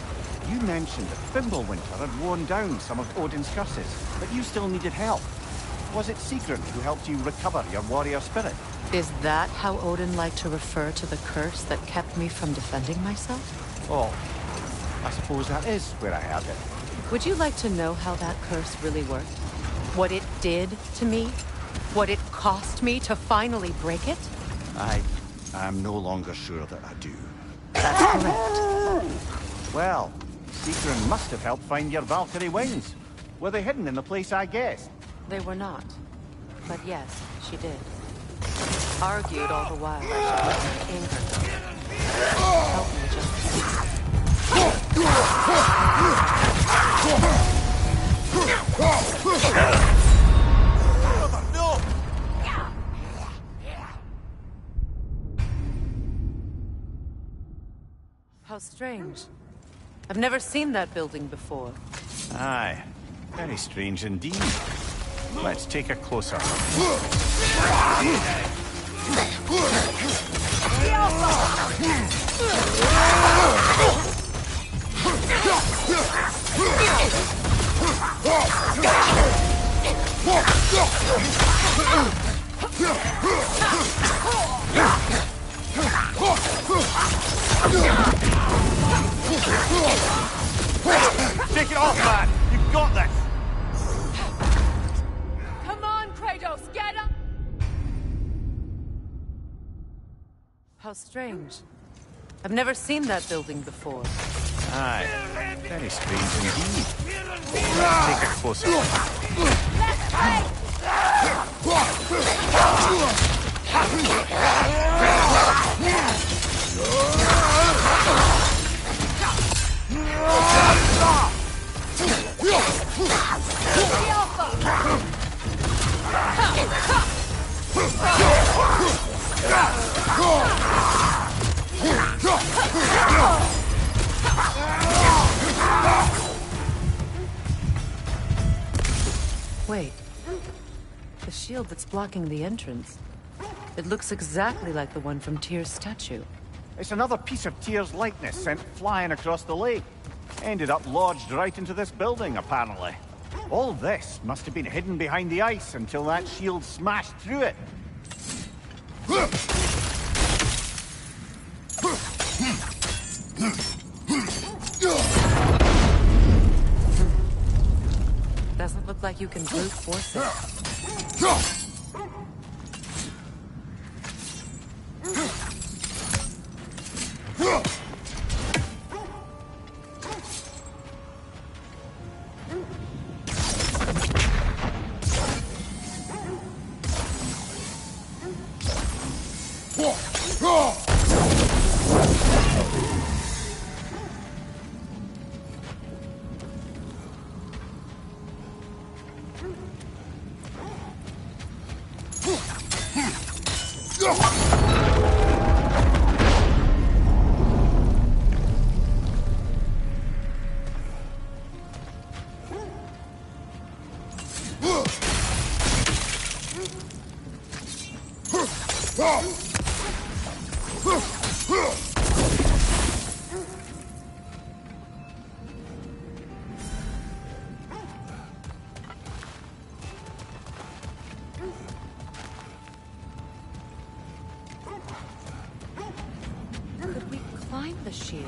you mentioned that Fimbulwinter had worn down some of Odin's curses, but you still needed help. Was it Sigrun who helped you recover your warrior spirit? Is that how Odin liked to refer to the curse that kept me from defending myself? Oh, I suppose that is where I heard it. Would you like to know how that curse really worked? What it did to me? What it cost me to finally break it? I'm no longer sure that I do. That's correct. Well, Sigrun must have helped find your Valkyrie wings. Were they hidden in the place I guessed? They were not. But yes, she did. Argued all the while I should let my anger go. Help me just No! How strange. I've never seen that building before. Aye. Very strange indeed. Let's take a closer look. Take it off, man! You've got this! Come on, Kratos, get up! How strange. I've never seen that building before. Aye. Very strange indeed. Let's take a closer look. Wait. The shield that's blocking the entrance. It looks exactly like the one from Tyr's statue. It's another piece of Tyr's likeness sent flying across the lake. Ended up lodged right into this building, apparently. All this must have been hidden behind the ice until that shield smashed through it. Doesn't look like you can brute force it. Could we climb the shield?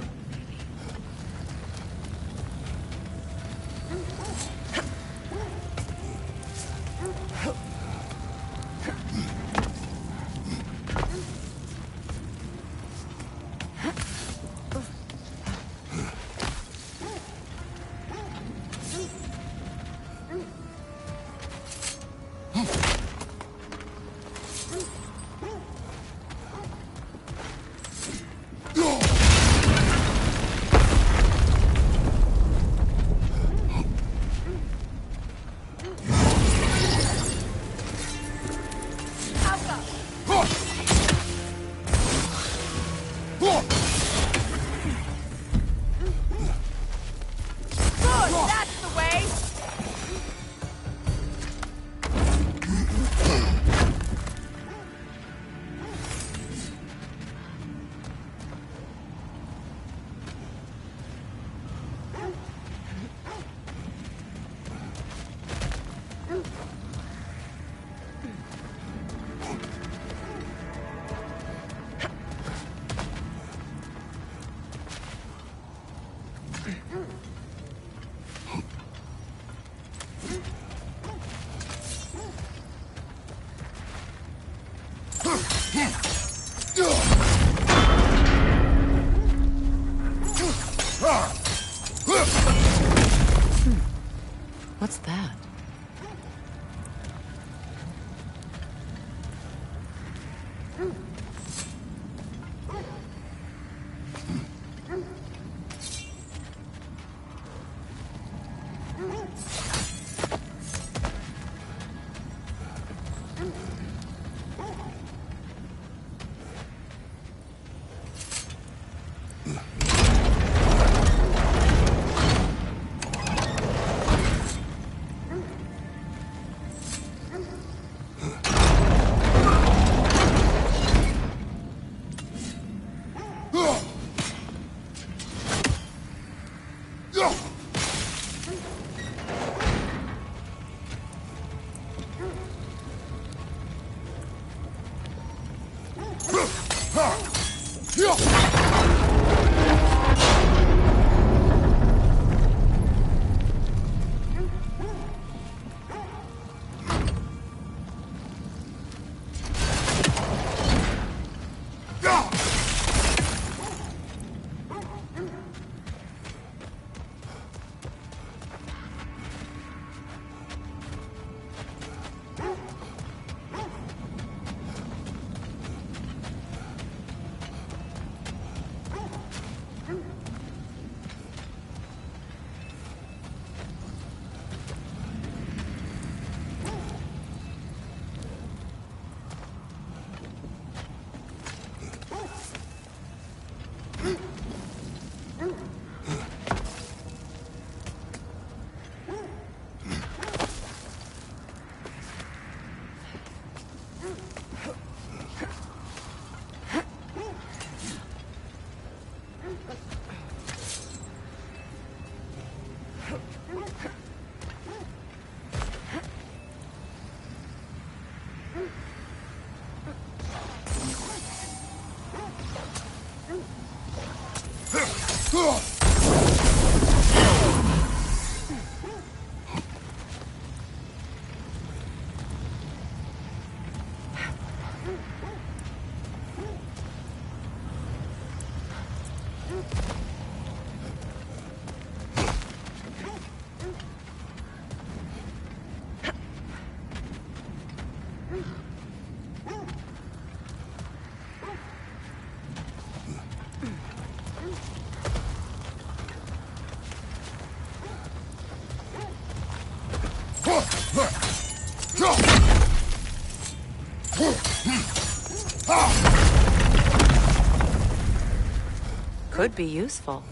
Could be useful.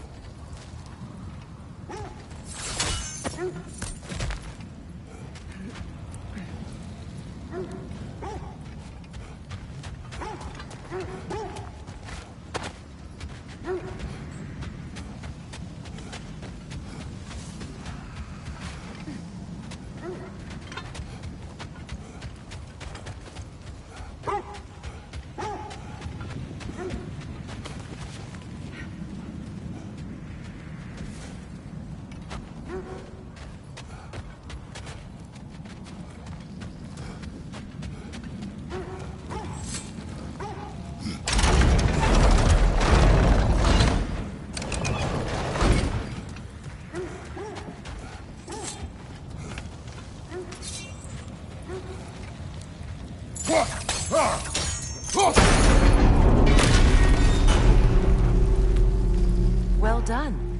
Well done.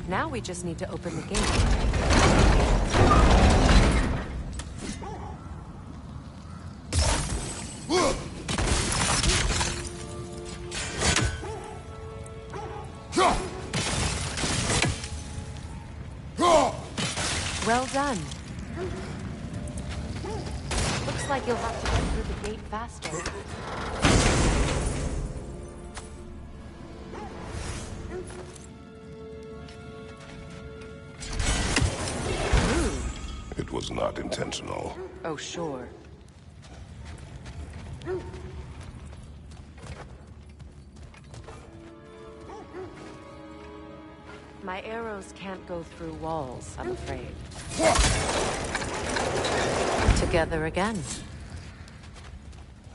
Now we just need to open the gate. Well done. Looks like you'll have to get through the gate faster. It was not intentional. Oh, sure. My arrows can't go through walls, I'm afraid. Together again.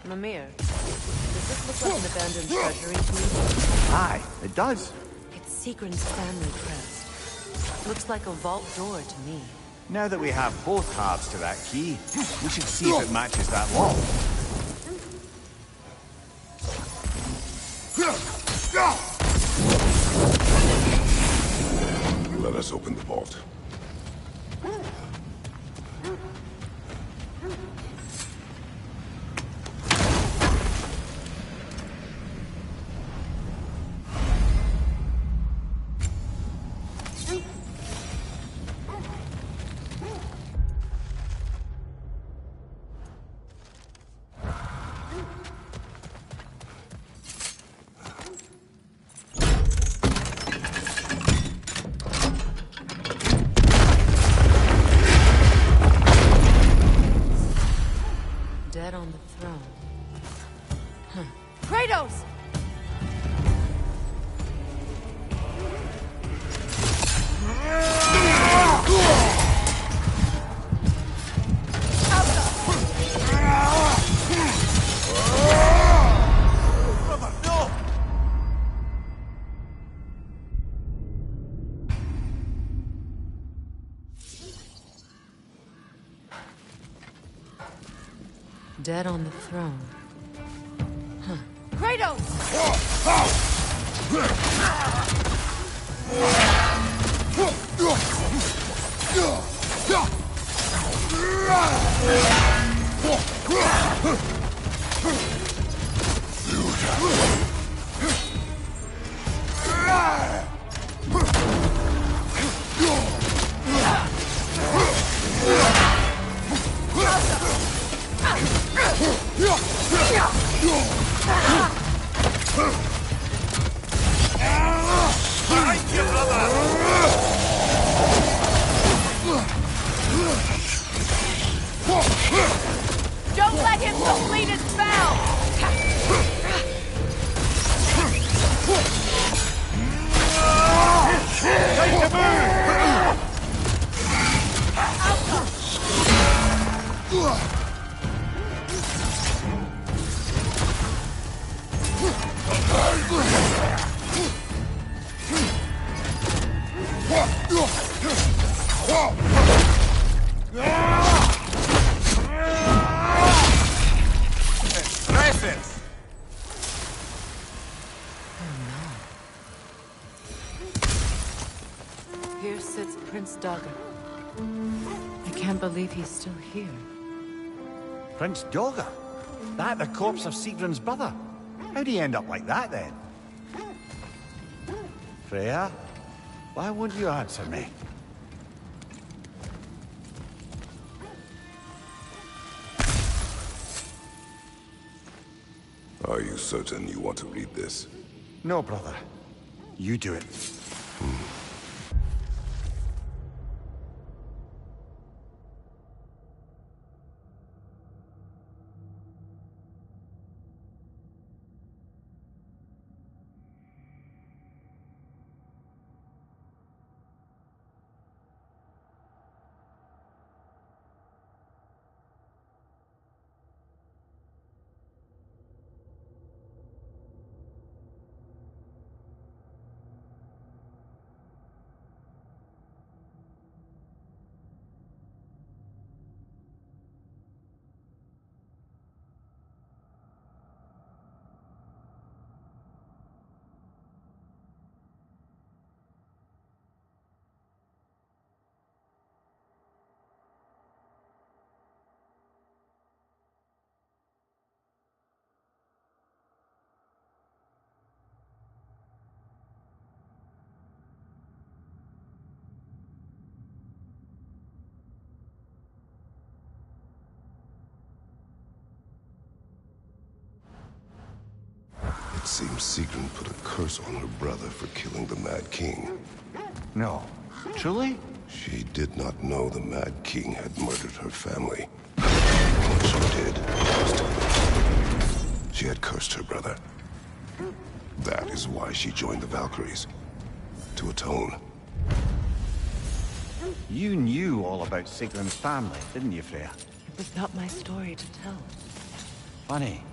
Mimir, does this look like an abandoned treasury to you? Aye, it does. It's Sigrun's family crest. Looks like a vault door to me. Now that we have both halves to that key, we should see if it matches that lock. Let us open the vault. Dead on the throne. Huh. Kratos! Don't let him complete his spell! Time to Presence! Here sits Prince Dagger. I can't believe he's still here. Prince Dagger? That the corpse of Sigrun's brother? How'd he end up like that, then? Freya? Why won't you answer me? Are you certain you want to read this? No, brother. You do it. It seems Sigrun put a curse on her brother for killing the Mad King. No. Truly? She did not know the Mad King had murdered her family. What she did was to... She had cursed her brother. That is why she joined the Valkyries. To atone. You knew all about Sigrun's family, didn't you, Freya? It was not my story to tell. Funny.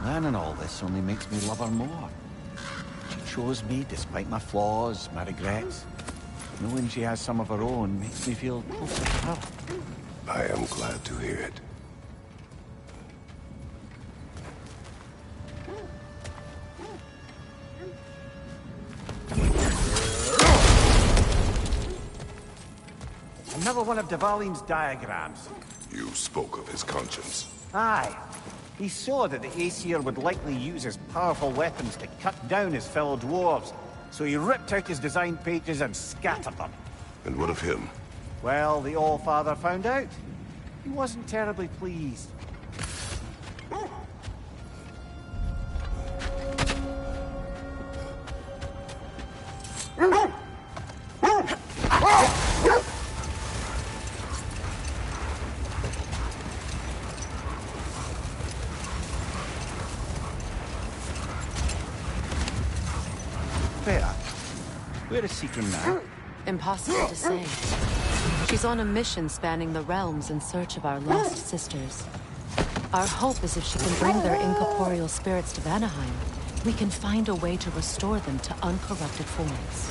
Learning all this only makes me love her more. She chose me despite my flaws, my regrets. Knowing she has some of her own makes me feel closer to her. I am glad to hear it. Another one of Dvalin's diagrams. You spoke of his conscience. Aye. He saw that the Aesir would likely use his powerful weapons to cut down his fellow dwarves, so he ripped out his design pages and scattered them. And what of him? Well, the All-Father found out. He wasn't terribly pleased. Freya, where is Sigrun now? Impossible to say. She She's on a mission spanning the realms in search of our lost sisters. Our hope is if she can bring their incorporeal spirits to Vanaheim, we can find a way to restore them to uncorrupted forms.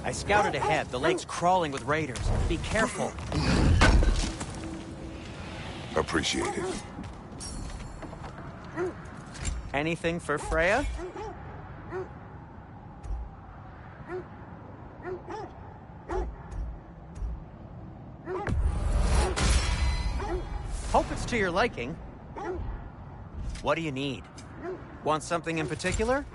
I scouted ahead. The lake's crawling with raiders. Be careful. Appreciate it. Anything for Freya? Hope it's to your liking. What do you need? Want something in particular?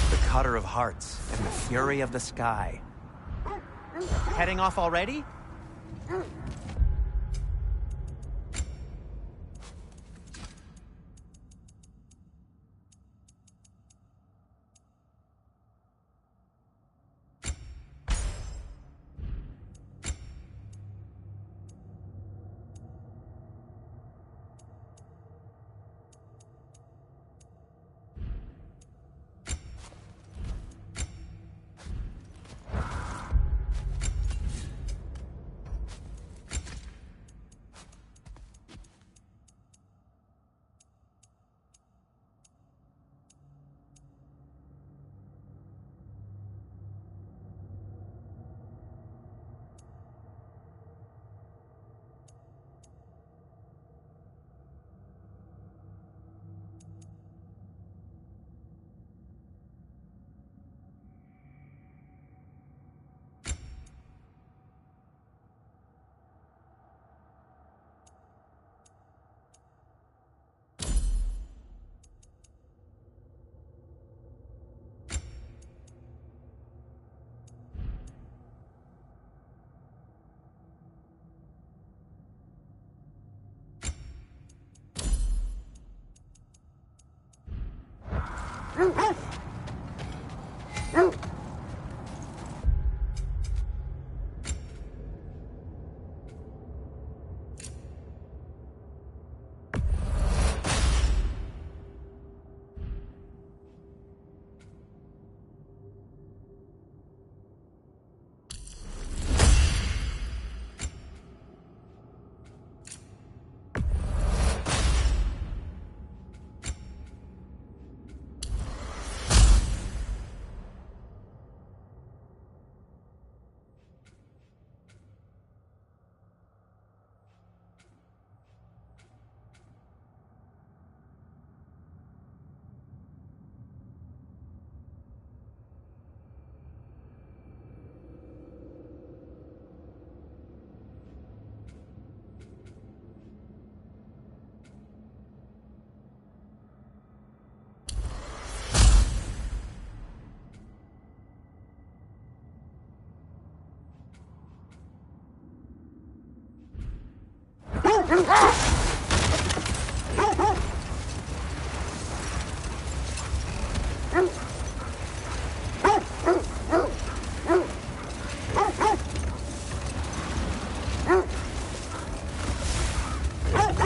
The Cutter of Hearts and the Fury of the Sky. Heading off already?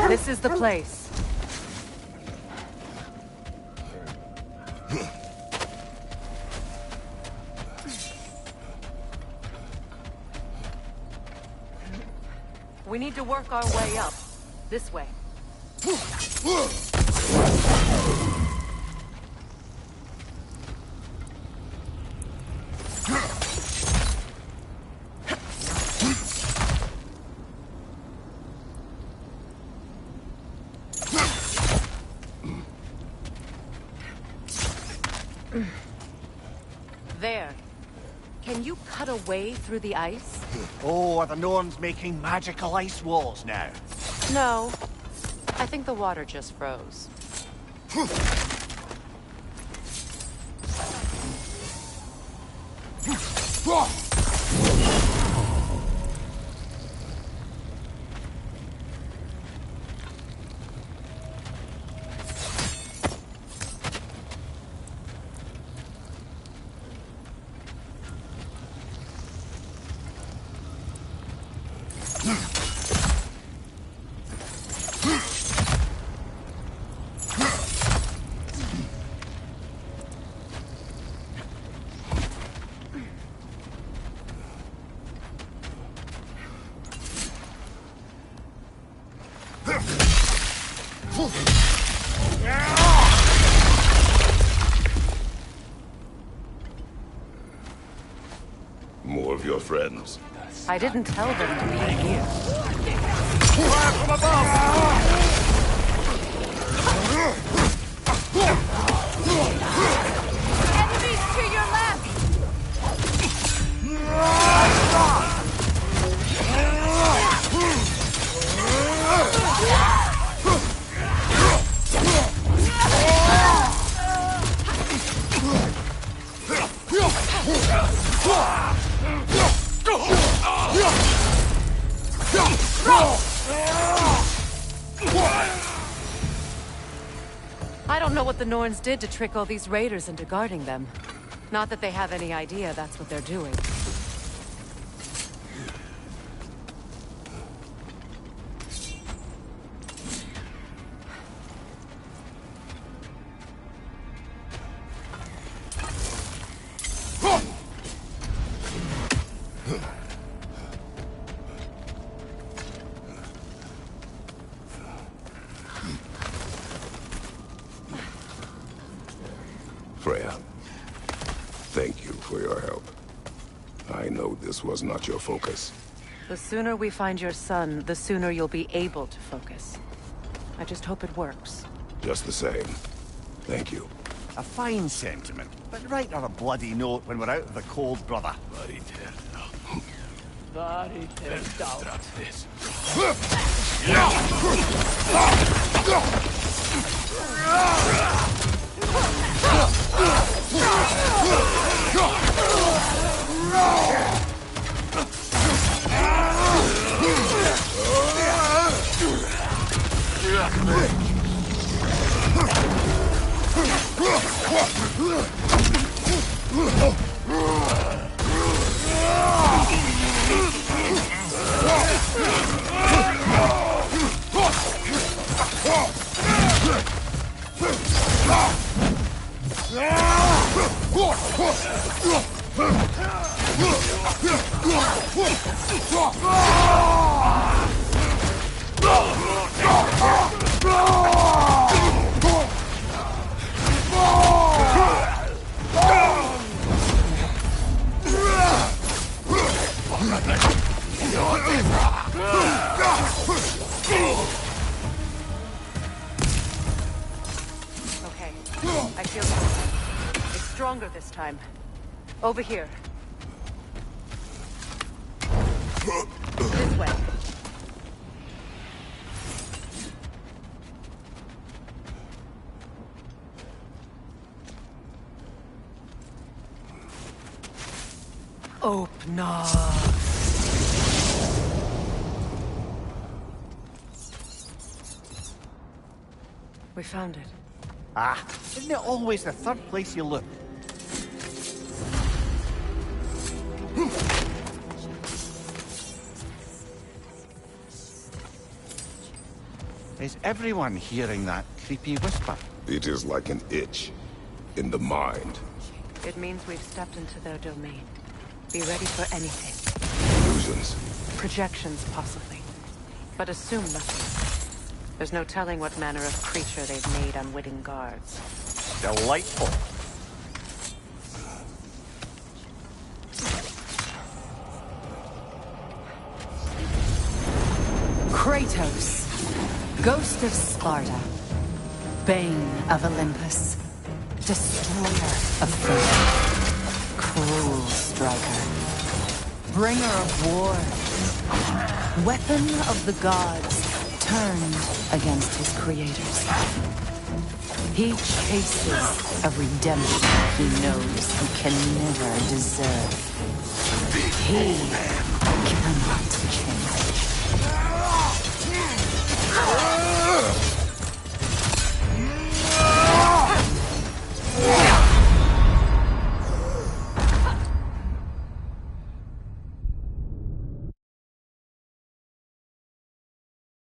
This is the place. We need to work our way up. This way. There. Can you cut a way through the ice? Oh, are the Norns making magical ice walls now? No. I think the water just froze. More of your friends. I didn't tell them to be here. Fire from above! Enemies to your left! I don't know what the Norns did to trick all these raiders into guarding them. Not that they have any idea that's what they're doing. Freya, thank you for your help. I know this was not your focus. The sooner we find your son, the sooner you'll be able to focus. I just hope it works. Just the same. Thank you. A fine sentiment, but right on a bloody note when we're out of the cold, brother. Okay, I feel something. It's stronger this time. Over here. This way. Open up. We found it. Ah, isn't it always the third place you look? Is everyone hearing that creepy whisper? It is like an itch in the mind. It means we've stepped into their domain. Be ready for anything. Illusions. Projections, possibly. But assume nothing. There's no telling what manner of creature they've made unwitting guards. Delightful. Kratos, Ghost of Sparta, Bane of Olympus, Destroyer of Fate, Cruel Striker, Bringer of War, Weapon of the Gods, turned against his creators. He chases a redemption he knows he can never deserve. He cannot change.